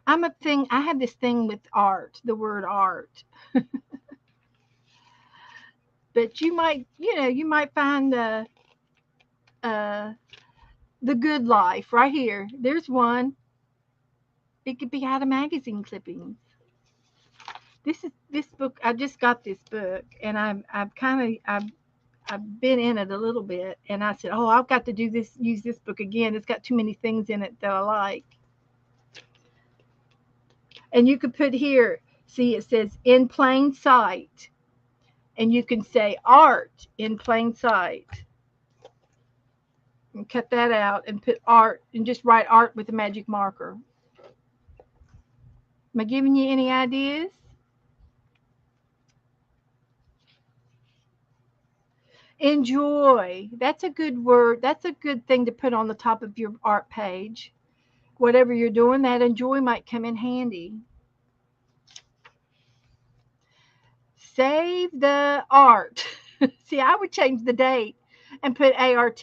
I have this thing with art, the word art. But you might find uh the good life right here. There's one. It could be out of magazine clippings. This book. I just got this book, and I've been in it a little bit, and I said, oh, I've got to use this book again. It's got too many things in it that I like. And you could put here. See, it says in plain sight, and you can say art in plain sight. And cut that out and put art and just write art with a magic marker. Am I giving you any ideas? Enjoy. That's a good word. That's a good thing to put on the top of your art page. Whatever you're doing, that enjoy might come in handy. Save the art. See, I would change the date and put ART.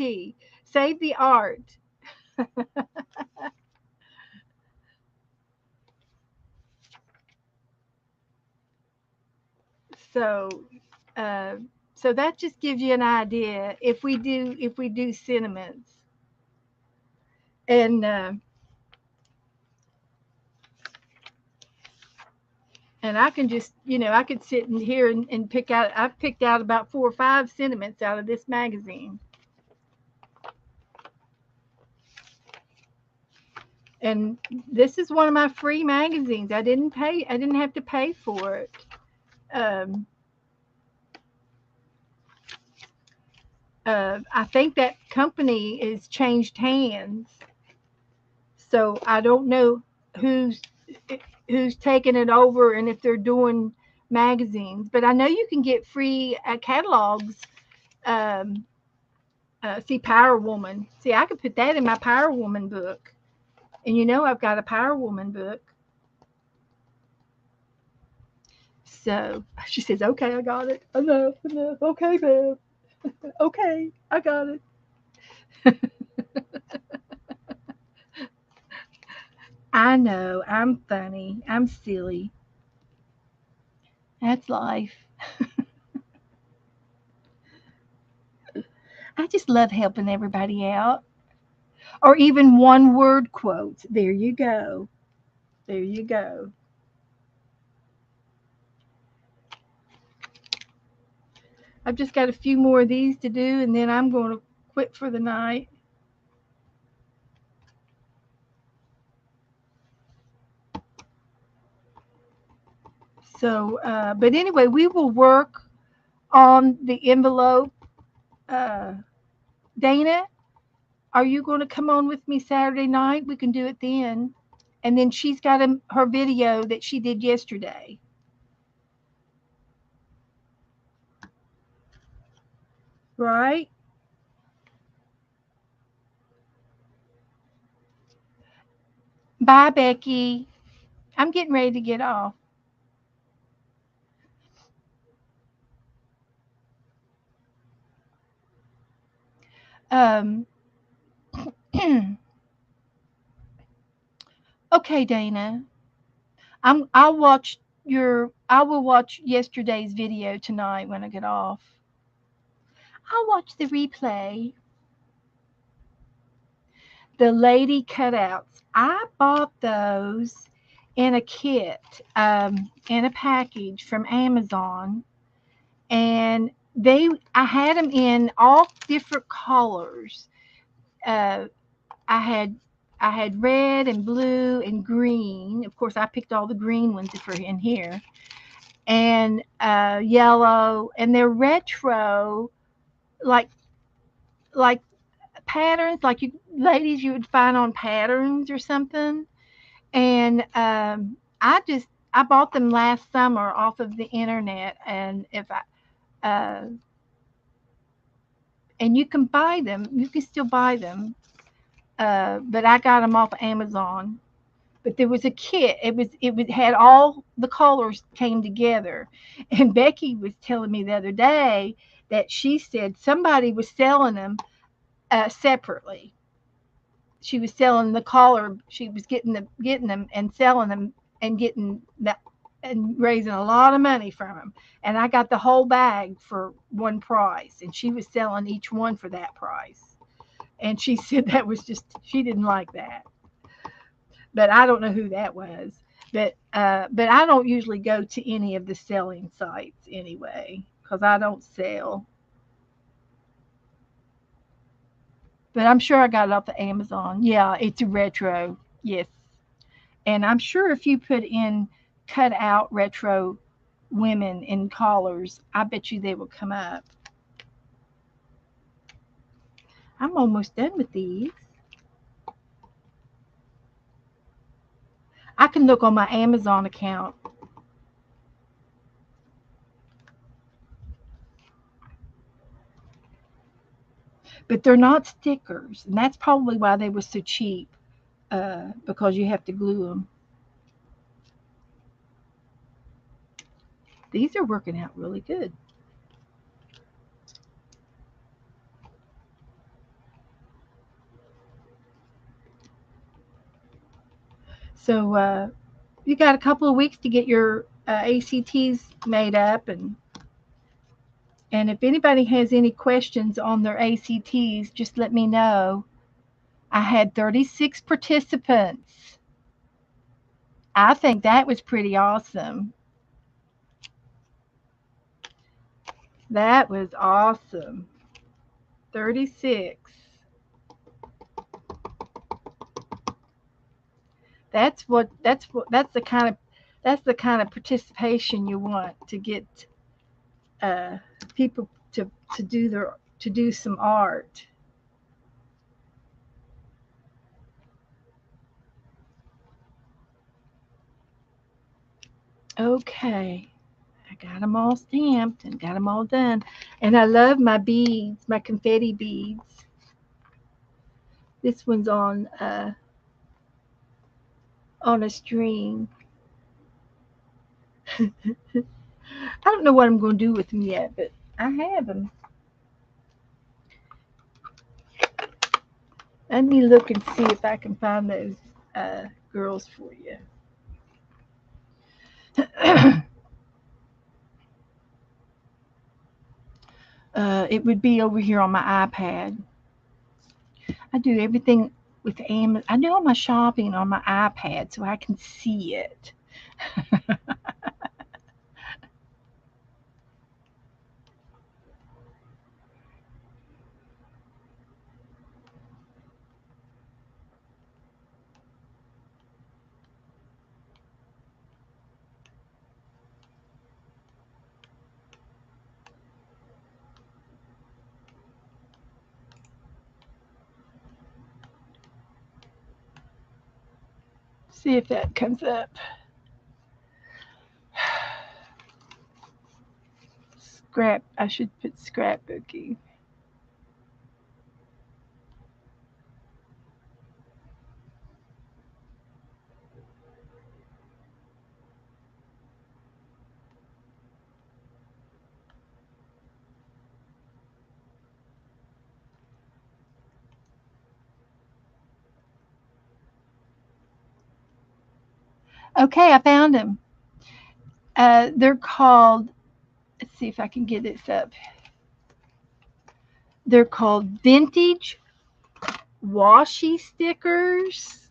Save the art. So, uh, so that just gives you an idea if we do sentiments. And and I can just I could sit in here and pick out. I've picked out about 4 or 5 sentiments out of this magazine. And this is one of my free magazines. I didn't have to pay for it. um, I think that company has changed hands, so I don't know who's who's taking it over and if they're doing magazines. But I know you can get free catalogs. Um, see, Power Woman. See, I could put that in my Power Woman book, and I've got a Power Woman book. So she says, "Okay, I got it. Enough, enough. Okay, babe. Okay, I got it." I know. I'm funny. I'm silly. That's life. I just love helping everybody out. Or even one word quotes. There you go. There you go. I've just got a few more of these to do, and then I'm going to quit for the night. So, but anyway, we will work on the envelope. Uh, Dana, are you going to come on with me Saturday night? We can do it then. And then she's got her video that she did yesterday. Right? Bye, Becky. I'm getting ready to get off. Um, okay, Dana. I will watch yesterday's video tonight when I get off. I'll watch the replay. The lady cutouts. I bought those in a kit, in a package from Amazon, and I had them in all different colors. Uh, I had I had red and blue and green. Of course, I picked all the green ones for in here, and yellow, and they're retro, like like patterns, like you ladies you would find on patterns or something. And I bought them last summer off of the internet, and if I and you can buy them, you can still buy them, but I got them off of Amazon. But there was a kit. Had all the colors came together, and Becky was telling me the other day that she said somebody was selling them separately. She was selling the collar. She was getting them and selling them and getting that and raising a lot of money from them. And I got the whole bag for one price, and she was selling each one for that price. And she said that was just she didn't like that, but I don't know who that was. But I don't usually go to any of the selling sites anyway because I don't sell. But I'm sure I got it off of Amazon. Yeah, it's a retro. Yes. And I'm sure if you put in cut out retro women in collars, I bet you they will come up. I'm almost done with these. I can look on my Amazon account. But they're not stickers. And that's probably why they were so cheap, because you have to glue them. These are working out really good. So you got a couple of weeks to get your ACTs made up, and if anybody has any questions on their ACTs, just let me know. I had 36 participants. I think that was pretty awesome. That was awesome. 36. That's the kind of participation you want to get uh, people to do some art. Okay, I got them all stamped and got them all done, and I love my beads, my confetti beads. This one's on a string. I don't know what I'm going to do with them yet, but I have them. Let me look and see if I can find those girls for you. It would be over here on my iPad. I do everything with Amazon. I do all my shopping on my iPad so I can see it. See if that comes up. Scrap. I should put scrapbooking. Okay, I found them. They're called. Let's see if I can get this up. They're called vintage washi stickers,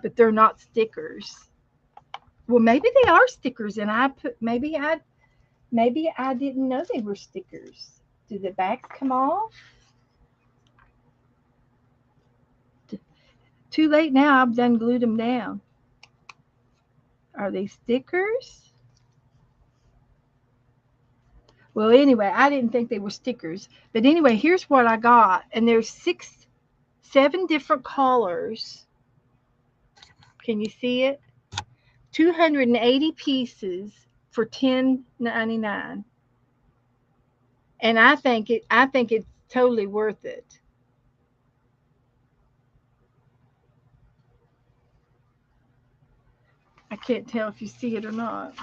but they're not stickers. Well, maybe they are stickers, and maybe I didn't know they were stickers. Do the backs come off? Too late now. I've done glued them down. Are they stickers? Well, anyway, I didn't think they were stickers. But anyway, here's what I got. And there's 7 different colors. Can you see it? 280 pieces for $10.99. And I think it's totally worth it. I can't tell if you see it or not.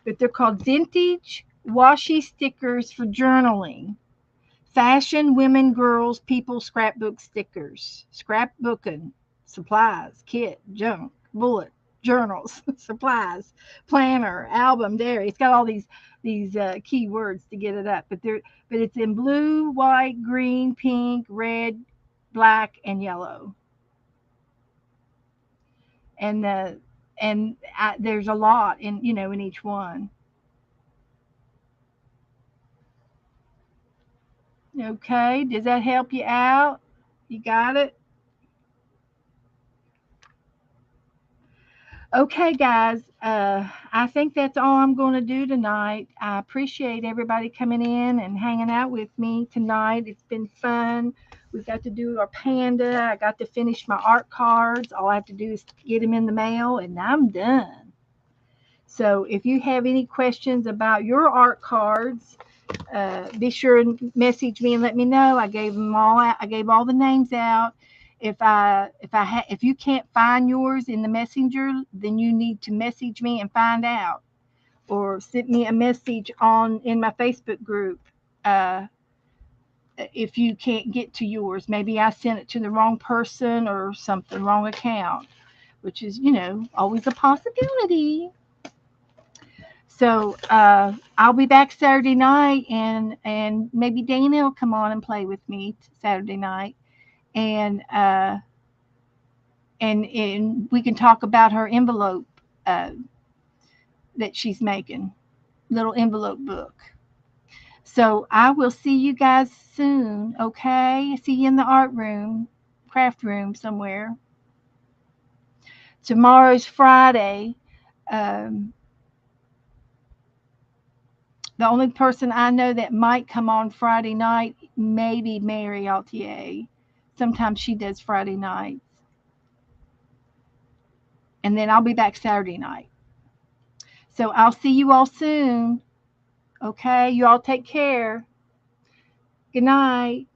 But they're called vintage washi stickers for journaling. Fashion, women, girls, people, scrapbook stickers. Scrapbooking, supplies, kit, junk, bullet, journals, supplies, planner, album, diary. It's got all these key words to get it up. But it's in blue, white, green, pink, red, black, and yellow. And there's a lot in each one. Okay, does that help you out? You got it? Okay, guys. I think that's all I'm going to do tonight. I appreciate everybody coming in and hanging out with me tonight. It's been fun. We got to do our panda. I got to finish my art cards. All I have to do is get them in the mail, and I'm done. So if you have any questions about your art cards, be sure and message me and let me know. I gave them all out. I gave all the names out. If you can't find yours in the messenger, then you need to message me and find out, or send me a message on in my Facebook group. Uh, if you can't get to yours, maybe I sent it to the wrong person or something, wrong account, which is always a possibility. So I'll be back Saturday night, and maybe Dana will come on and play with me Saturday night, and and we can talk about her envelope uh, that she's making, little envelope book. So I will see you guys soon. Okay, see you in the art room, craft room somewhere. Tomorrow's Friday. Um, The only person I know that might come on Friday night, maybe Mary Altier. Sometimes she does Friday nights. And then I'll be back Saturday night. So I'll see you all soon. Okay, you all take care. Good night.